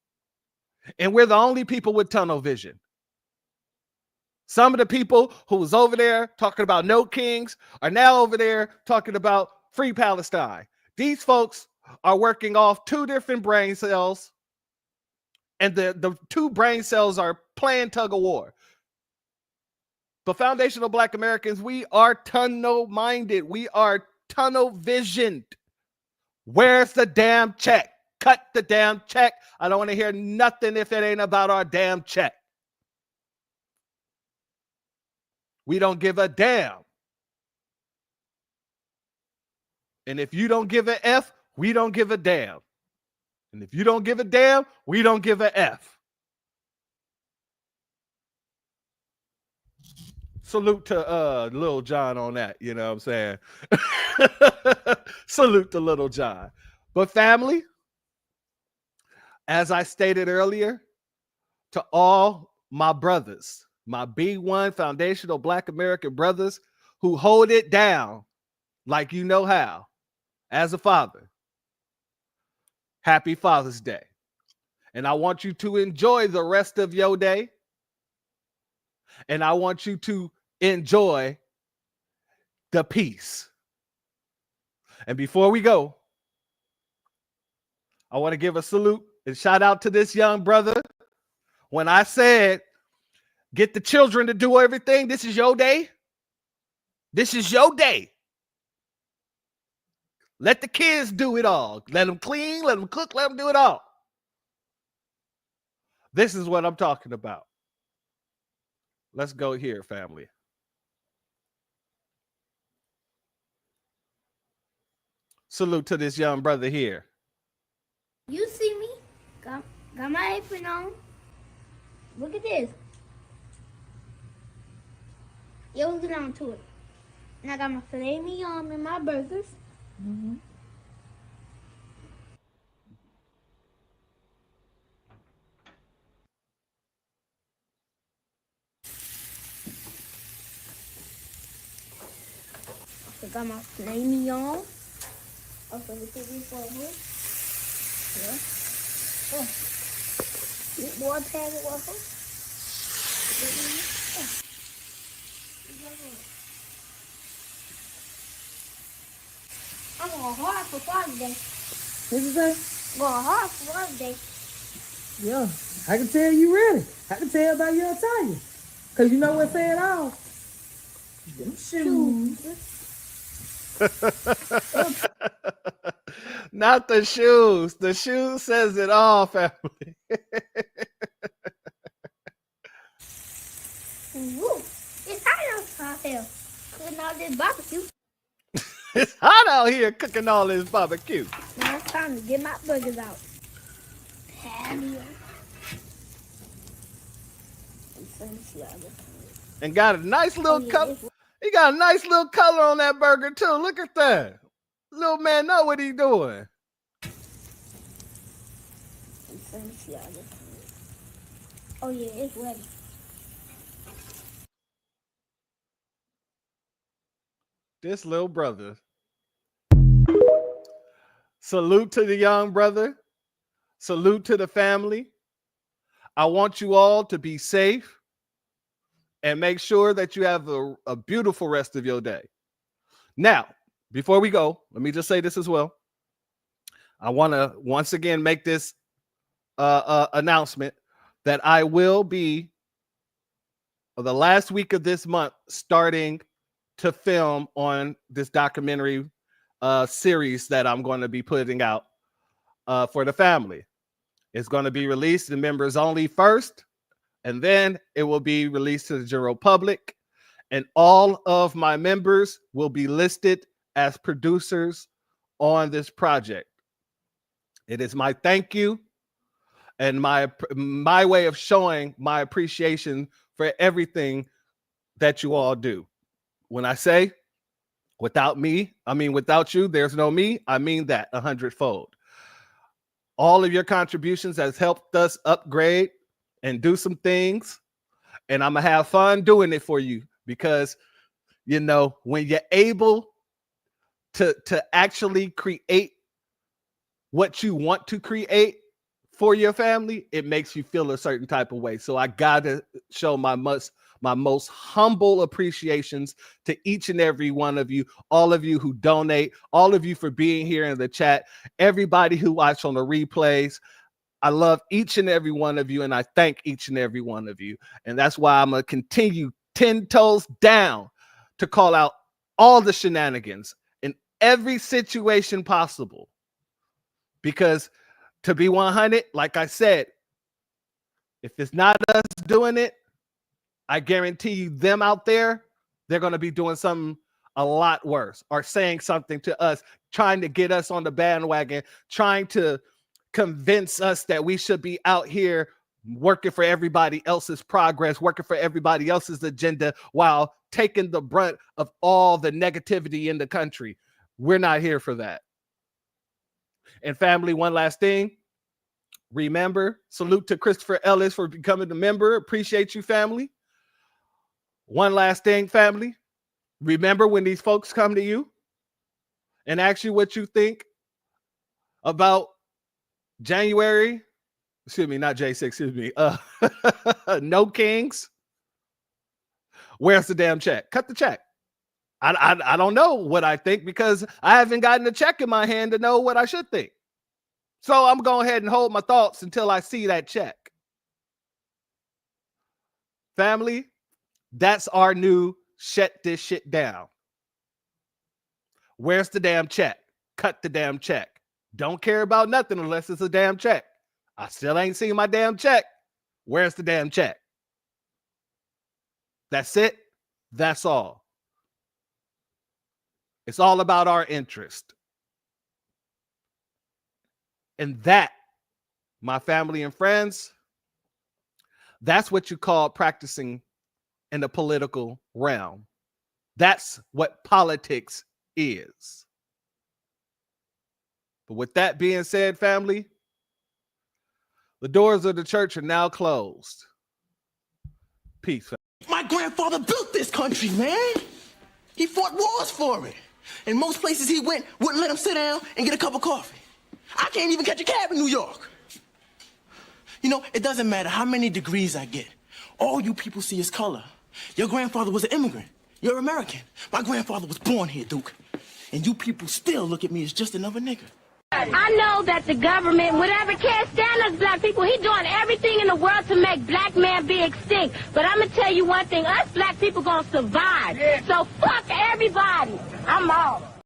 And we're the only people with tunnel vision. Some of the people who was over there talking about no kings are now over there talking about free Palestine. These folks are working off two different brain cells, and the two brain cells are playing tug of war. But foundational Black Americans, we are tunnel-minded. We are tunnel-visioned. Where's the damn check? Cut the damn check. I don't want to hear nothing if it ain't about our damn check. We don't give a damn. And if you don't give an F, we don't give a damn. And if you don't give a damn, we don't give a F. Salute to Lil John on that, you know what I'm saying? Salute to Little John. But family, as I stated earlier, to all my brothers, my B1 foundational Black American brothers who hold it down like you know how, as a father, happy Father's Day. And I want you to enjoy the rest of your day. And I want you to enjoy the peace. And before we go, I want to give a salute and shout out to this young brother. When I said, get the children to do everything, this is your day. This is your day. Let the kids do it all. Let them clean, let them cook, let them do it all. This is what I'm talking about. Let's go here, family. Salute to this young brother here. You see me? Got my apron on. Look at this. Yeah, we'll get on to it. And I got my filet mignon and my burgers. Mm-hmm. I got my filet mignon. Also, the chicken waffle. Yeah. Oh. More packet waffle. I'm going hard for Father's Day. What you say? Going hard for Father's Day. Yeah, I can tell you ready. I can tell by your attire. Because you know what said all? Them shoes. Not the shoes. The shoes says it all, family. Woo. It's hot out here. Cooking all this barbecue. It's hot out here cooking all this barbecue. Now it's time to get my burgers out. Patio. And got a nice little color. He got a nice little color on that burger too. Look at that. Little man know what he doing. Oh yeah, it's ready. This little brother. Salute to the young brother. Salute to the family. I want you all to be safe and make sure that you have a beautiful rest of your day. Now, before we go, let me just say this as well. I want to once again make this announcement that I will be the last week of this month starting to film on this documentary series that I'm going to be putting out for the family. It's going to be released to members only first, and then it will be released to the general public. And all of my members will be listed as producers on this project. It is my thank you and my way of showing my appreciation for everything that you all do. When I say without me, I mean without you, there's no me. I mean that 100-fold. All of your contributions has helped us upgrade and do some things. And I'm going to have fun doing it for you because, you know, when you're able to actually create what you want to create for your family, it makes you feel a certain type of way. So I got to show my most humble appreciations to each and every one of you, all of you who donate, all of you for being here in the chat, everybody who watched on the replays. I love each and every one of you, and I thank each and every one of you. And that's why I'm going to continue 10 toes down to call out all the shenanigans in every situation possible. Because to be 100, like I said, if it's not us doing it, I guarantee you them out there, they're going to be doing something a lot worse or saying something to us, trying to get us on the bandwagon, trying to convince us that we should be out here working for everybody else's progress, working for everybody else's agenda while taking the brunt of all the negativity in the country. We're not here for that. And family, one last thing. Remember, salute to Christopher Ellis for becoming a member. Appreciate you, family. One last thing, family. Remember when these folks come to you and ask you what you think about January, excuse me, not J6, excuse me, no Kings. Where's the damn check? Cut the check. I don't know what I think because I haven't gotten a check in my hand to know what I should think. So I'm going ahead and hold my thoughts until I see that check. Family, that's our new shut this shit down. Where's the damn check? Cut the damn check. Don't care about nothing unless it's a damn check. I still ain't seen my damn check. Where's the damn check? That's it. That's all. It's all about our interest. And that, my family and friends, that's what you call practicing in the political realm. That's what politics is. But with that being said, family, the doors of the church are now closed. Peace. My grandfather built this country, man. He fought wars for it. And most places he went wouldn't let him sit down and get a cup of coffee. I can't even catch a cab in New York. You know, it doesn't matter how many degrees I get. All you people see is color. Your grandfather was an immigrant. You're American. My grandfather was born here, Duke. And you people still look at me as just another nigga. I know that the government, whatever, can't stand us black people. He's doing everything in the world to make black man be extinct. But I'm going to tell you one thing. Us black people going to survive. So fuck everybody. I'm out.